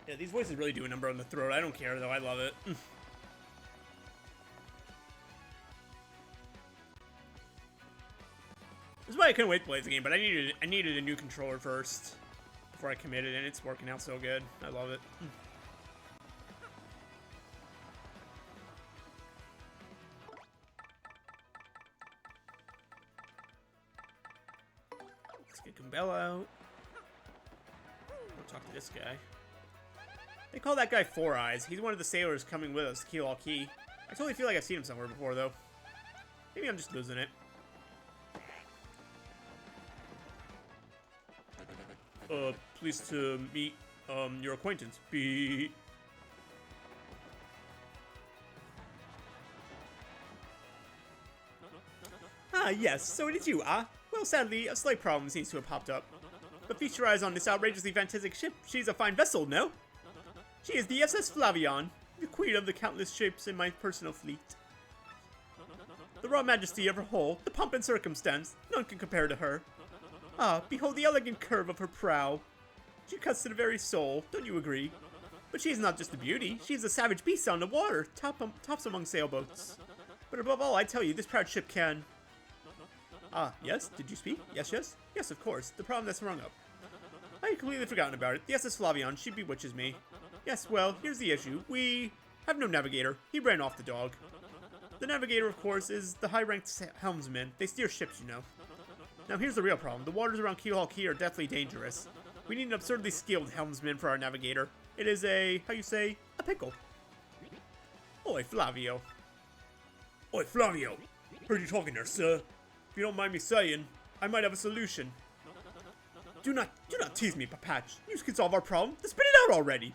Yeah, these voices really do a number on the throat. I don't care though, I love it. This is why I couldn't wait to play the game, but I needed a new controller first before I committed, and it's working out so good. I love it. Let's get Gumbella out. We'll talk to this guy. They call that guy Four Eyes. He's one of the sailors coming with us to Keelhaul Key. I totally feel like I've seen him somewhere before, though. Maybe I'm just losing it. Pleased to meet, your acquaintance. B. Ah, yes, so it is you, ah? Well, sadly, a slight problem seems to have popped up. But feast your eyes on this outrageously fantastic ship. She's a fine vessel, no? She is the SS Flavian, the queen of the countless ships in my personal fleet. The raw majesty of her hull, the pomp and circumstance, none can compare to her. Ah, behold the elegant curve of her prow. She cuts to the very soul, don't you agree? But she is not just a beauty, she is a savage beast on the water, tops among sailboats. But above all, I tell you, this proud ship can... Ah, yes? Did you speak? Yes? Yes, of course, the problem that's sprung up. I had completely forgotten about it. The SS Flavian, she bewitches me. Yes, well, here's the issue. We have no navigator. He ran off the dog. The navigator, of course, is the high-ranked helmsman. They steer ships, you know. Now here's the real problem. The waters around Keelhaul Key are deathly dangerous. We need an absurdly skilled helmsman for our navigator. It is a, how you say, a pickle. Oi, Flavio. Oi, Flavio. Heard you talking there, sir. If you don't mind me saying, I might have a solution. Do not tease me, Papatch. You can solve our problem. Then spit it out already.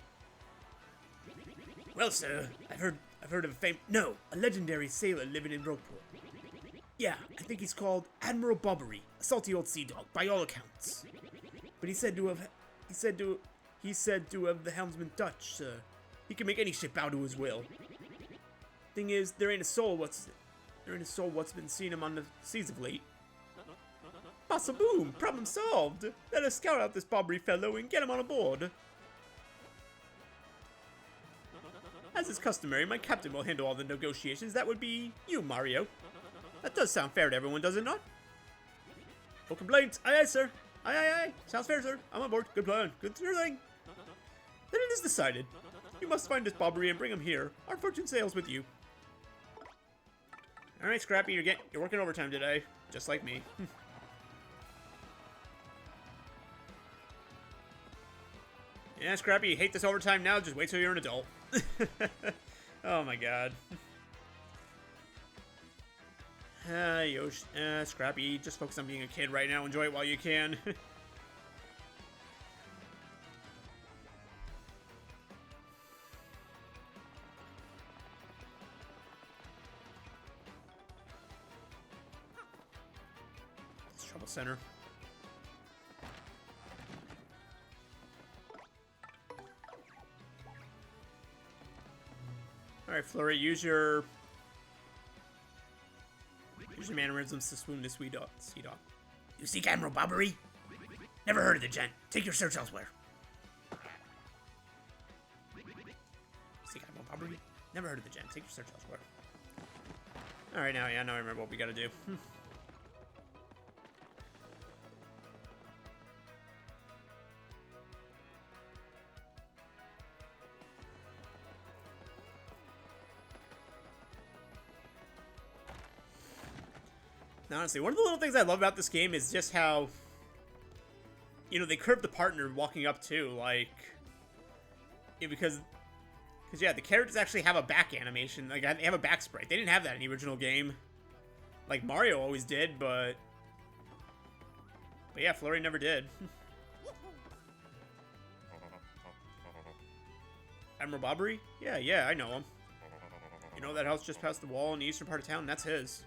Well, sir, I've heard of a legendary sailor living in Rockport. Yeah, I think he's called Admiral Bobbery, a salty old sea dog, by all accounts. But he said to have the helmsman Dutch, sir. He can make any ship bow to his will. Thing is, there ain't a soul what's been seen him on the seas of late. Bassa boom! Problem solved! Let us scout out this Bobbery fellow and get him on aboard. As is customary, my captain will handle all the negotiations. That would be you, Mario. That does sound fair to everyone, does it not? No complaints. Aye, aye, sir. Aye, aye, aye. Sounds fair, sir. I'm on board. Good plan. Good thing. Then it is decided. You must find this Bobbery and bring him here. Our fortune sails with you. All right, Scrappy, you're working overtime today, just like me. Yeah, Scrappy, you hate this overtime now. Just wait till you're an adult. Oh my god. Yosh, Scrappy, just focus on being a kid right now. Enjoy it while you can. Trouble Center. Alright, Flurry, use your mannerisms to swoon the sea dog. You seek Admiral Bobbery? Never heard of the gent. Take your search elsewhere. Seek Admiral Bobbery? Never heard of the gent. Take your search elsewhere. Alright, now I remember what we gotta do. Honestly, one of the little things I love about this game is just how, you know, they curve the partner walking up too, like, yeah, because yeah, the characters actually have a back animation, like, they have a back sprite. They didn't have that in the original game, like Mario always did, but yeah, Flurry never did. Admiral Bobbery? Yeah, I know him. You know that house just past the wall in the eastern part of town? That's his.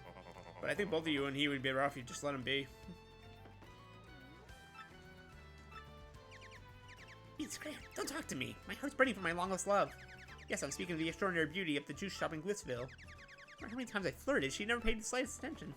But I think both of you and he would be better off if you just let him be. It's Grant, don't talk to me. My heart's burning for my long-lost love. Yes, I'm speaking of the extraordinary beauty of the juice shop in Glissville. How many times I flirted, she never paid the slightest attention.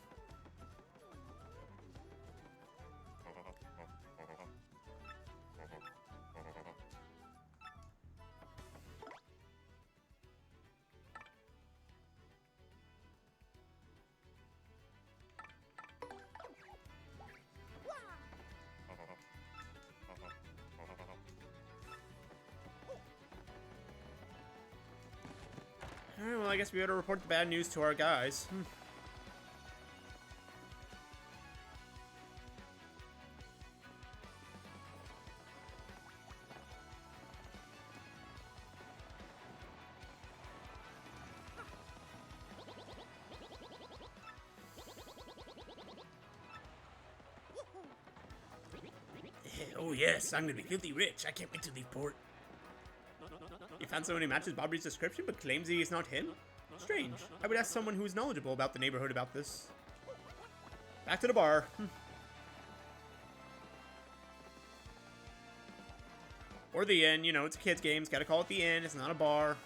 Alright, well, I guess we better report the bad news to our guys. Oh yes, I'm gonna be filthy rich. I can't wait to leave port. You found someone who matches Bobby's description but claims he is not him? Strange. I would ask someone who is knowledgeable about the neighborhood about this. Back to the bar. Or the inn, you know, it's a kid's game. Gotta call it the inn, it's not a bar.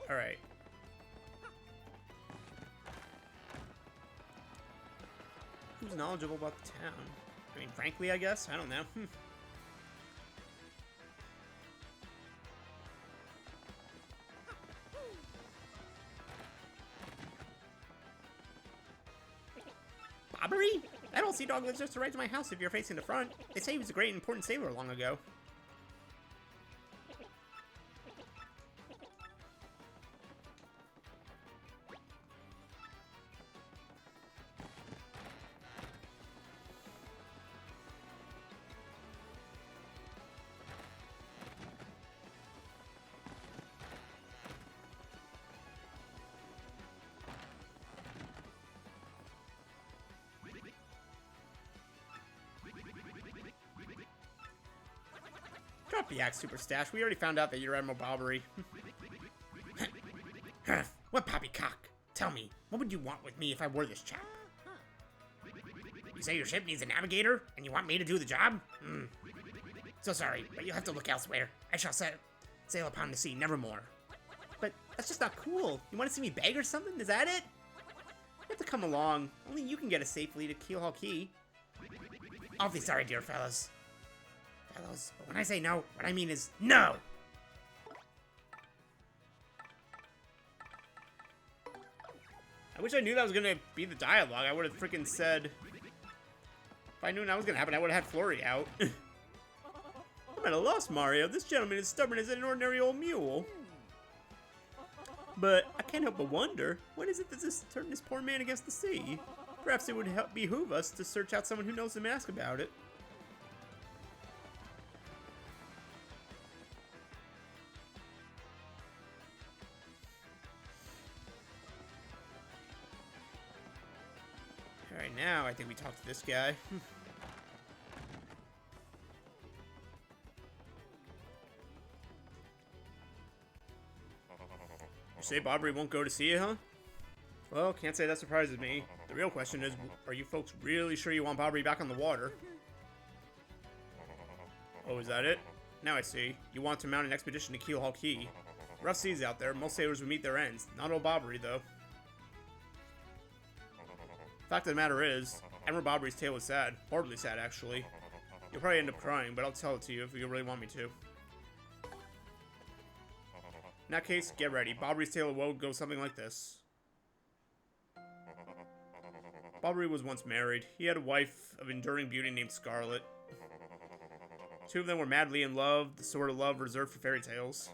Alright. Who's knowledgeable about the town? I mean, frankly, I guess? I don't know. Bobbery? That old sea dog lives just right to my house if you're facing the front. They say he was a great and important sailor long ago. Drop the axe, Super Stash. We already found out that you're Admiral Bobbery. What poppycock? Tell me, what would you want with me if I were this chap? You say your ship needs a navigator, and you want me to do the job? So sorry, but you'll have to look elsewhere. I shall sail upon the sea, nevermore. But that's just not cool. You want to see me beg or something? Is that it? You have to come along. Only you can get us safely to Keelhaul Key. Awfully sorry, dear fellows. But when I say no, what I mean is no! I wish I knew that was gonna be the dialogue. I would have freaking said... If I knew that was gonna happen, I would have had Flurry out. I'm at a loss, Mario. This gentleman is stubborn as an ordinary old mule. But I can't help but wonder, what is it that has turned this poor man against the sea? Perhaps it would behoove us to search out someone who knows the mask about it. Alright, now I think we talk to this guy. say Bobbery won't go to see you, huh? Well, can't say that surprises me. The real question is, are you folks really sure you want Bobbery back on the water? Oh, is that it? Now I see. You want to mount an expedition to Keelhaul Key. Rough seas out there, most sailors would meet their ends. Not old Bobbery, though. Fact of the matter is, Admiral Bobbery's tale is sad. Horribly sad, actually. You'll probably end up crying, but I'll tell it to you if you really want me to. In that case, get ready. Bobbery's tale of woe goes something like this. Bobbery was once married. He had a wife of enduring beauty named Scarlet. Two of them were madly in love, the sort of love reserved for fairy tales.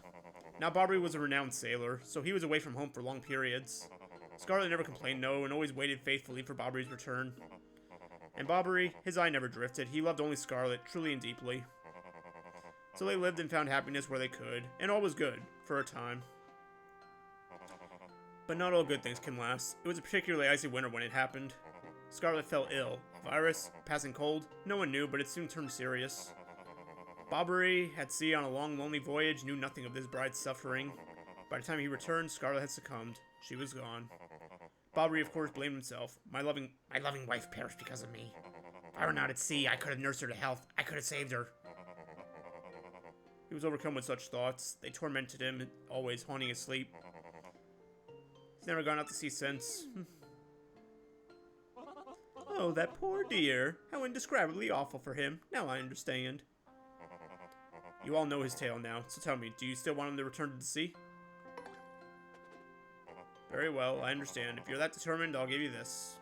Now Bobbery was a renowned sailor, so he was away from home for long periods. Scarlet never complained no, and always waited faithfully for Bobbery's return. And Bobbery, his eye never drifted. He loved only Scarlet, truly and deeply. So they lived and found happiness where they could, and all was good, for a time. But not all good things can last. It was a particularly icy winter when it happened. Scarlet fell ill. A virus, passing cold, no one knew, but it soon turned serious. Bobbery, at sea on a long, lonely voyage, knew nothing of this bride's suffering. By the time he returned, Scarlet had succumbed. She was gone. Bobbery, of course, blamed himself. My loving wife perished because of me. If I were not at sea, I could have nursed her to health. I could have saved her. He was overcome with such thoughts. They tormented him, always haunting his sleep. He's never gone out to sea since. Oh, that poor dear. How indescribably awful for him. Now I understand. You all know his tale now, so tell me, do you still want him to return to the sea? Very well, I understand. If you're that determined, I'll give you this.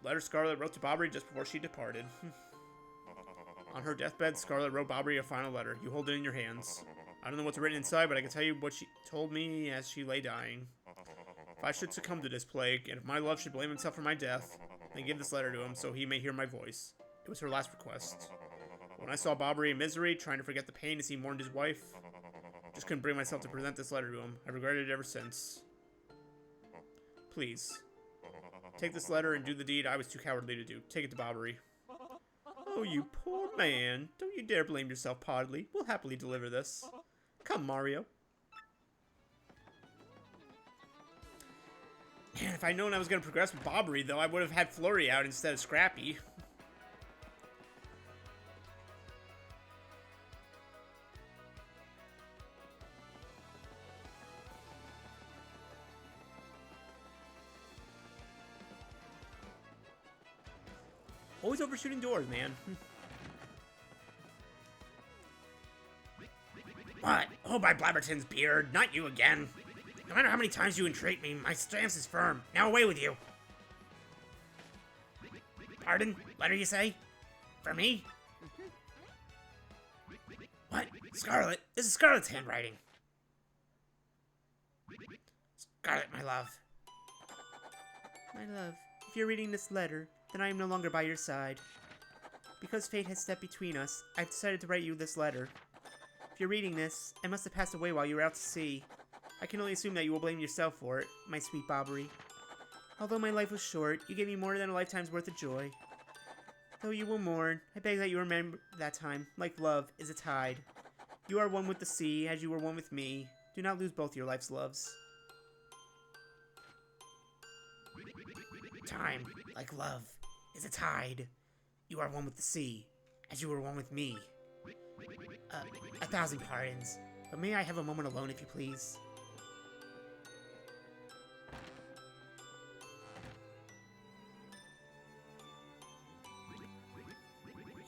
Letter Scarlet wrote to Bobbery just before she departed. On her deathbed, Scarlet wrote Bobbery a final letter. You hold it in your hands. I don't know what's written inside, but I can tell you what she told me as she lay dying. If I should succumb to this plague, and if my love should blame himself for my death, then give this letter to him so he may hear my voice. It was her last request. When I saw Bobbery in misery, trying to forget the pain as he mourned his wife, just couldn't bring myself to present this letter to him. I've regretted it ever since. Please, take this letter and do the deed I was too cowardly to do. Take it to Bobbery. Oh, you poor man. Don't you dare blame yourself, Podley. We'll happily deliver this. Come, Mario. Man, if I'd known I was going to progress with Bobbery, though, I would have had Flurry out instead of Scrappy. Always overshooting doors, man. What? Oh, by Blabberton's beard. Not you again. No matter how many times you entreat me, my stance is firm. Now away with you. Pardon? Letter, you say? For me? What? Scarlet? This is Scarlet's handwriting. Scarlet, my love. My love, if you're reading this letter, then I am no longer by your side. Because fate has stepped between us, I've decided to write you this letter. If you're reading this, I must have passed away while you were out to sea. I can only assume that you will blame yourself for it, my sweet Bobbery. Although my life was short, you gave me more than a lifetime's worth of joy. Though you will mourn, I beg that you remember that time, like love, is a tide. You are one with the sea, as you were one with me. Do not lose both your life's loves. Time, like love, is a tide. You are one with the sea, as you were one with me. 1,000 pardons, but may I have a moment alone, if you please?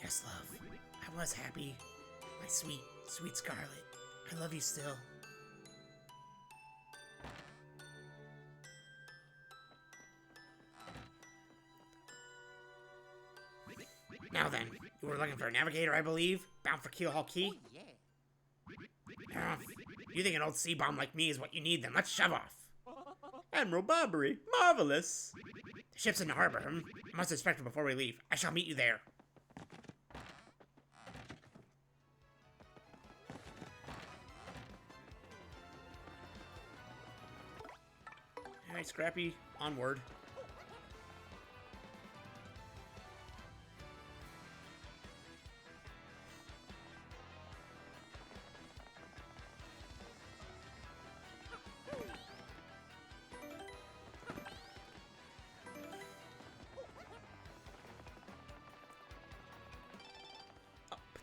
Yes, love. I was happy. My sweet, sweet Scarlet. I love you still. Now then, you were looking for a navigator, I believe? Bound for Keelhaul Key? Oh, yeah. You think an old sea bomb like me is what you need, then let's shove off. Admiral Bobbery, marvelous! The ship's in the harbor, I must inspect it before we leave. I shall meet you there. Alright, Scrappy, onward.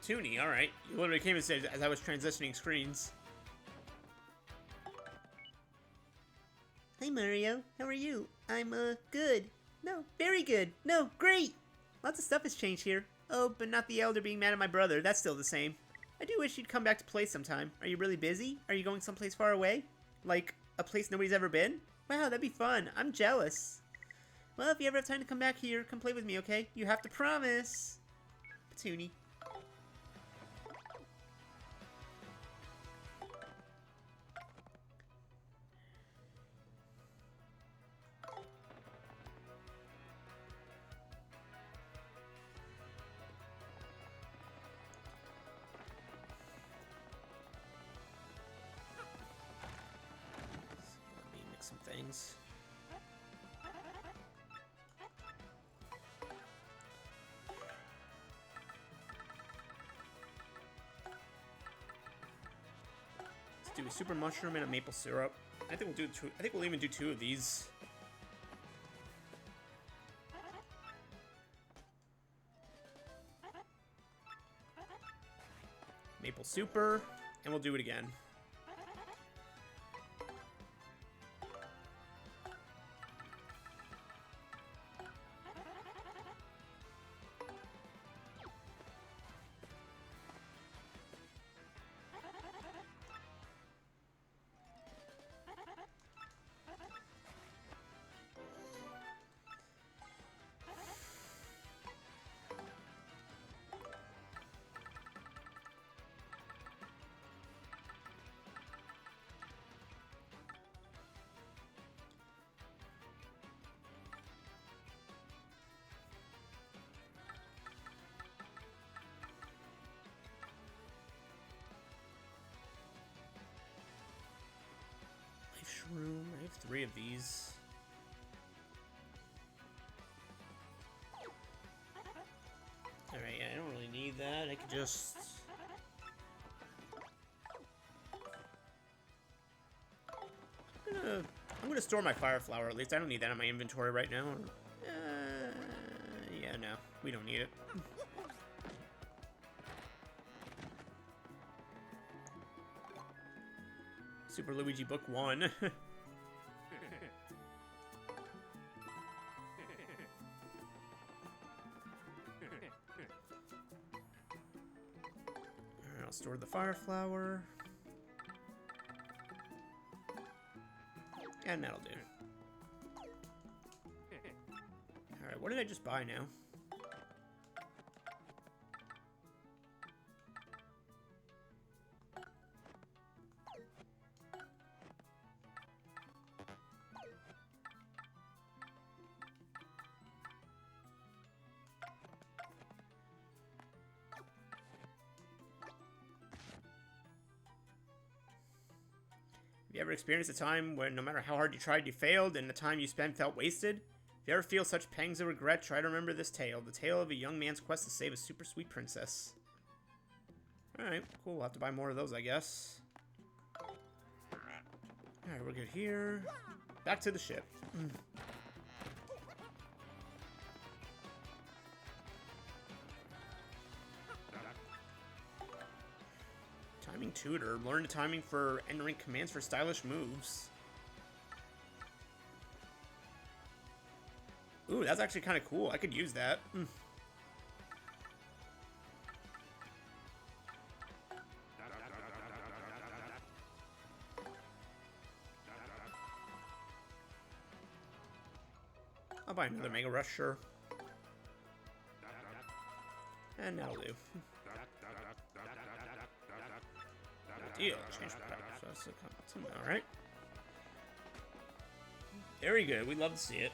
Toonie, alright. You literally came and said as I was transitioning screens. Hi, Mario. How are you? I'm, good. No, very good. No, great! Lots of stuff has changed here. Oh, but not the elder being mad at my brother. That's still the same. I do wish you'd come back to play sometime. Are you really busy? Are you going someplace far away? Like, a place nobody's ever been? Wow, that'd be fun. I'm jealous. Well, if you ever have time to come back here, come play with me, okay? You have to promise. Petoonie. Let me mix some things. Let's do a super mushroom and a maple syrup. I think we'll do two. I think we'll even do 2 of these. Maple super, and we'll do it again. Shroom. I have 3 of these. Alright, yeah, I don't really need that. I could just... I'm gonna store my fire flower at least. I don't need that in my inventory right now. Yeah, no. We don't need it. Super Luigi Book 1. Alright, I'll store the fire flower. And that'll do. Alright, what did I just buy now? Have you ever experienced a time when no matter how hard you tried, you failed, and the time you spent felt wasted? If you ever feel such pangs of regret, try to remember this tale. The tale of a young man's quest to save a super sweet princess. Alright, cool. We'll have to buy more of those, I guess. Alright, we're good here. Back to the ship. Timing tutor. Learn the timing for entering commands for stylish moves. Ooh, that's actually kind of cool. I could use that. I'll buy another Mega Rush, sure. And that'll do. Deal. Change the power. Alright. Very good. We'd love to see it.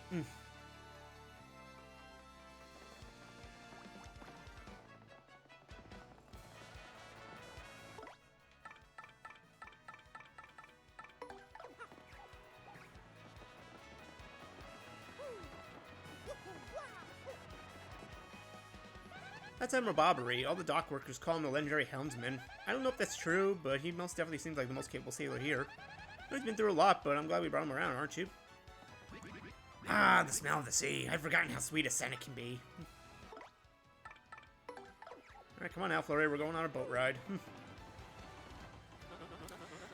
That's Admiral Bobbery. All the dock workers call him the legendary helmsman. I don't know if that's true, but he most definitely seems like the most capable sailor here. He's been through a lot, but I'm glad we brought him around, aren't you? Ah, the smell of the sea. I've forgotten how sweet a scent it can be. Alright, come on now, Flurry, we're going on a boat ride.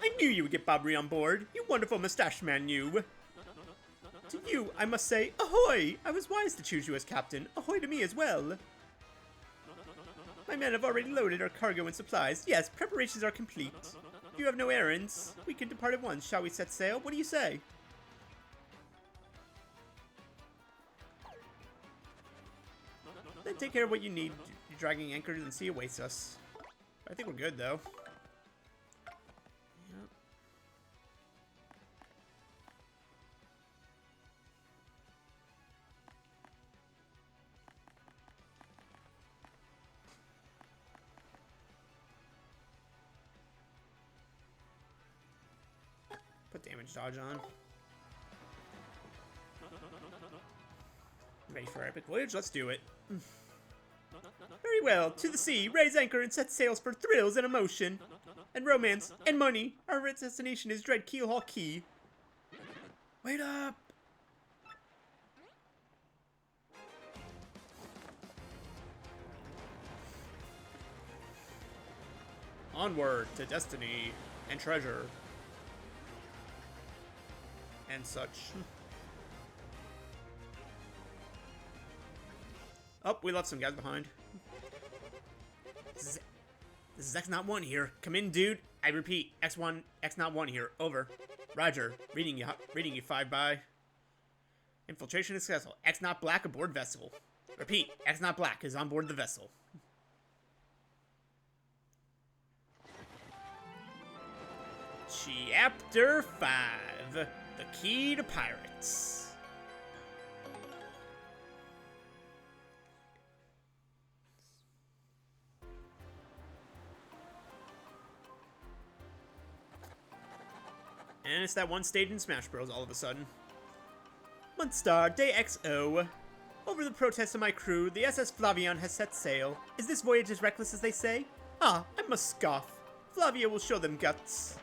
I knew you would get Bobbery on board, you wonderful mustache man, you. To you, I must say, ahoy! I was wise to choose you as captain. Ahoy to me as well. My men have already loaded our cargo and supplies. Yes, preparations are complete. You have no errands. We can depart at once. Shall we set sail? What do you say? Then take care of what you need. You're dragging anchors and sea awaits us. I think we're good, though. Yep. Put damage dodge on. Ready for our epic voyage? Let's do it. Very well. To the sea, raise anchor and set sails for thrills and emotion. And romance and money. Our destination is Dread Keelhaul Key. Wait up! Onward to destiny and treasure. And such. Oh, we left some guys behind. This is X-Not-1 here. Come in, dude. I repeat, X1, X-Not-1 here. Over. Roger. Reading you 5 by. Infiltration successful. X-Not-Black aboard vessel. Repeat, X-Not-Black is on board the vessel. Chapter 5. The Key to Pirates. And it's that one stage in Smash Bros. All of a sudden. Month star, day XO. Over the protests of my crew, the SS Flavian has set sail. Is this voyage as reckless as they say? Ah, I must scoff. Flavia will show them guts.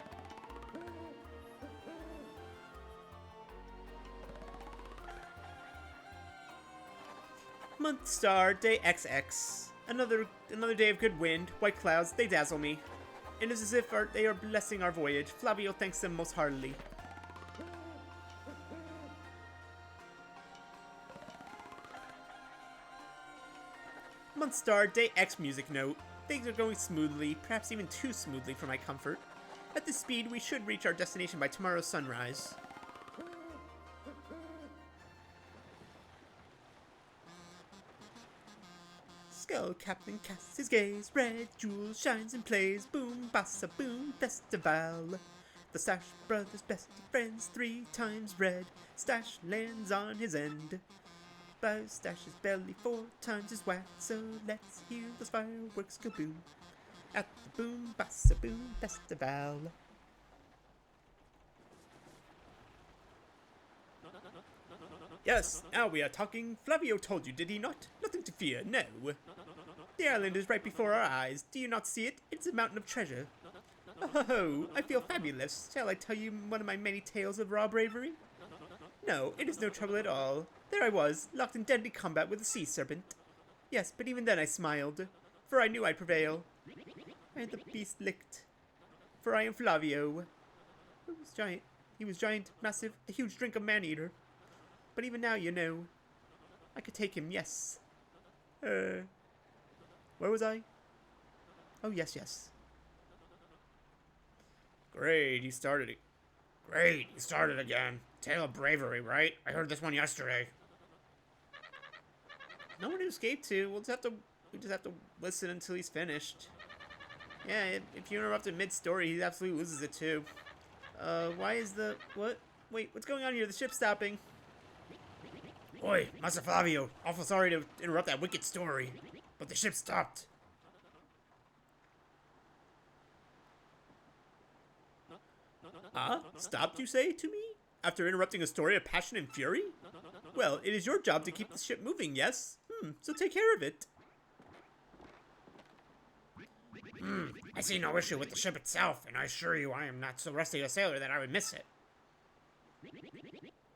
Month star, day XX. Another day of good wind, white clouds, they dazzle me. It is as if they are blessing our voyage. Flavio thanks them most heartily. Month star, day X music note. Things are going smoothly, perhaps even too smoothly for my comfort. At this speed, we should reach our destination by tomorrow's sunrise. Skull Captain casts his gaze, red jewel shines and plays, boom, bassa, boom, festival. The Stash Brothers' best of friends, 3 times red, Stash lands on his end. Bows Stash's belly 4 times his whack, so let's hear those fireworks go boom. At the boom, bassa, boom, festival. Yes, now we are talking. Flavio told you, did he not? Nothing to fear, no. The island is right before our eyes. Do you not see it? It's a mountain of treasure. Oh, I feel fabulous. Shall I tell you one of my many tales of raw bravery? No, it is no trouble at all. There I was, locked in deadly combat with a sea serpent. Yes, but even then I smiled, for I knew I'd prevail. I had the beast licked, for I am Flavio. He was giant, massive, a huge drink of man-eater. But even now, you know, I could take him, yes. Where was I? Oh, yes. Great, he started it. Great, he started again. Tale of bravery, right? I heard this one yesterday. No one to escape to. We just have to listen until he's finished. Yeah, if you interrupt him mid-story, he absolutely loses it too. Why is the... What? Wait, what's going on here? The ship's stopping. Oi, Master Flavio. Awful sorry to interrupt that wicked story, but the ship stopped. Stopped, you say, to me? After interrupting a story of passion and fury? Well, it is your job to keep the ship moving, yes? So take care of it. I see no issue with the ship itself, and I assure you I am not so rusty a sailor that I would miss it.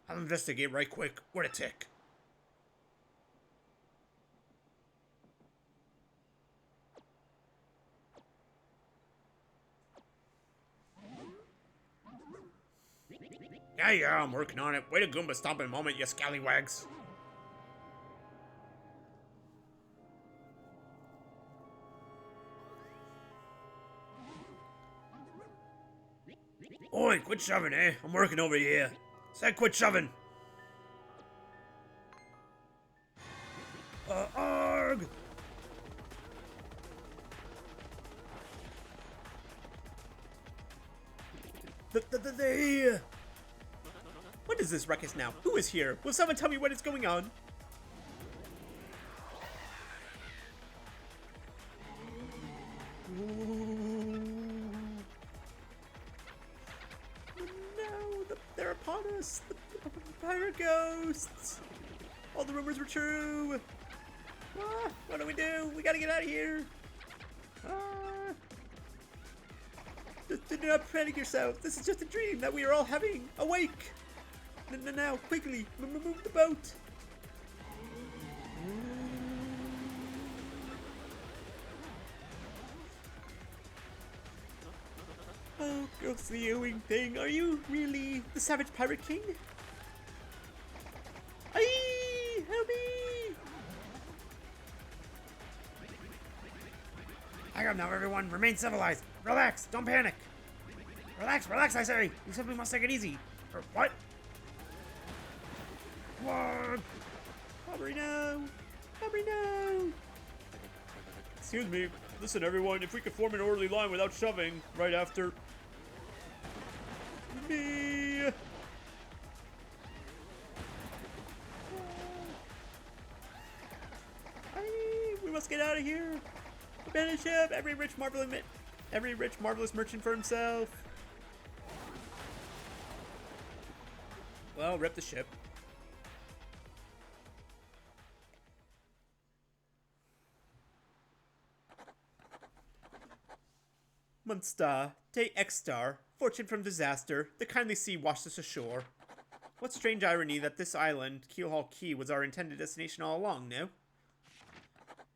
I'll investigate right quick. What a tick. Yeah, I'm working on it. Way to Goomba stomp in a moment, you scallywags. Oi, quit shoving, eh? I'm working over here. Said quit shoving. Arg! They're here! What is this ruckus now? Who is here? Will someone tell me what is going on? No, they're upon us! The pirate ghosts! All the rumors were true! Ah, what do we do? We gotta get out of here! Ah. Do not panic yourself. This is just a dream that we are all having. Awake! Now, quickly, move the boat! Oh, ghostly Ewing thing, are you really the Savage Pirate King? Aye! Help me! Hang on now, everyone. Remain civilized. Relax. Don't panic. Relax, I say. You simply must take it easy. Or what? What? Aubrey, no. Aubrey, no. Excuse me. Listen, everyone. If we could form an orderly line without shoving right after me. We must get out of here. Abandon ship. Every rich marvelous merchant for himself. Well, rip the ship. Munster, day X star, fortune from disaster, the kindly sea washed us ashore. What strange irony that this island, Keelhaul Key, was our intended destination all along, no?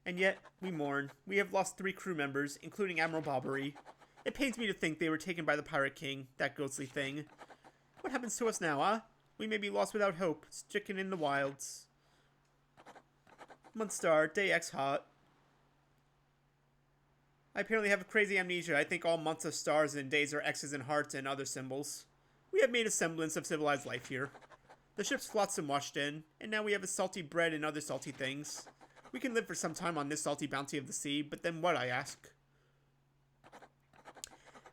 And yet, we mourn. We have lost 3 crew members, including Admiral Bobbery. It pains me to think they were taken by the Pirate King, that ghostly thing. What happens to us now, huh? We may be lost without hope, stricken in the wilds. Munster, day X hot. I apparently have a crazy amnesia. I think all months of stars and days are X's and hearts and other symbols. We have made a semblance of civilized life here. The ship's flotsam washed in, and now we have a salty bread and other salty things. We can live for some time on this salty bounty of the sea, but then what, I ask?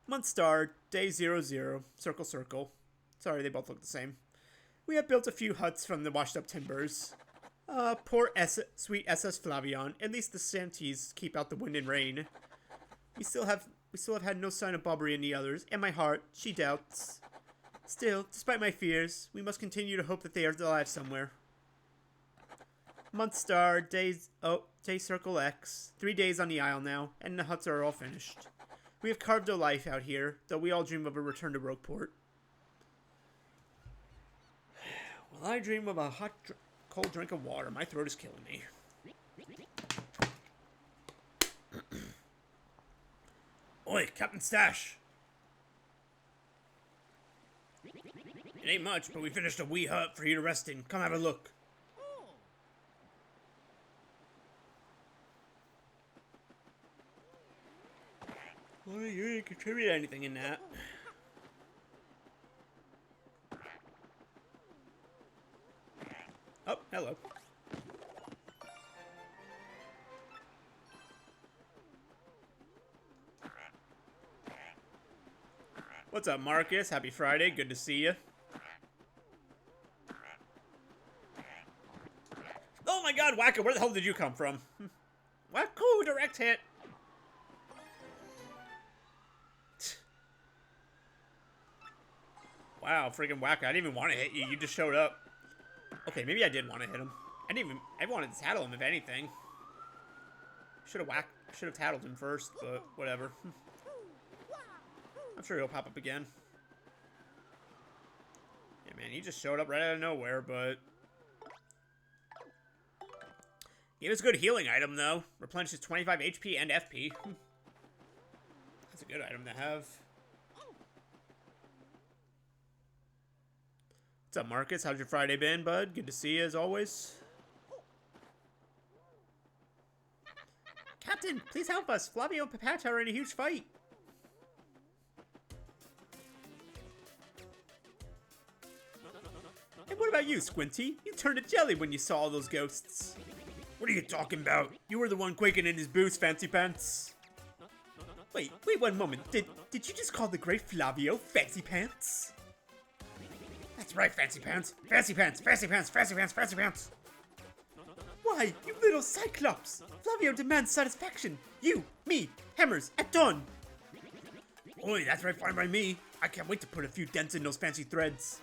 Month star, day 00, circle circle. Sorry, they both look the same. We have built a few huts from the washed up timbers. Poor sweet SS Flavion. At least the shanties keep out the wind and rain. We still have had no sign of Bobbery and the others, and my heart, she doubts. Still, despite my fears, we must continue to hope that they are alive somewhere. Month star, day circle X. 3 days on the isle now, and the huts are all finished. We have carved a life out here, though we all dream of a return to Rogueport. Well, I dream of a hot, cold drink of water. My throat is killing me. Oi, Captain Stash. It ain't much, but we finished a wee hut for you to rest in. Come have a look. Well, you didn't contribute anything in that. Oh, hello. What's up, Marcus? Happy Friday. Good to see you. Oh my god, Wacko, where the hell did you come from? Wacko, direct hit. Wow, freaking Wacko. I didn't even want to hit you. You just showed up. Okay, maybe I did want to hit him. I wanted to tattle him, if anything. Should have tattled him first, but whatever. I'm sure he'll pop up again. Yeah, man, he just showed up right out of nowhere, but... Gave us a good healing item, though. Replenishes 25 HP and FP. That's a good item to have. What's up, Marcus? How's your Friday been, bud? Good to see you, as always. Captain, please help us. Flavio and Papata are in a huge fight. And what about you, Squinty? You turned to jelly when you saw all those ghosts. What are you talking about? You were the one quaking in his boots, Fancy Pants. Wait 1 moment. Did you just call the great Flavio Fancy Pants? That's right, Fancy Pants. Fancy Pants, Fancy Pants, Fancy Pants, Fancy Pants. Why, you little Cyclops! Flavio demands satisfaction. You, me, hammers, at dawn. Oi, that's right, fine by me. I can't wait to put a few dents in those fancy threads.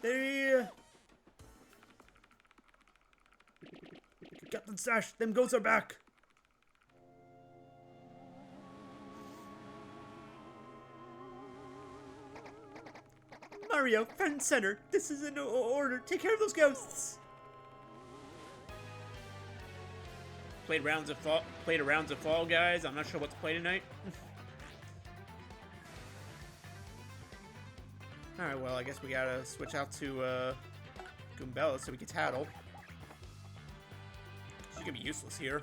There. Captain Sash, them ghosts are back. Mario, front and center. This is an order. Take care of those ghosts. Played rounds of Fall Guys. I'm not sure what to play tonight. Alright, well, I guess we gotta switch out to Goombella so we can tattle. She's gonna be useless here.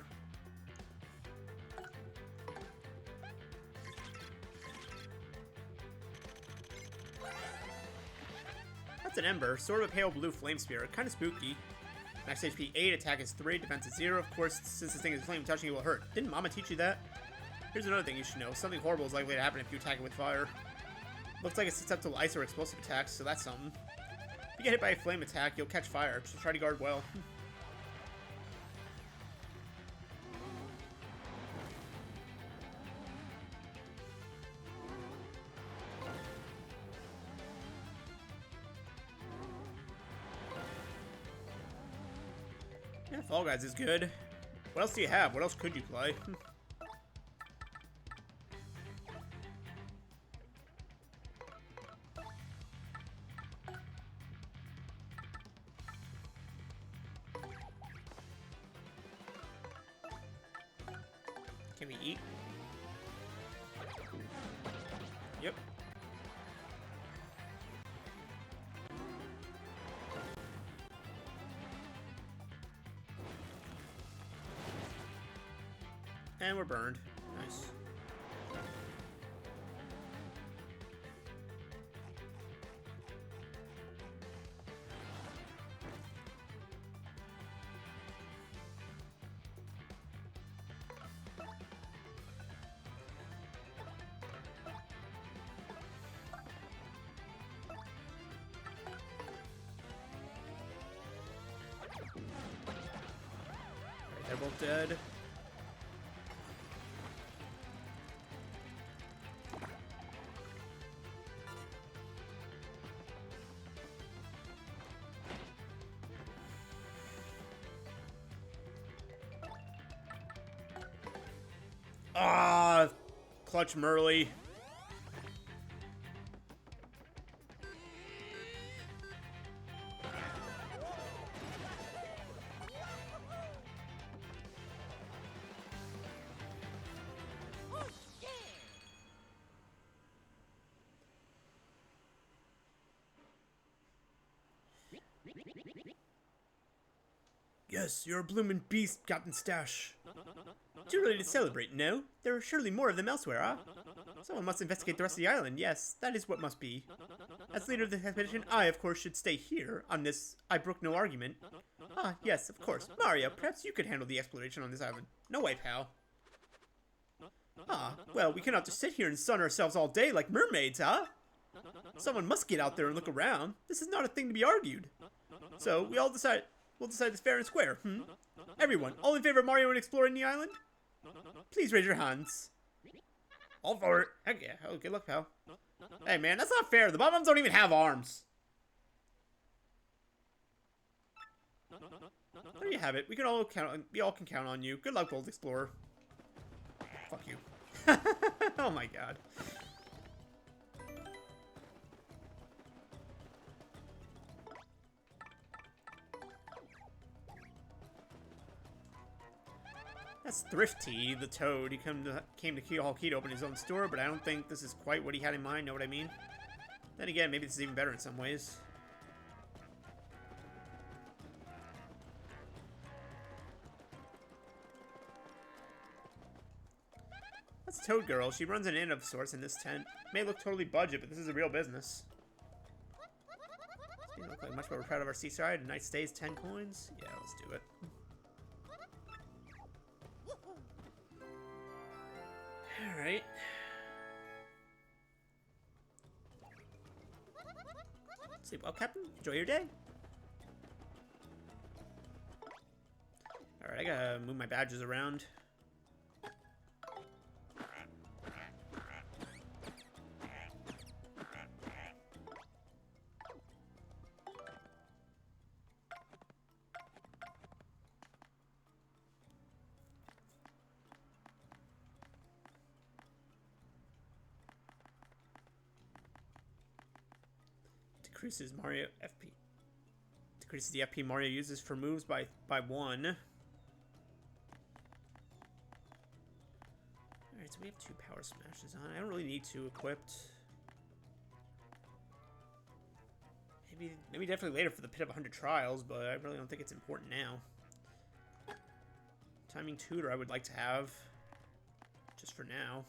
That's an Ember, sort of a pale blue flame spirit, kind of spooky. Max HP 8, attack is 3, defense is 0. Of course, since this thing is flame, touching it will hurt. Didn't Mama teach you that? Here's another thing you should know. Something horrible is likely to happen if you attack it with fire. Looks like it's susceptible to ice or explosive attacks, so that's something. If you get hit by a flame attack, you'll catch fire, so try to guard well. Yeah, Fall Guys is good. What else do you have? What else could you play? Can we eat? Yep. And we're burned. Nice. They're both dead. Ah, clutch Merly. Yes, you're a bloomin' beast, Captain Stash. Too ready to celebrate, no? There are surely more of them elsewhere, huh? Someone must investigate the rest of the island, yes, that is what must be. As leader of the expedition, I, of course, should stay here on this I brook no argument. Ah, yes, of course. Mario, perhaps you could handle the exploration on this island. No way, pal. Ah, well, we cannot just sit here and sun ourselves all day like mermaids, huh? Someone must get out there and look around. This is not a thing to be argued. So, we'll decide this fair and square, Everyone, all in favor of Mario and exploring the island? Please raise your hands. All for it. Heck yeah. Oh, good luck, pal. Hey, man, that's not fair. The Bob-Ombs don't even have arms. There you have it. We all can count on you. Good luck, Bold Explorer. Fuck you. Oh my god. That's Thrifty, the toad. He came to Key Key to open his own store, but I don't think this is quite what he had in mind, know what I mean? Then again, maybe this is even better in some ways. That's Toad Girl. She runs an inn of sorts in this tent. May look totally budget, but this is a real business. Doesn't look like much, but we're proud of our seaside. A night stays 10 coins. Yeah, let's do it. Alright. Sleep well, Captain. Enjoy your day. Alright, I gotta move my badges around. Decreases Mario FP. Decreases the FP Mario uses for moves by 1. Alright, so we have 2 power smashes on. I don't really need 2 equipped. Maybe definitely later for the Pit of 100 Trials, but I really don't think it's important now. Timing Tutor I would like to have. Just for now.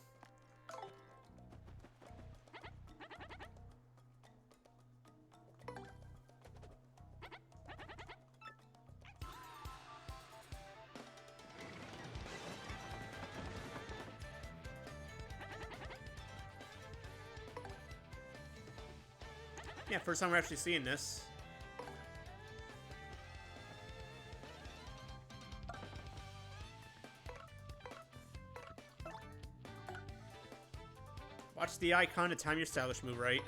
Yeah, first time we're actually seeing this. Watch the icon to time your stylish move right.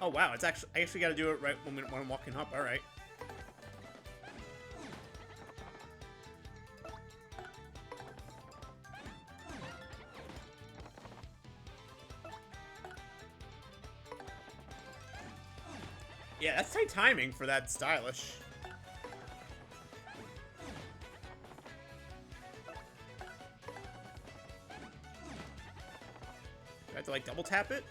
Oh wow, I actually got to do it right when I'm walking up. All right. Yeah, that's tight timing for that stylish. Do I have to like double tap it?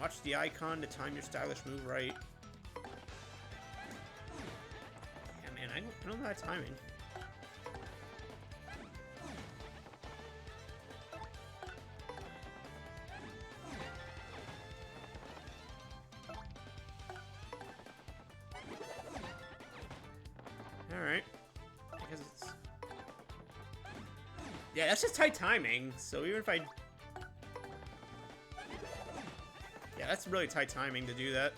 Watch the icon to time your stylish move right. Yeah, man, I don't know that timing. Alright. Because it's... Yeah, that's just tight timing. So even if I... Yeah, that's really tight timing to do that.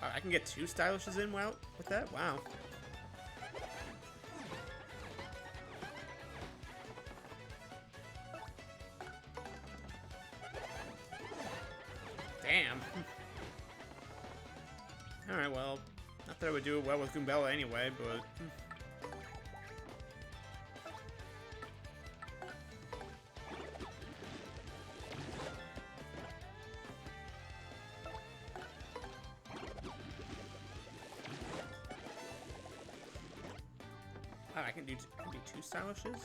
I can get 2 stylishes in with that? Wow. Damn. Alright, well, not that I would do it well with Goombella anyway, but... Oh, I can do 2 stylishes?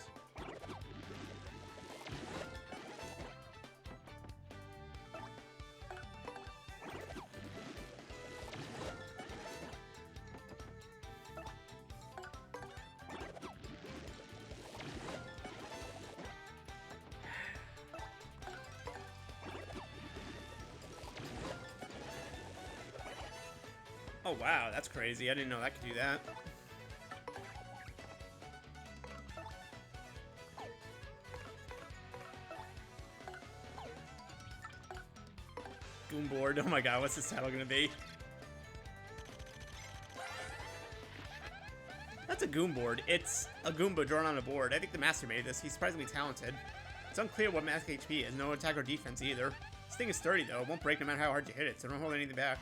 Oh wow, that's crazy. I didn't know that could do that. Goomboard. Oh my god, what's this title gonna be? That's a Goomboard. It's a Goomba drawn on a board. I think the master made this. He's surprisingly talented. It's unclear what max HP is. No attack or defense either. This thing is sturdy though. It won't break no matter how hard you hit it, so don't hold anything back.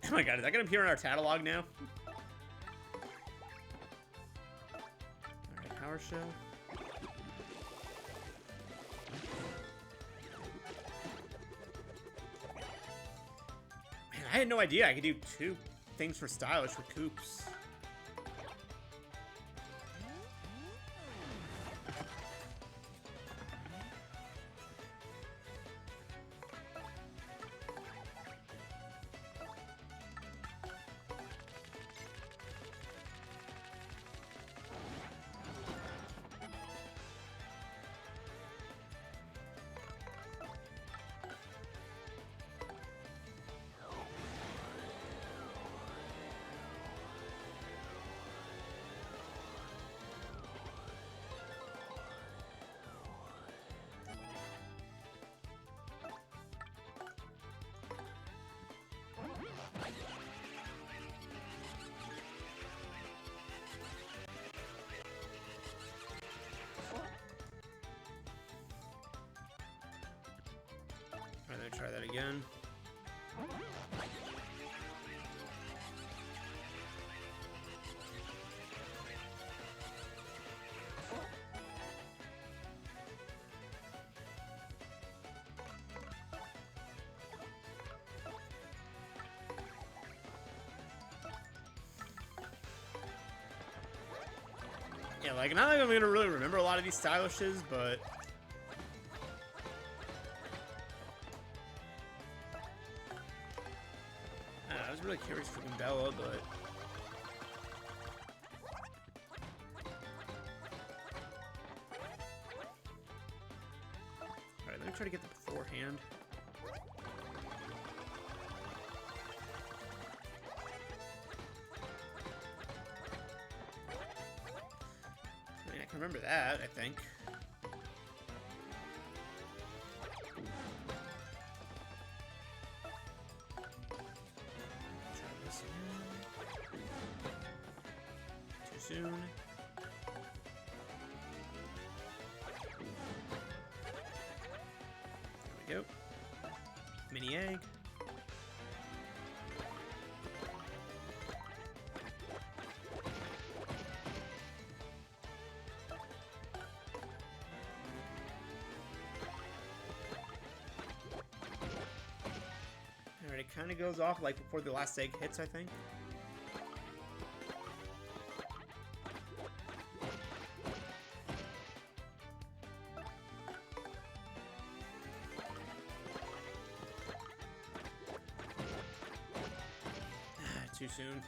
Oh my god, is that gonna appear in our catalog now? Alright, Power Shell. I had no idea I could do 2 things for stylish with Koops. Alright, let me try that again. Yeah, like, not like I'm gonna really remember a lot of these stylishes, but I was really curious for Bella, but alright, let me try to get the beforehand. I mean, I can remember that, I think. Try this again. Too soon. There we go. Mini egg. Alright, it kind of goes off like before the last egg hits, I think. Too soon.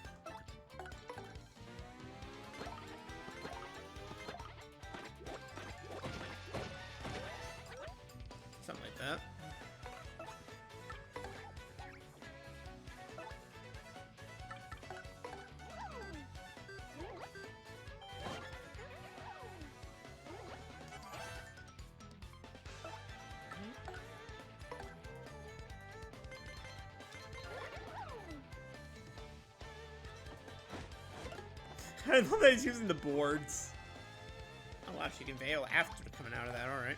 Something like that. I love that he's using the boards. Oh wow, she can veil after coming out of that, alright.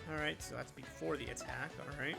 Alright, so that's before the attack, alright.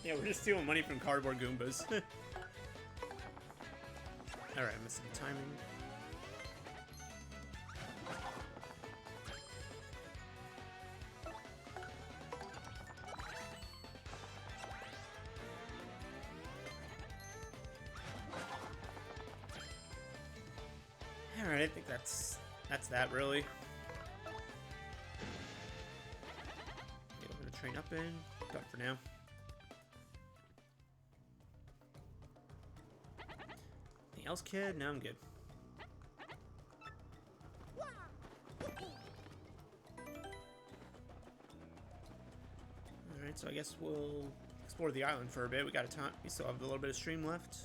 Yeah, we're just stealing money from cardboard Goombas. Alright, I'm missing the timing. Alright, I think that's that, really. Okay, we're gonna train up in. Done for now. Anything else, kid? No, I'm good. Alright, so I guess we'll explore the island for a bit. We got a time. We still have a little bit of stream left.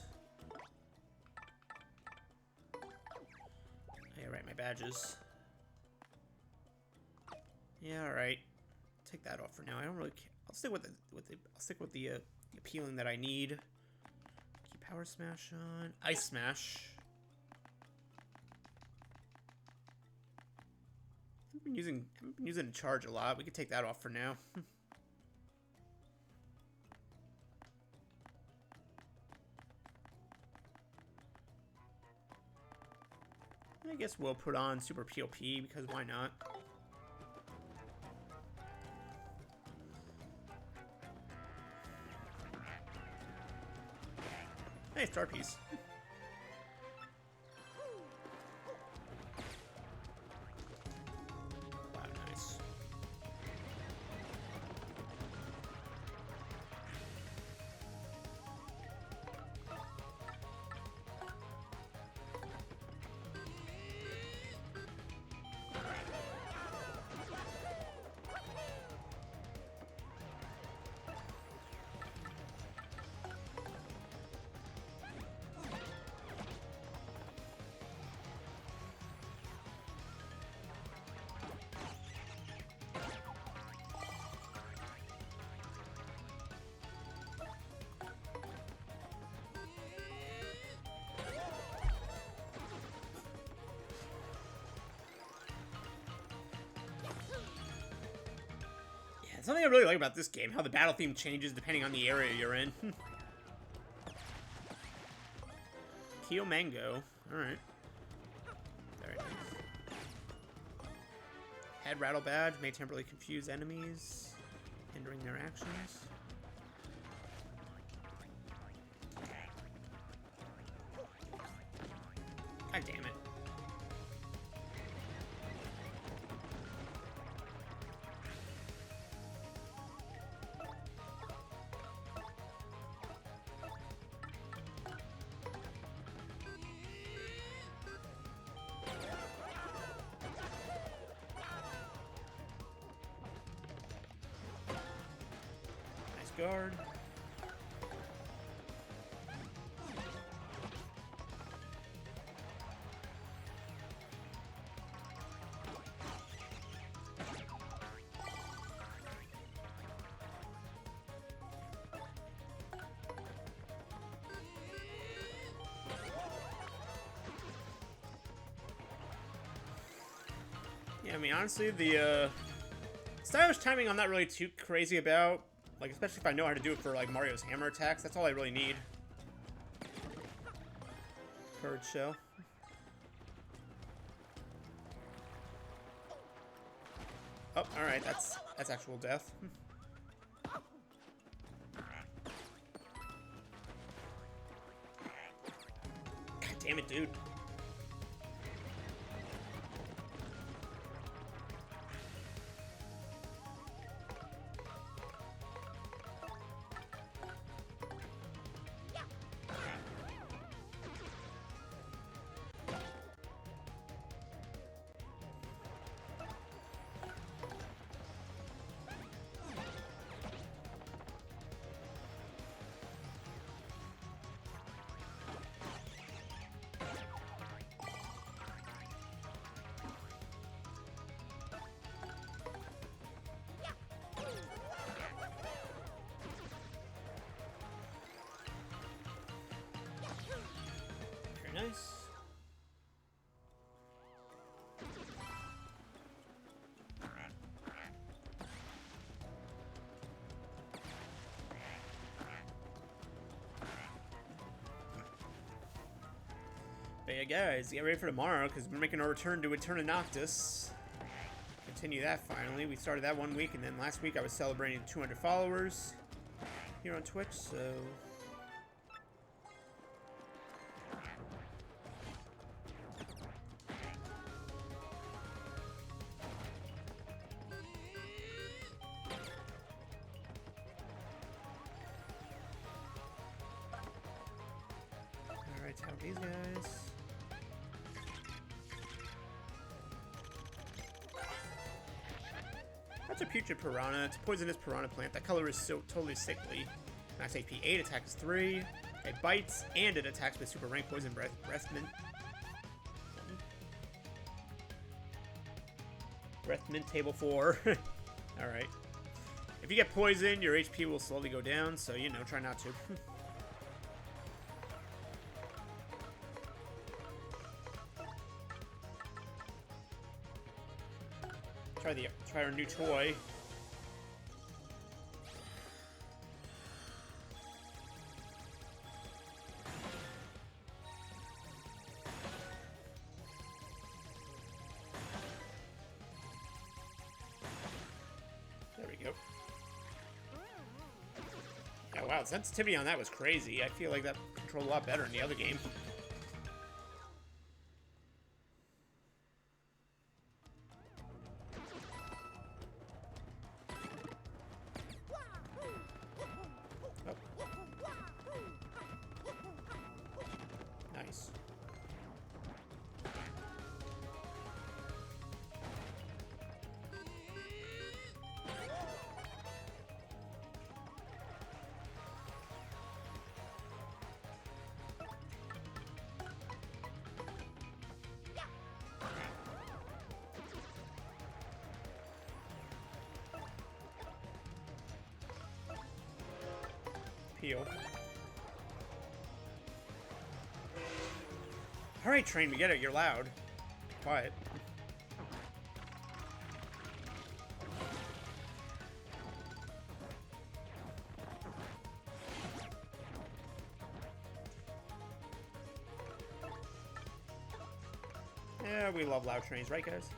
Yeah, right, my badges. Yeah, alright. Take that off for now. I don't really care. I'll stick with the appealing that I need. Keep power smash on. Ice smash. I've been using a charge a lot. We could take that off for now. I guess we'll put on super POP because why not? Hey, star piece. Wow, nice. Something I really like about this game, how the battle theme changes depending on the area you're in. Keo Mango. Alright. Very nice. Head Rattle Badge may temporarily confuse enemies, hindering their actions. God damn it. Guard. Yeah, I mean, honestly, the stylish timing I'm not really too crazy about. Like, especially if I know how to do it for, like, Mario's hammer attacks. That's all I really need. Courage shell. Oh, alright, that's actual death. God damn it, dude. Nice. But yeah, guys, get ready for tomorrow because we're making our return to Eterna Noctis. Continue that finally. We started that 1 week, and then last week I was celebrating 200 followers here on Twitch, so. Alright, tap these guys. That's a putrid piranha. It's a poisonous piranha plant. That color is so totally sickly. Max HP 8, attack is 3. It bites, and it attacks with super rank poison breath mint. Breath mint table 4. Alright. If you get poisoned, your HP will slowly go down, so, you know, try not to. Try our new toy. There we go. Yeah, wow, sensitivity on that was crazy. I feel like that controlled a lot better in the other game. Nice. Peel. Alright, train, we get it. You're loud. Quiet. Yeah, we love loud trains, right, guys?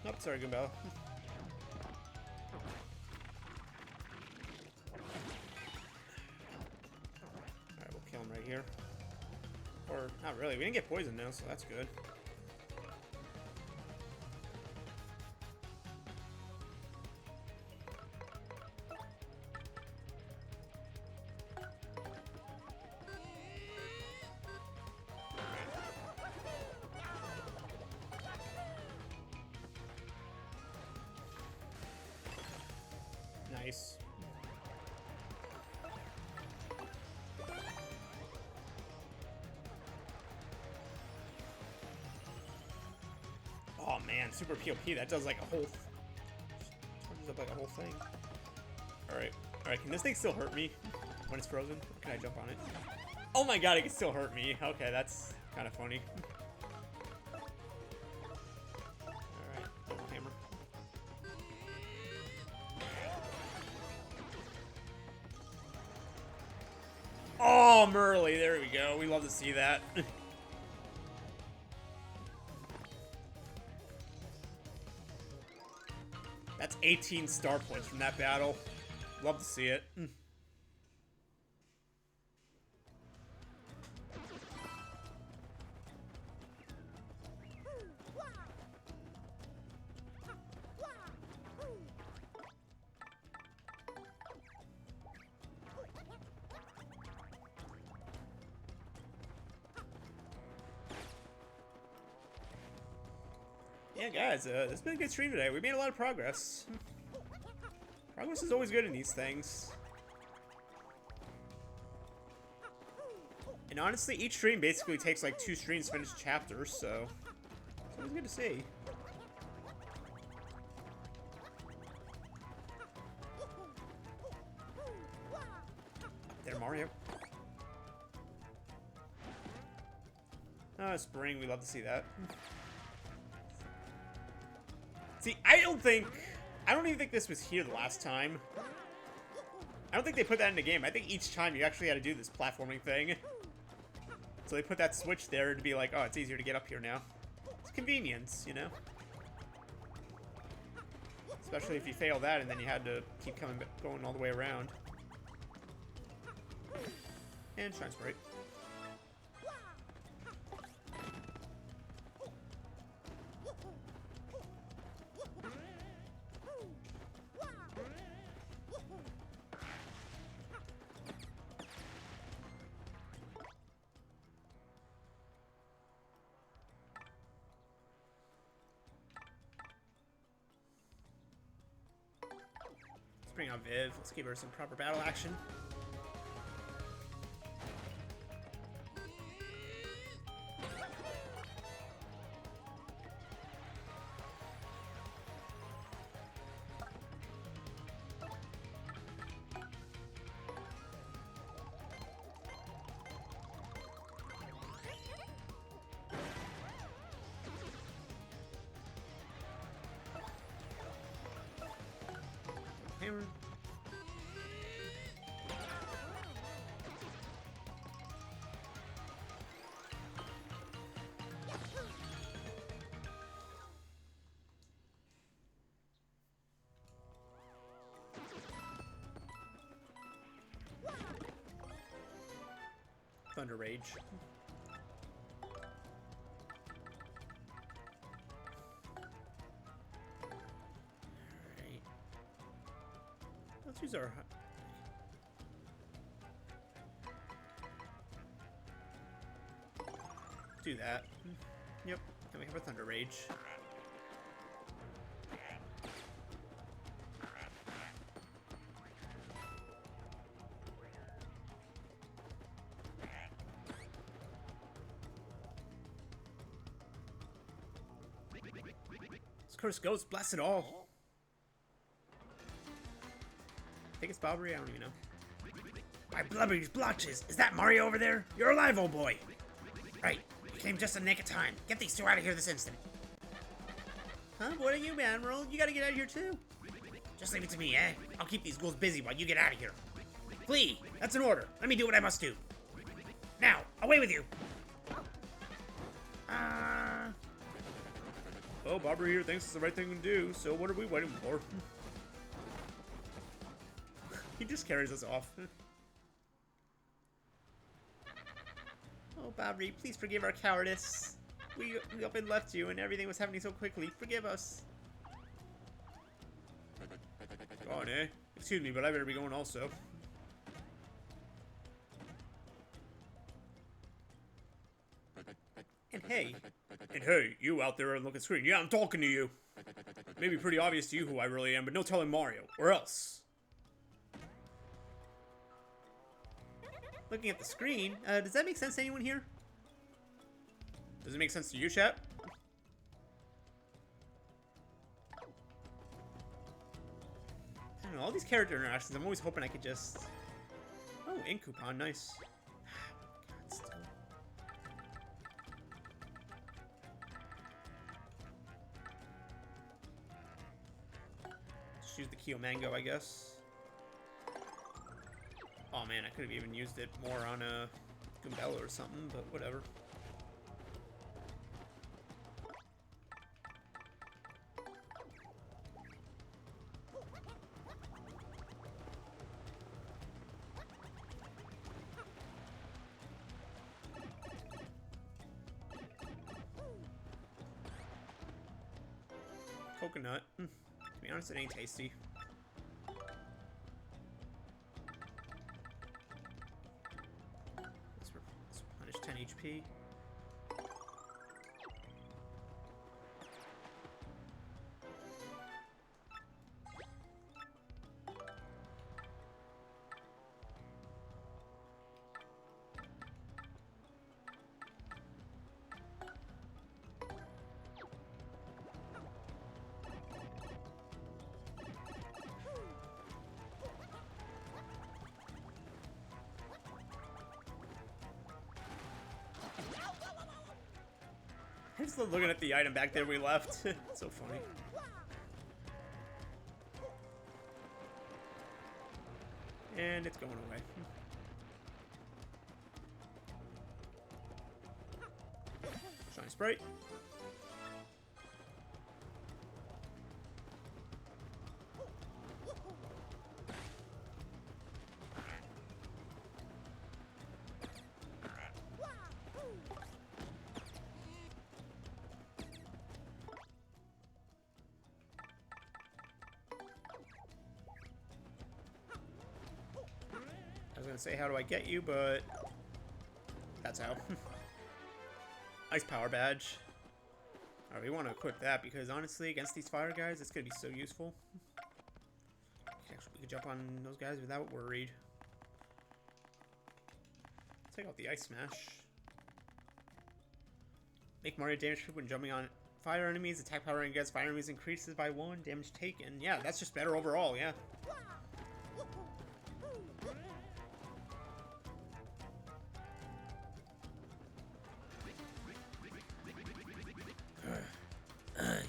Oh, sorry, Goombella. Alright, we'll kill him right here. Or, not really. We didn't get poisoned now, so that's good. Nice. Oh man, super POP, that does like a whole... Charges up like a whole thing. Alright, alright, can this thing still hurt me when it's frozen? Or can I jump on it? Oh my god, it can still hurt me. Okay, that's kind of funny. Alright, double hammer. Oh, Merly, there we go. We love to see that. That's 18 star points from that battle. Love to see it. Yeah, guys, it's been a good stream today. We made a lot of progress. Progress is always good in these things. And honestly, each stream basically takes like 2 streams to finish chapters, so it's always good to see. There, Mario. Oh, spring, we love to see that. See, I don't even think this was here the last time. I don't think they put that in the game. I think each time you actually had to do this platforming thing. So they put that switch there to be like, oh, it's easier to get up here now. It's convenience, you know? Especially if you fail that and then you had to keep going all the way around. And Shine Sprite. Bring on Viv. Let's give her some proper battle action. Hammer. Thunder Rage. Alright. Let's use our... Do that. Yep. And we have a Thunder Rage. Curse Ghost, bless it all. I think it's Bobbery, I don't even know. My blubbery blotches, is that Mario over there? You're alive, old boy. Right, you came just in the nick of time. Get these two out of here this instant. Huh, what are you, Admiral? You gotta get out of here too. Just leave it to me, eh? I'll keep these ghouls busy while you get out of here. Flee, that's an order. Let me do what I must do. Now, away with you. Oh, Bobber here thinks it's the right thing to do, so what are we waiting for? He just carries us off. Oh, Bobbery, please forgive our cowardice. We up and left you, and everything was happening so quickly. Forgive us. Go on, eh? Excuse me, but I better be going also. And hey, you out there on the looking screen. Yeah, I'm talking to you. It may be pretty obvious to you who I really am, but no telling Mario, or else. Looking at the screen, does that make sense to anyone here? Does it make sense to you, chat? I don't know, all these character interactions, I'm always hoping I could just... Oh, ink coupon, nice. God, still. Just use the Kyo Mango, I guess. Oh man, I could have even used it more on a Goombella or something, but whatever. Coconut. To be honest, it ain't tasty. Let's replenish 10 HP. I'm just looking at the item back there we left. It's so funny. And it's going away. Shiny Sprite. gonna say, how do I get you, but that's how. Ice power badge. Alright, we want to equip that because honestly, against these fire guys, it's gonna be so useful. Actually, we could jump on those guys without worried. Take out the ice smash. Make Mario damage when jumping on fire enemies. Attack power against fire enemies increases by 1. Damage taken. Yeah, that's just better overall, yeah.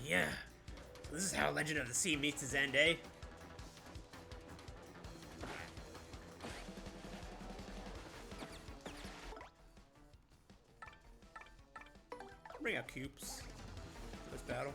Yeah. This is how Legend of the Sea meets its end, eh? Bring out cubes for this battle.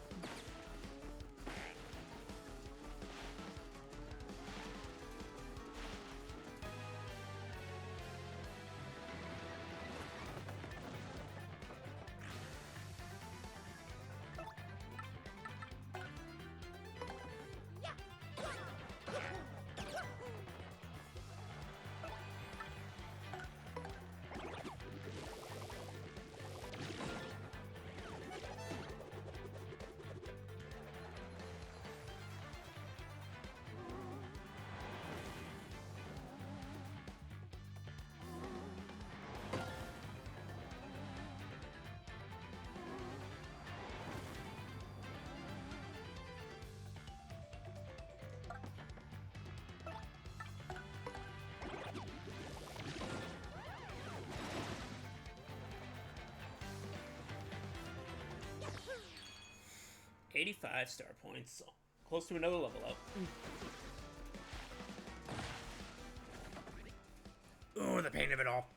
$85 star points, so close to another level up. Ooh, the pain of it all.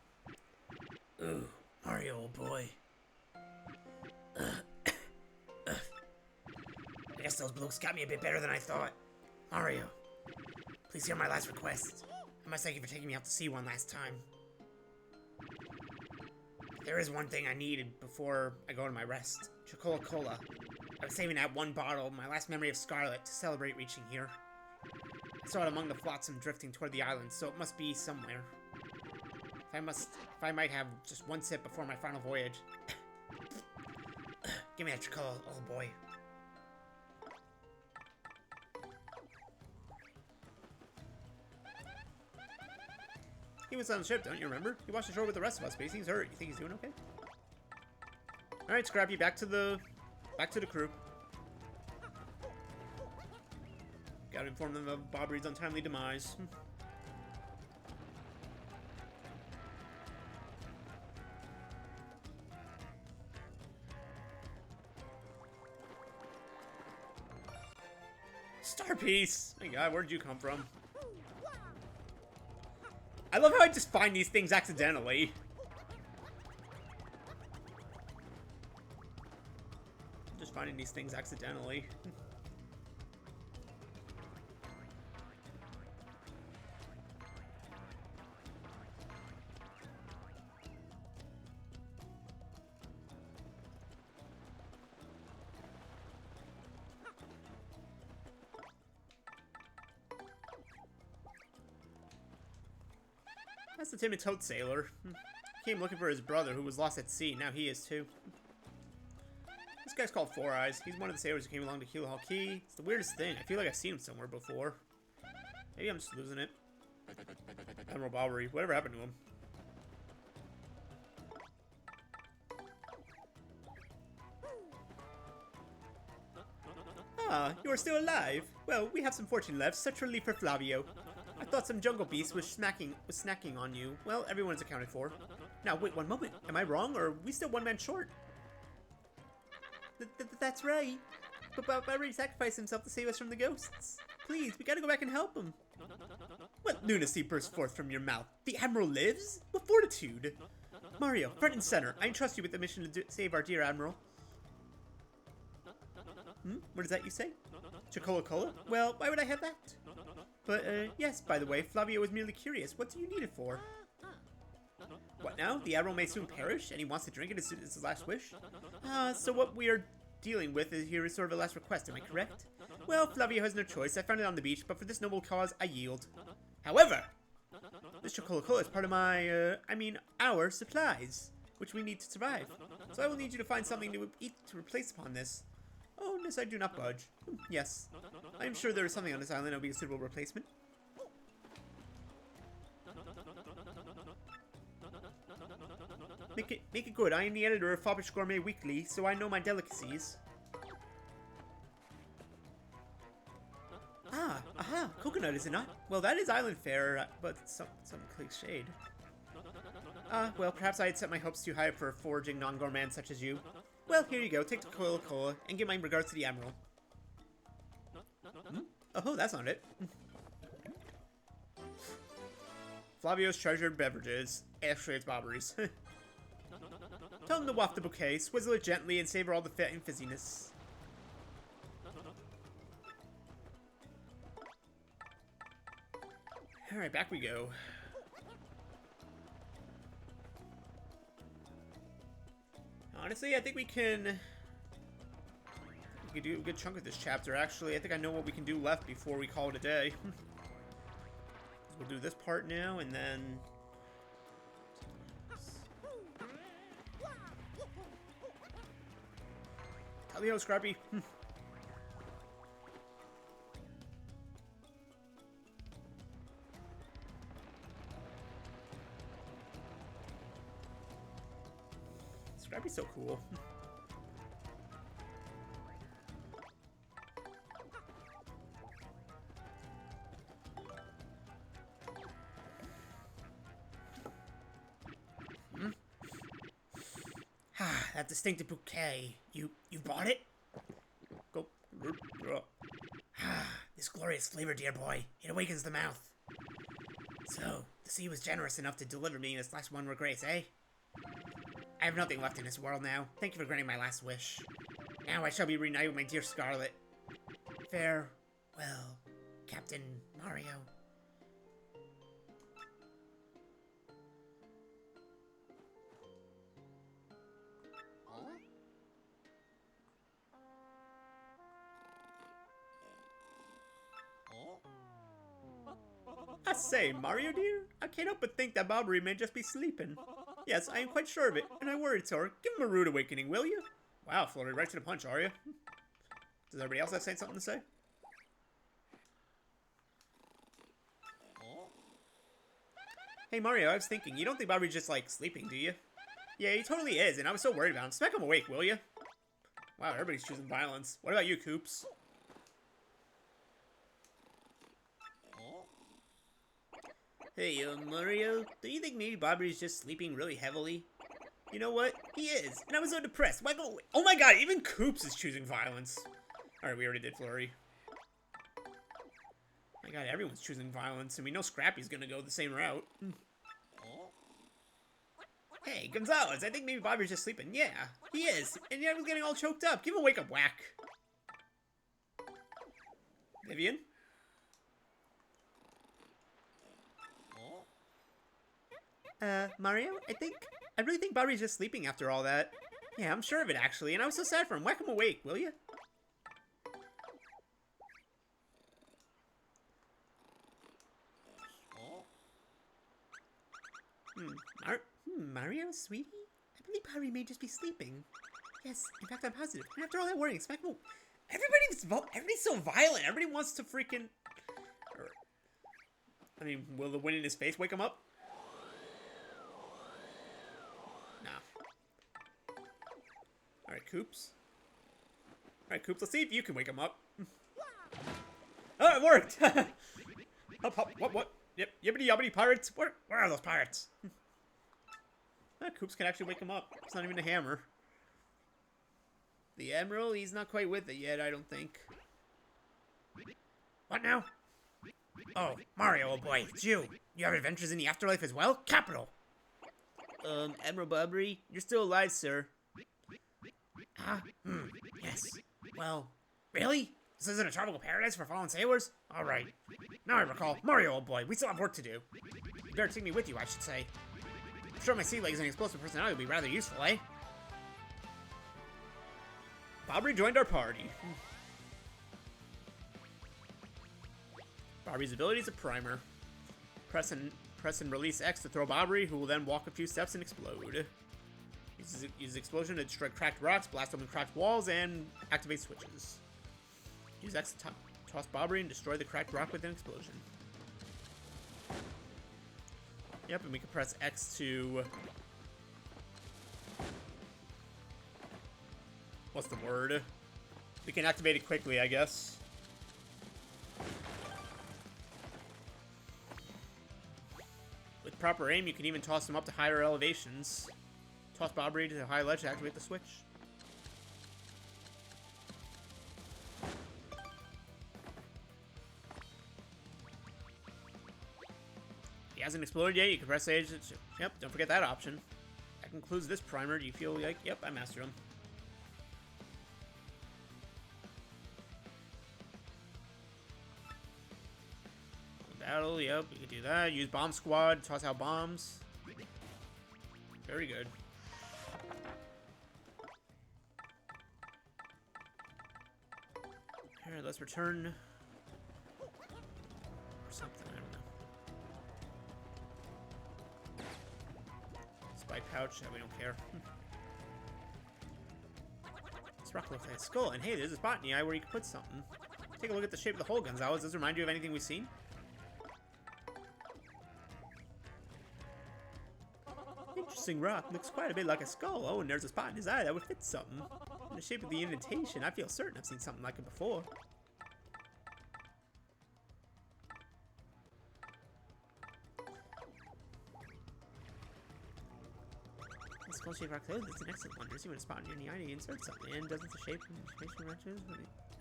Ooh, Mario, old boy. I guess those blokes got me a bit better than I thought. Mario, please hear my last request. I must thank you for taking me out to sea one last time. There is one thing I needed before I go to my rest. Chocola-Cola. I was saving that one bottle, my last memory of Scarlet, to celebrate reaching here. I saw it among the flotsam drifting toward the island, so it must be somewhere. If I might have just one sip before my final voyage. Give me that Chocola, old boy. He was on the ship, don't you remember? He washed ashore with the rest of us, but he seems hurt. You think he's doing okay? Alright, Scrappy, back to the crew. Gotta inform them of Bob Reed's untimely demise. Star piece! My god, where did you come from? I love how I just find these things accidentally. Just finding these things accidentally. That's the timid toad sailor. Came looking for his brother who was lost at sea. Now he is too. This guy's called Four Eyes. He's one of the sailors who came along to Keelhaul Key. It's the weirdest thing. I feel like I've seen him somewhere before. Maybe I'm just losing it. Admiral Bobbery. Whatever happened to him? Ah, you are still alive. Well, we have some fortune left. Such relief for Flavio. I thought some jungle beast was snacking on you. Well, everyone's accounted for. Now, wait one moment. Am I wrong, or are we still one man short? That's right. But Bob already sacrificed himself to save us from the ghosts. Please, we gotta go back and help him. What lunacy burst forth from your mouth? The Admiral lives? What fortitude? Mario, front and center. I entrust you with the mission to save our dear Admiral. What is that you say? Chocola-Cola? Well, why would I have that? But, yes, by the way, Flavio was merely curious. What do you need it for? What now? The Admiral may soon perish, and he wants to drink it as his last wish? So what we are dealing with here is sort of a last request, am I correct? Well, Flavio has no choice. I found it on the beach, but for this noble cause, I yield. However, This Coca-Cola is part of our supplies, which we need to survive. So I will need you to find something to eat to replace upon this. Oh, this I do not budge. Yes. I am sure there is something on this island that will be a suitable replacement. Make it good. I am the editor of Foppish Gourmet Weekly, so I know my delicacies. Ah, aha, coconut, is it not? Well, that is island fare, but some cliched. Well, perhaps I had set my hopes too high for a foraging non-gourmand such as you. Well, here you go. Take the Coca-Cola and give my regards to the Admiral. Oh, that's not it. Flavio's treasured beverages. Actually, it's Bobbery's. Tell him to waft the bouquet, swizzle it gently, and savor all the fat and fizziness. Alright, back we go. Honestly, I think we can do a good chunk of this chapter, actually. I think I know what we can do left before we call it a day. We'll do this part now, and then... Tally-ho, Scrappy. Scrappy's so cool. That distinctive bouquet. You bought it? Go. This glorious flavor, dear boy. It awakens the mouth. So, the sea was generous enough to deliver me this last one with grace, eh? I have nothing left in this world now. Thank you for granting my last wish. Now I shall be reunited with my dear Scarlet. Farewell, Captain Mario. I say, Mario dear, I can't help but think that Bobbery may just be sleeping. Yes, I am quite sure of it, and I worried so. Give him a rude awakening, will you? Wow, floated right to the punch, are you? Does everybody else have something to say? Hey Mario, I was thinking, you don't think Bobbery's just like sleeping, do you? Yeah, he totally is, and I was so worried about him. Smack him awake, will you? Wow, everybody's choosing violence. What about you, Coops? Hey, Mario, do you think maybe Bobbery's just sleeping really heavily? You know what? He is, and I was so depressed. Why go? Oh my god, even Coops is choosing violence. Alright, we already did Flurry. My god, everyone's choosing violence, and we know Scrappy's gonna go the same route. Hey, Gonzalez, I think maybe Bobbery's just sleeping. Yeah, he is, and yeah, I was getting all choked up. Give him a wake-up whack. Vivian? Mario, I really think Bobbery's just sleeping after all that. Yeah, I'm sure of it, actually, and I was so sad for him. Whack him awake, will you? Mario, sweetie? I believe Bobbery may just be sleeping. Yes, in fact, I'm positive. And after all that worrying, smack him. Everybody's so violent. Everybody wants to freaking... I mean, will the wind in his face wake him up? Alright, Coops. Alright, Coops, let's see if you can wake him up. Oh, it worked! Hop, hop, what? Yep, yibbity yobbity pirates. Where are those pirates? Coops can actually wake him up. It's not even a hammer. The Admiral, he's not quite with it yet, I don't think. What now? Oh, Mario, oh boy, it's you. You have adventures in the afterlife as well? Capital! Admiral Bobbery, you're still alive, sir. Yes. Well, really? This isn't a tropical paradise for fallen sailors? Alright. Now I recall. Mario, old boy, we still have work to do. You better take me with you, I should say. I'm sure my sea legs and explosive personality will be rather useful, eh? Bobbery joined our party. Bobbery's ability is a primer. Press and release X to throw Bobbery, who will then walk a few steps and explode. Use explosion to destroy cracked rocks, blast open cracked walls, and activate switches. Use X to toss Bobbery and destroy the cracked rock with an explosion. Yep, and we can press X to... What's the word? We can activate it quickly, I guess. With proper aim, you can even toss them up to higher elevations. Toss Bobbery to the high ledge to activate the switch. He hasn't exploded yet, you can press A. Yep, don't forget that option. That concludes this primer. Do you feel like, yep, I mastered him. Battle, yep, we can do that. Use Bomb Squad, toss out bombs. Very good. Alright, let's return. Or something, I don't know. Spike pouch, we don't care. This rock looks like a skull, and hey, there's a spot in the eye where you can put something. Take a look at the shape of the hole, Gonzalez. Does this remind you of anything we've seen? Interesting rock. Looks quite a bit like a skull. Oh, and there's a spot in his eye that would fit something. In the shape of the indentation, I feel certain I've seen something like it before. This skull-shaped rock clothes is an excellent one. See when a spot in the eye, you insert something in. Doesn't the shape and information matches?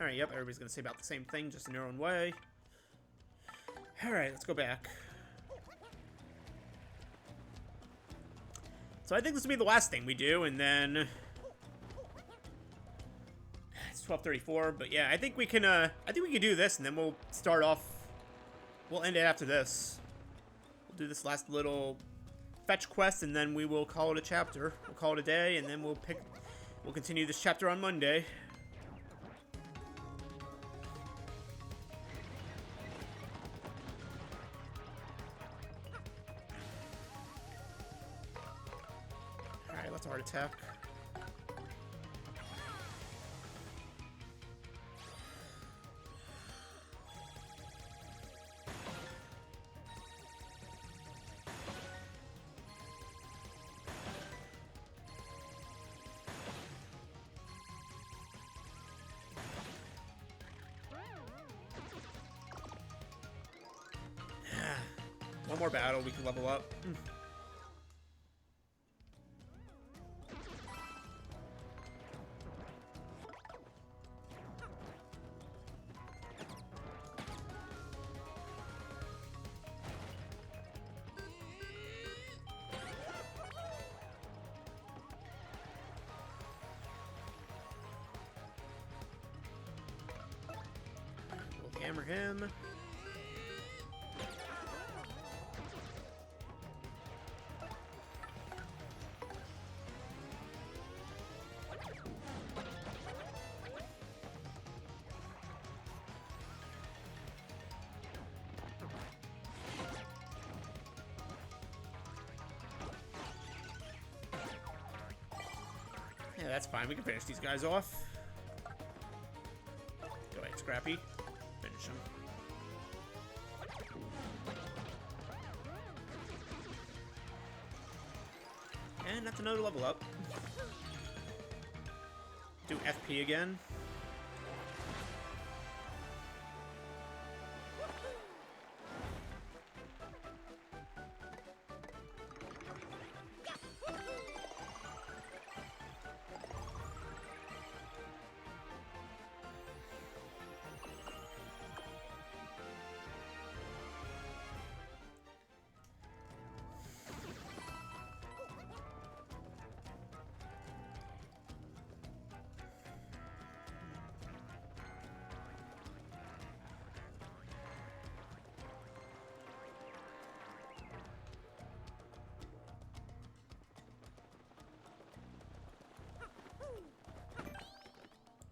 Alright, yep, everybody's gonna say about the same thing, just in their own way. Alright, let's go back. So I think this will be the last thing we do, and then it's 12:34. But yeah, I think we can do this, and then we'll start off. We'll end it after this. We'll do this last little fetch quest, and then we will call it a chapter. We'll call it a day, and then we'll continue this chapter on Monday. Let's art attack. One more battle, we can level up. We'll hammer him. Yeah, that's fine. We can finish these guys off. Go ahead, Scrappy. Finish them. And that's another level up. Do FP again.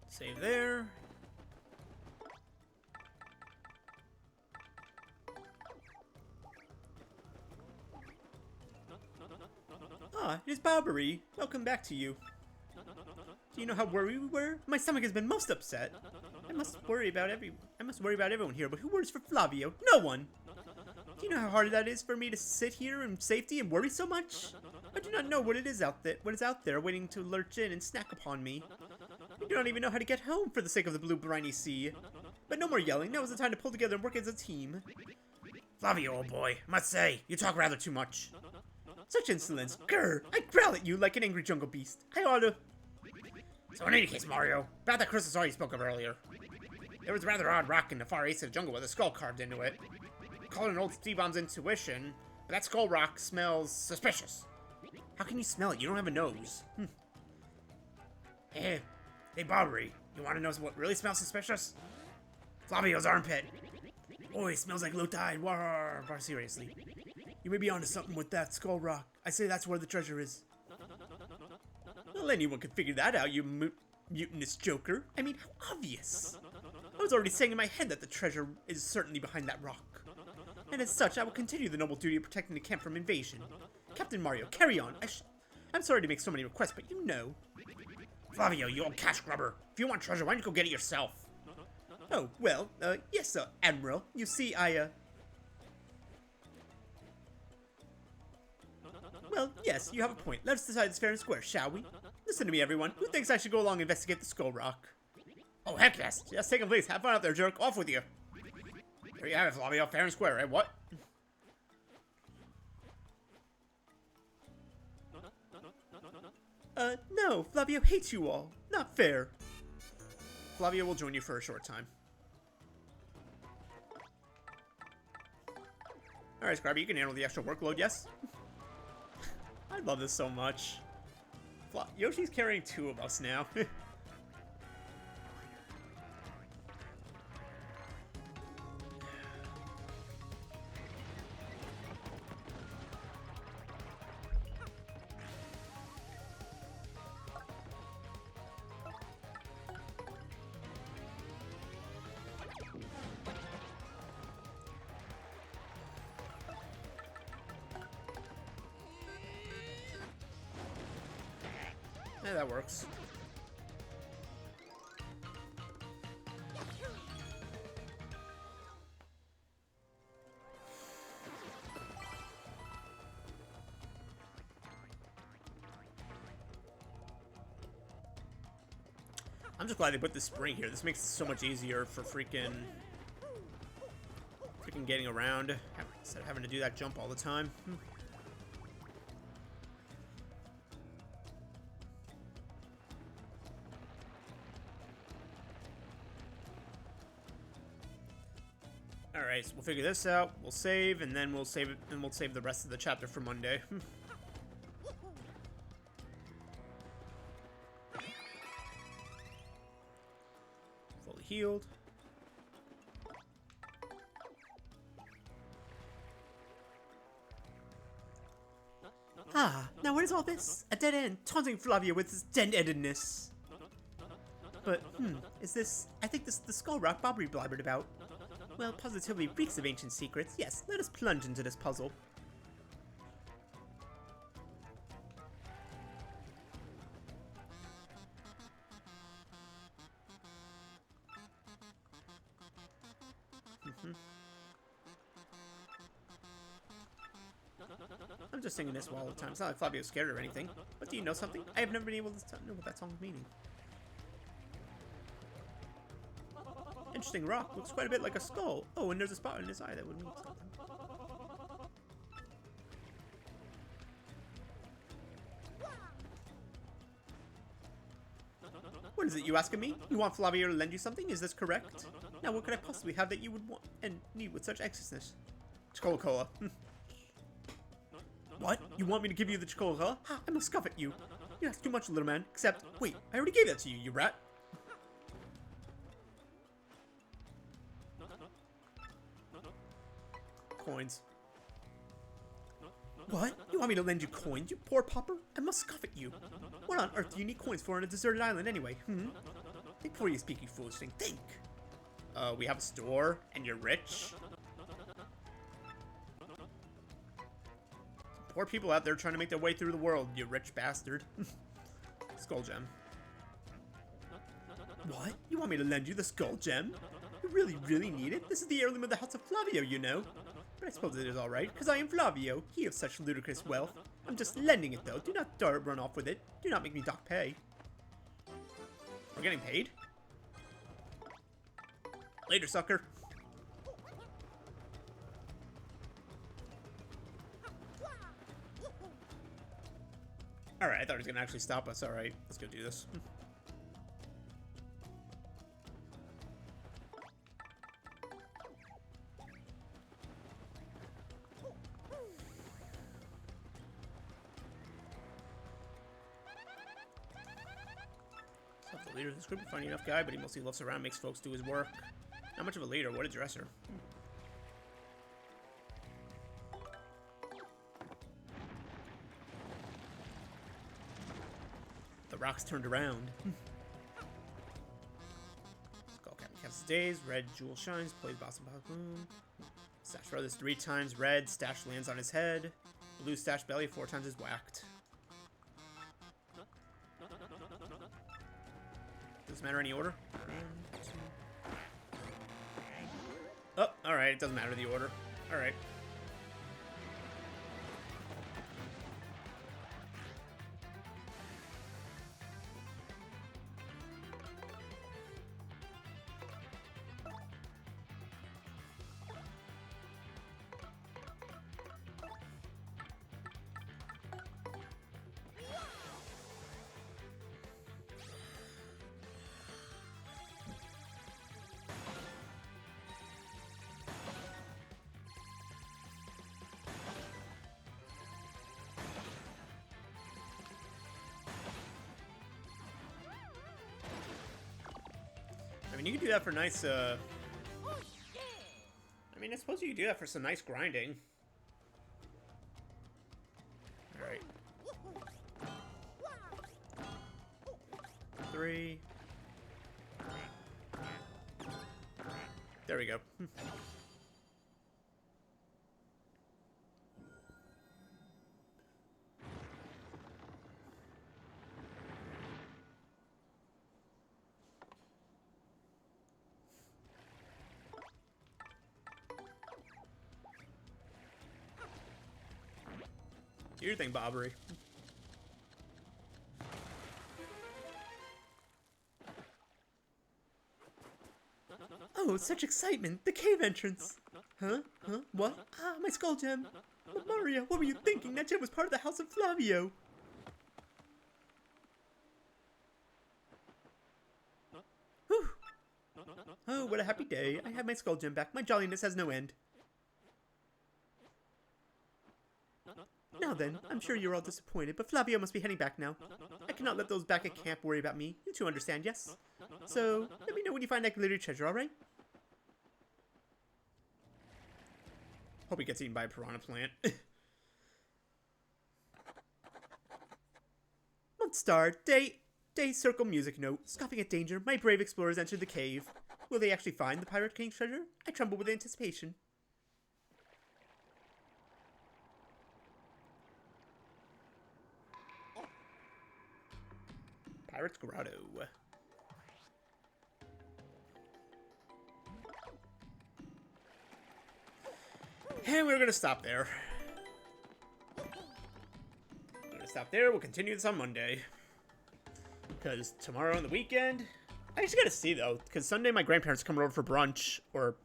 Save there. Ah, it is Barbary. Welcome back to you. Do you know how worried we were? My stomach has been most upset. I must worry about everyone here, but who worries for Flavio? No one! Do you know how hard that is for me to sit here in safety and worry so much? I do not know what is out there waiting to lurch in and snack upon me. I do not even know how to get home for the sake of the blue briny sea. But no more yelling, now is the time to pull together and work as a team. Flavio, old boy, I must say, you talk rather too much. Such insolence. Grr! I growl at you like an angry jungle beast. I oughta... So in any case, Mario, about that crystal saw you spoke of earlier. There was a rather odd rock in the far east of the jungle with a skull carved into it. Call it an old Steve-Bomb's intuition, but that skull rock smells suspicious. How can you smell it? You don't have a nose. Hey, Barbary, you want to know what really smells suspicious? Flavio's armpit. Oh, it smells like low tide. War, seriously. You may be onto something with that skull rock. I say that's where the treasure is. Well, anyone could figure that out, you mutinous joker. I mean, how obvious. I was already saying in my head that the treasure is certainly behind that rock. And as such, I will continue the noble duty of protecting the camp from invasion. Captain Mario, carry on. I'm sorry to make so many requests, but you know. Flavio, you old cash grubber. If you want treasure, why don't you go get it yourself? Oh, well, yes, sir, Admiral. You see, Well, yes, you have a point. Let us decide this fair and square, shall we? Listen to me, everyone. Who thinks I should go along and investigate the skull rock? Oh, heck yes. Just take him, please. Have fun out there, jerk. Off with you. There you have it, Flavio. Fair and square, eh? What? No. Flavio hates you all. Not fair. Flavio will join you for a short time. Alright, Scrabby, you can handle the extra workload, yes? I love this so much. Yoshi's carrying two of us now. Yeah, that works. I'm just glad they put this spring here. This makes it so much easier for freaking getting around instead of having to do that jump all the time. Alright, so we'll figure this out, we'll save, and then we'll save it, and we'll save the rest of the chapter for Monday. Fully healed. Ah, now what is all this? A dead end, taunting Flavio with his dead-endedness. But, is this... I think this is the skull rock Bobby blabbered about. Well, positively reeks of ancient secrets. Yes, let us plunge into this puzzle. I'm just singing this all the time. It's not like Flavio's scared or anything. But do you know something? I have never been able to know what that song's meaning. Interesting rock. Looks quite a bit like a skull. Oh, and there's a spot in his eye that would mean something. What is it you asking me? You want Flavio to lend you something? Is this correct? Now, what could I possibly have that you would want and need with such excessiveness? Chocola. What? You want me to give you the chocola? Ha, I must scoff at you. You ask too much, little man. Except, wait, I already gave that to you, you rat. Coins. What? You want me to lend you coins, you poor pauper? I must scoff at you. What on earth do you need coins for on a deserted island anyway, Think before you speak, you foolish thing. Think! We have a store, and you're rich? poor people out there trying to make their way through the world, you rich bastard. Skull gem. What? You want me to lend you the skull gem? You really, really need it? This is the heirloom of the House of Flavio, you know. But I suppose it is alright, because I am Flavio, he of such ludicrous wealth. I'm just lending it, though. Do not dare run off with it. Do not make me dock pay. We're getting paid? Later, sucker. Alright, I thought he was going to actually stop us. Alright, let's go do this. The leader of this group, a funny enough guy, but he mostly loafs around, makes folks do his work. Not much of a leader, what a dresser. The rocks turned around. Skull Captain catches days, red jewel shines, plays boss and boom. Stash brothers 3 times, red, stash lands on his head. Blue stash belly 4 times is whacked. Doesn't matter any order. 1, 2. Oh, alright, it doesn't matter the order. Alright. I mean, you could do that for nice, I mean, I suppose you could do that for some nice grinding. Alright. 3. There we go. Do your thing, Bobbery. Oh, such excitement! The cave entrance! Huh? Huh? What? Ah, my skull gem! But Maria, what were you thinking? That gem was part of the House of Flavio! Whew! Oh, what a happy day. I have my skull gem back. My jolliness has no end. Now then, I'm sure you're all disappointed, but Flavio must be heading back now. I cannot let those back at camp worry about me. You two understand, yes? So, let me know when you find that glittery treasure, alright? Hope he gets eaten by a piranha plant. Month star, day, circle music note. Scoffing at danger, my brave explorers entered the cave. Will they actually find the Pirate King's treasure? I tremble with anticipation. Pirate's Grotto. And we're gonna stop there. We're gonna stop there. We'll continue this on Monday. Because tomorrow on the weekend, I just gotta see though. Because Sunday my grandparents are coming over for brunch or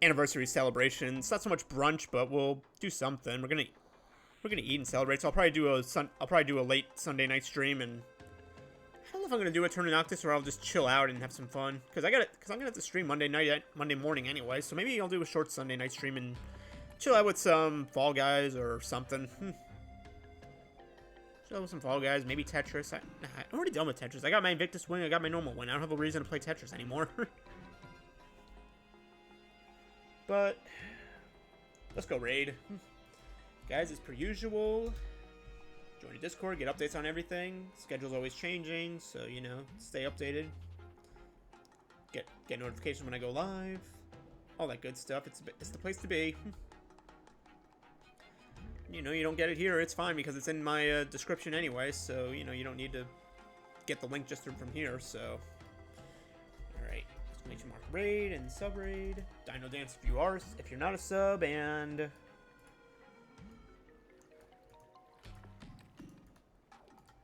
anniversary celebration. It's not so much brunch, but we'll do something. We're gonna eat and celebrate. So I'll probably do a late Sunday night stream, and I don't know if I'm gonna do a Turn to Noctis or I'll just chill out and have some fun. Because I'm gonna have to stream Monday morning anyway. So maybe I'll do a short Sunday night stream and chill out with some Fall Guys or something. Chill out with some Fall Guys, maybe Tetris. I'm already done with Tetris. I got my Invictus win, I got my normal win. I don't have a reason to play Tetris anymore. But let's go raid. Guys, as per usual, join the Discord, get updates on everything. Schedule's always changing, so, you know, stay updated. Get notifications when I go live. All that good stuff. It's the place to be. you know, you don't get it here, it's fine because it's in my description anyway, so, you know, you don't need to get the link just from here, so. Alright, exclamation mark raid and sub raid. Dino Dance if you're not a sub, and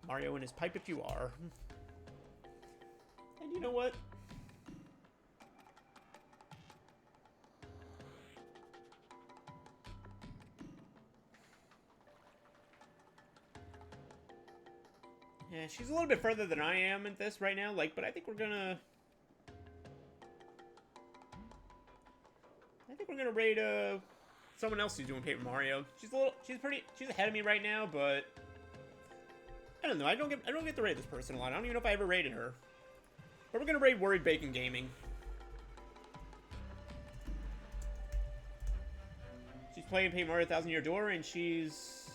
Mario and his pipe if you are. And you know what? Yeah, she's a little bit further than I am at this right now, like, but I think we're gonna raid someone else who's doing Paper Mario. She's ahead of me right now, but I don't know. I don't get to raid this person a lot. I don't even know if I ever raided her. But we're gonna raid Worried Bacon Gaming. She's playing Paper Mario 1000 Year Door, and she's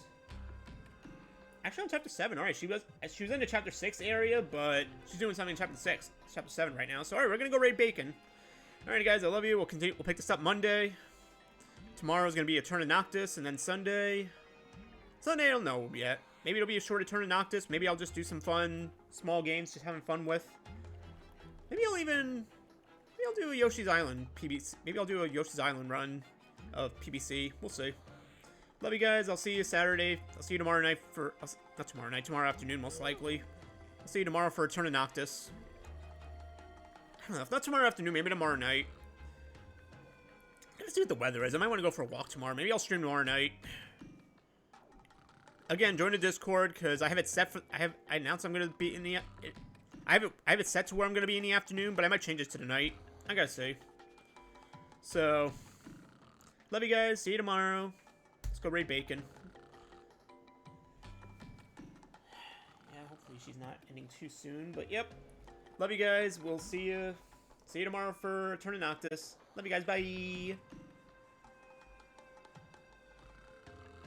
actually on chapter 7. Alright, she was in the chapter 6 area, but she's doing something in chapter 6. It's chapter 7 right now. So alright, we're gonna go raid Bacon. Alright guys, I love you. We'll pick this up Monday. Tomorrow's gonna be a turn of Noctis, and then Sunday I don't know yet. Maybe it'll be a shorter turn of Noctis. Maybe I'll just do some fun, small games, just having fun with. Maybe I'll do a Yoshi's Island PBC. Maybe I'll do a Yoshi's Island run of PBC. We'll see. Love you guys. I'll see you Saturday. I'll see you tomorrow night for... Not tomorrow night. Tomorrow afternoon, most likely. I'll see you tomorrow for a turn of Noctis. I don't know. If not tomorrow afternoon, maybe tomorrow night. Let's see what the weather is. I might want to go for a walk tomorrow. Maybe I'll stream tomorrow night. Again, join the Discord, because I have it set for... I announced I'm going to be in the... I have it set to where I'm going to be in the afternoon, but I might change it to the night. I gotta see. So... Love you guys. See you tomorrow. Let's go raid Bacon. Yeah, hopefully she's not ending too soon, but yep. Love you guys. We'll see you tomorrow for Turn of Noctis. Love you guys. Bye.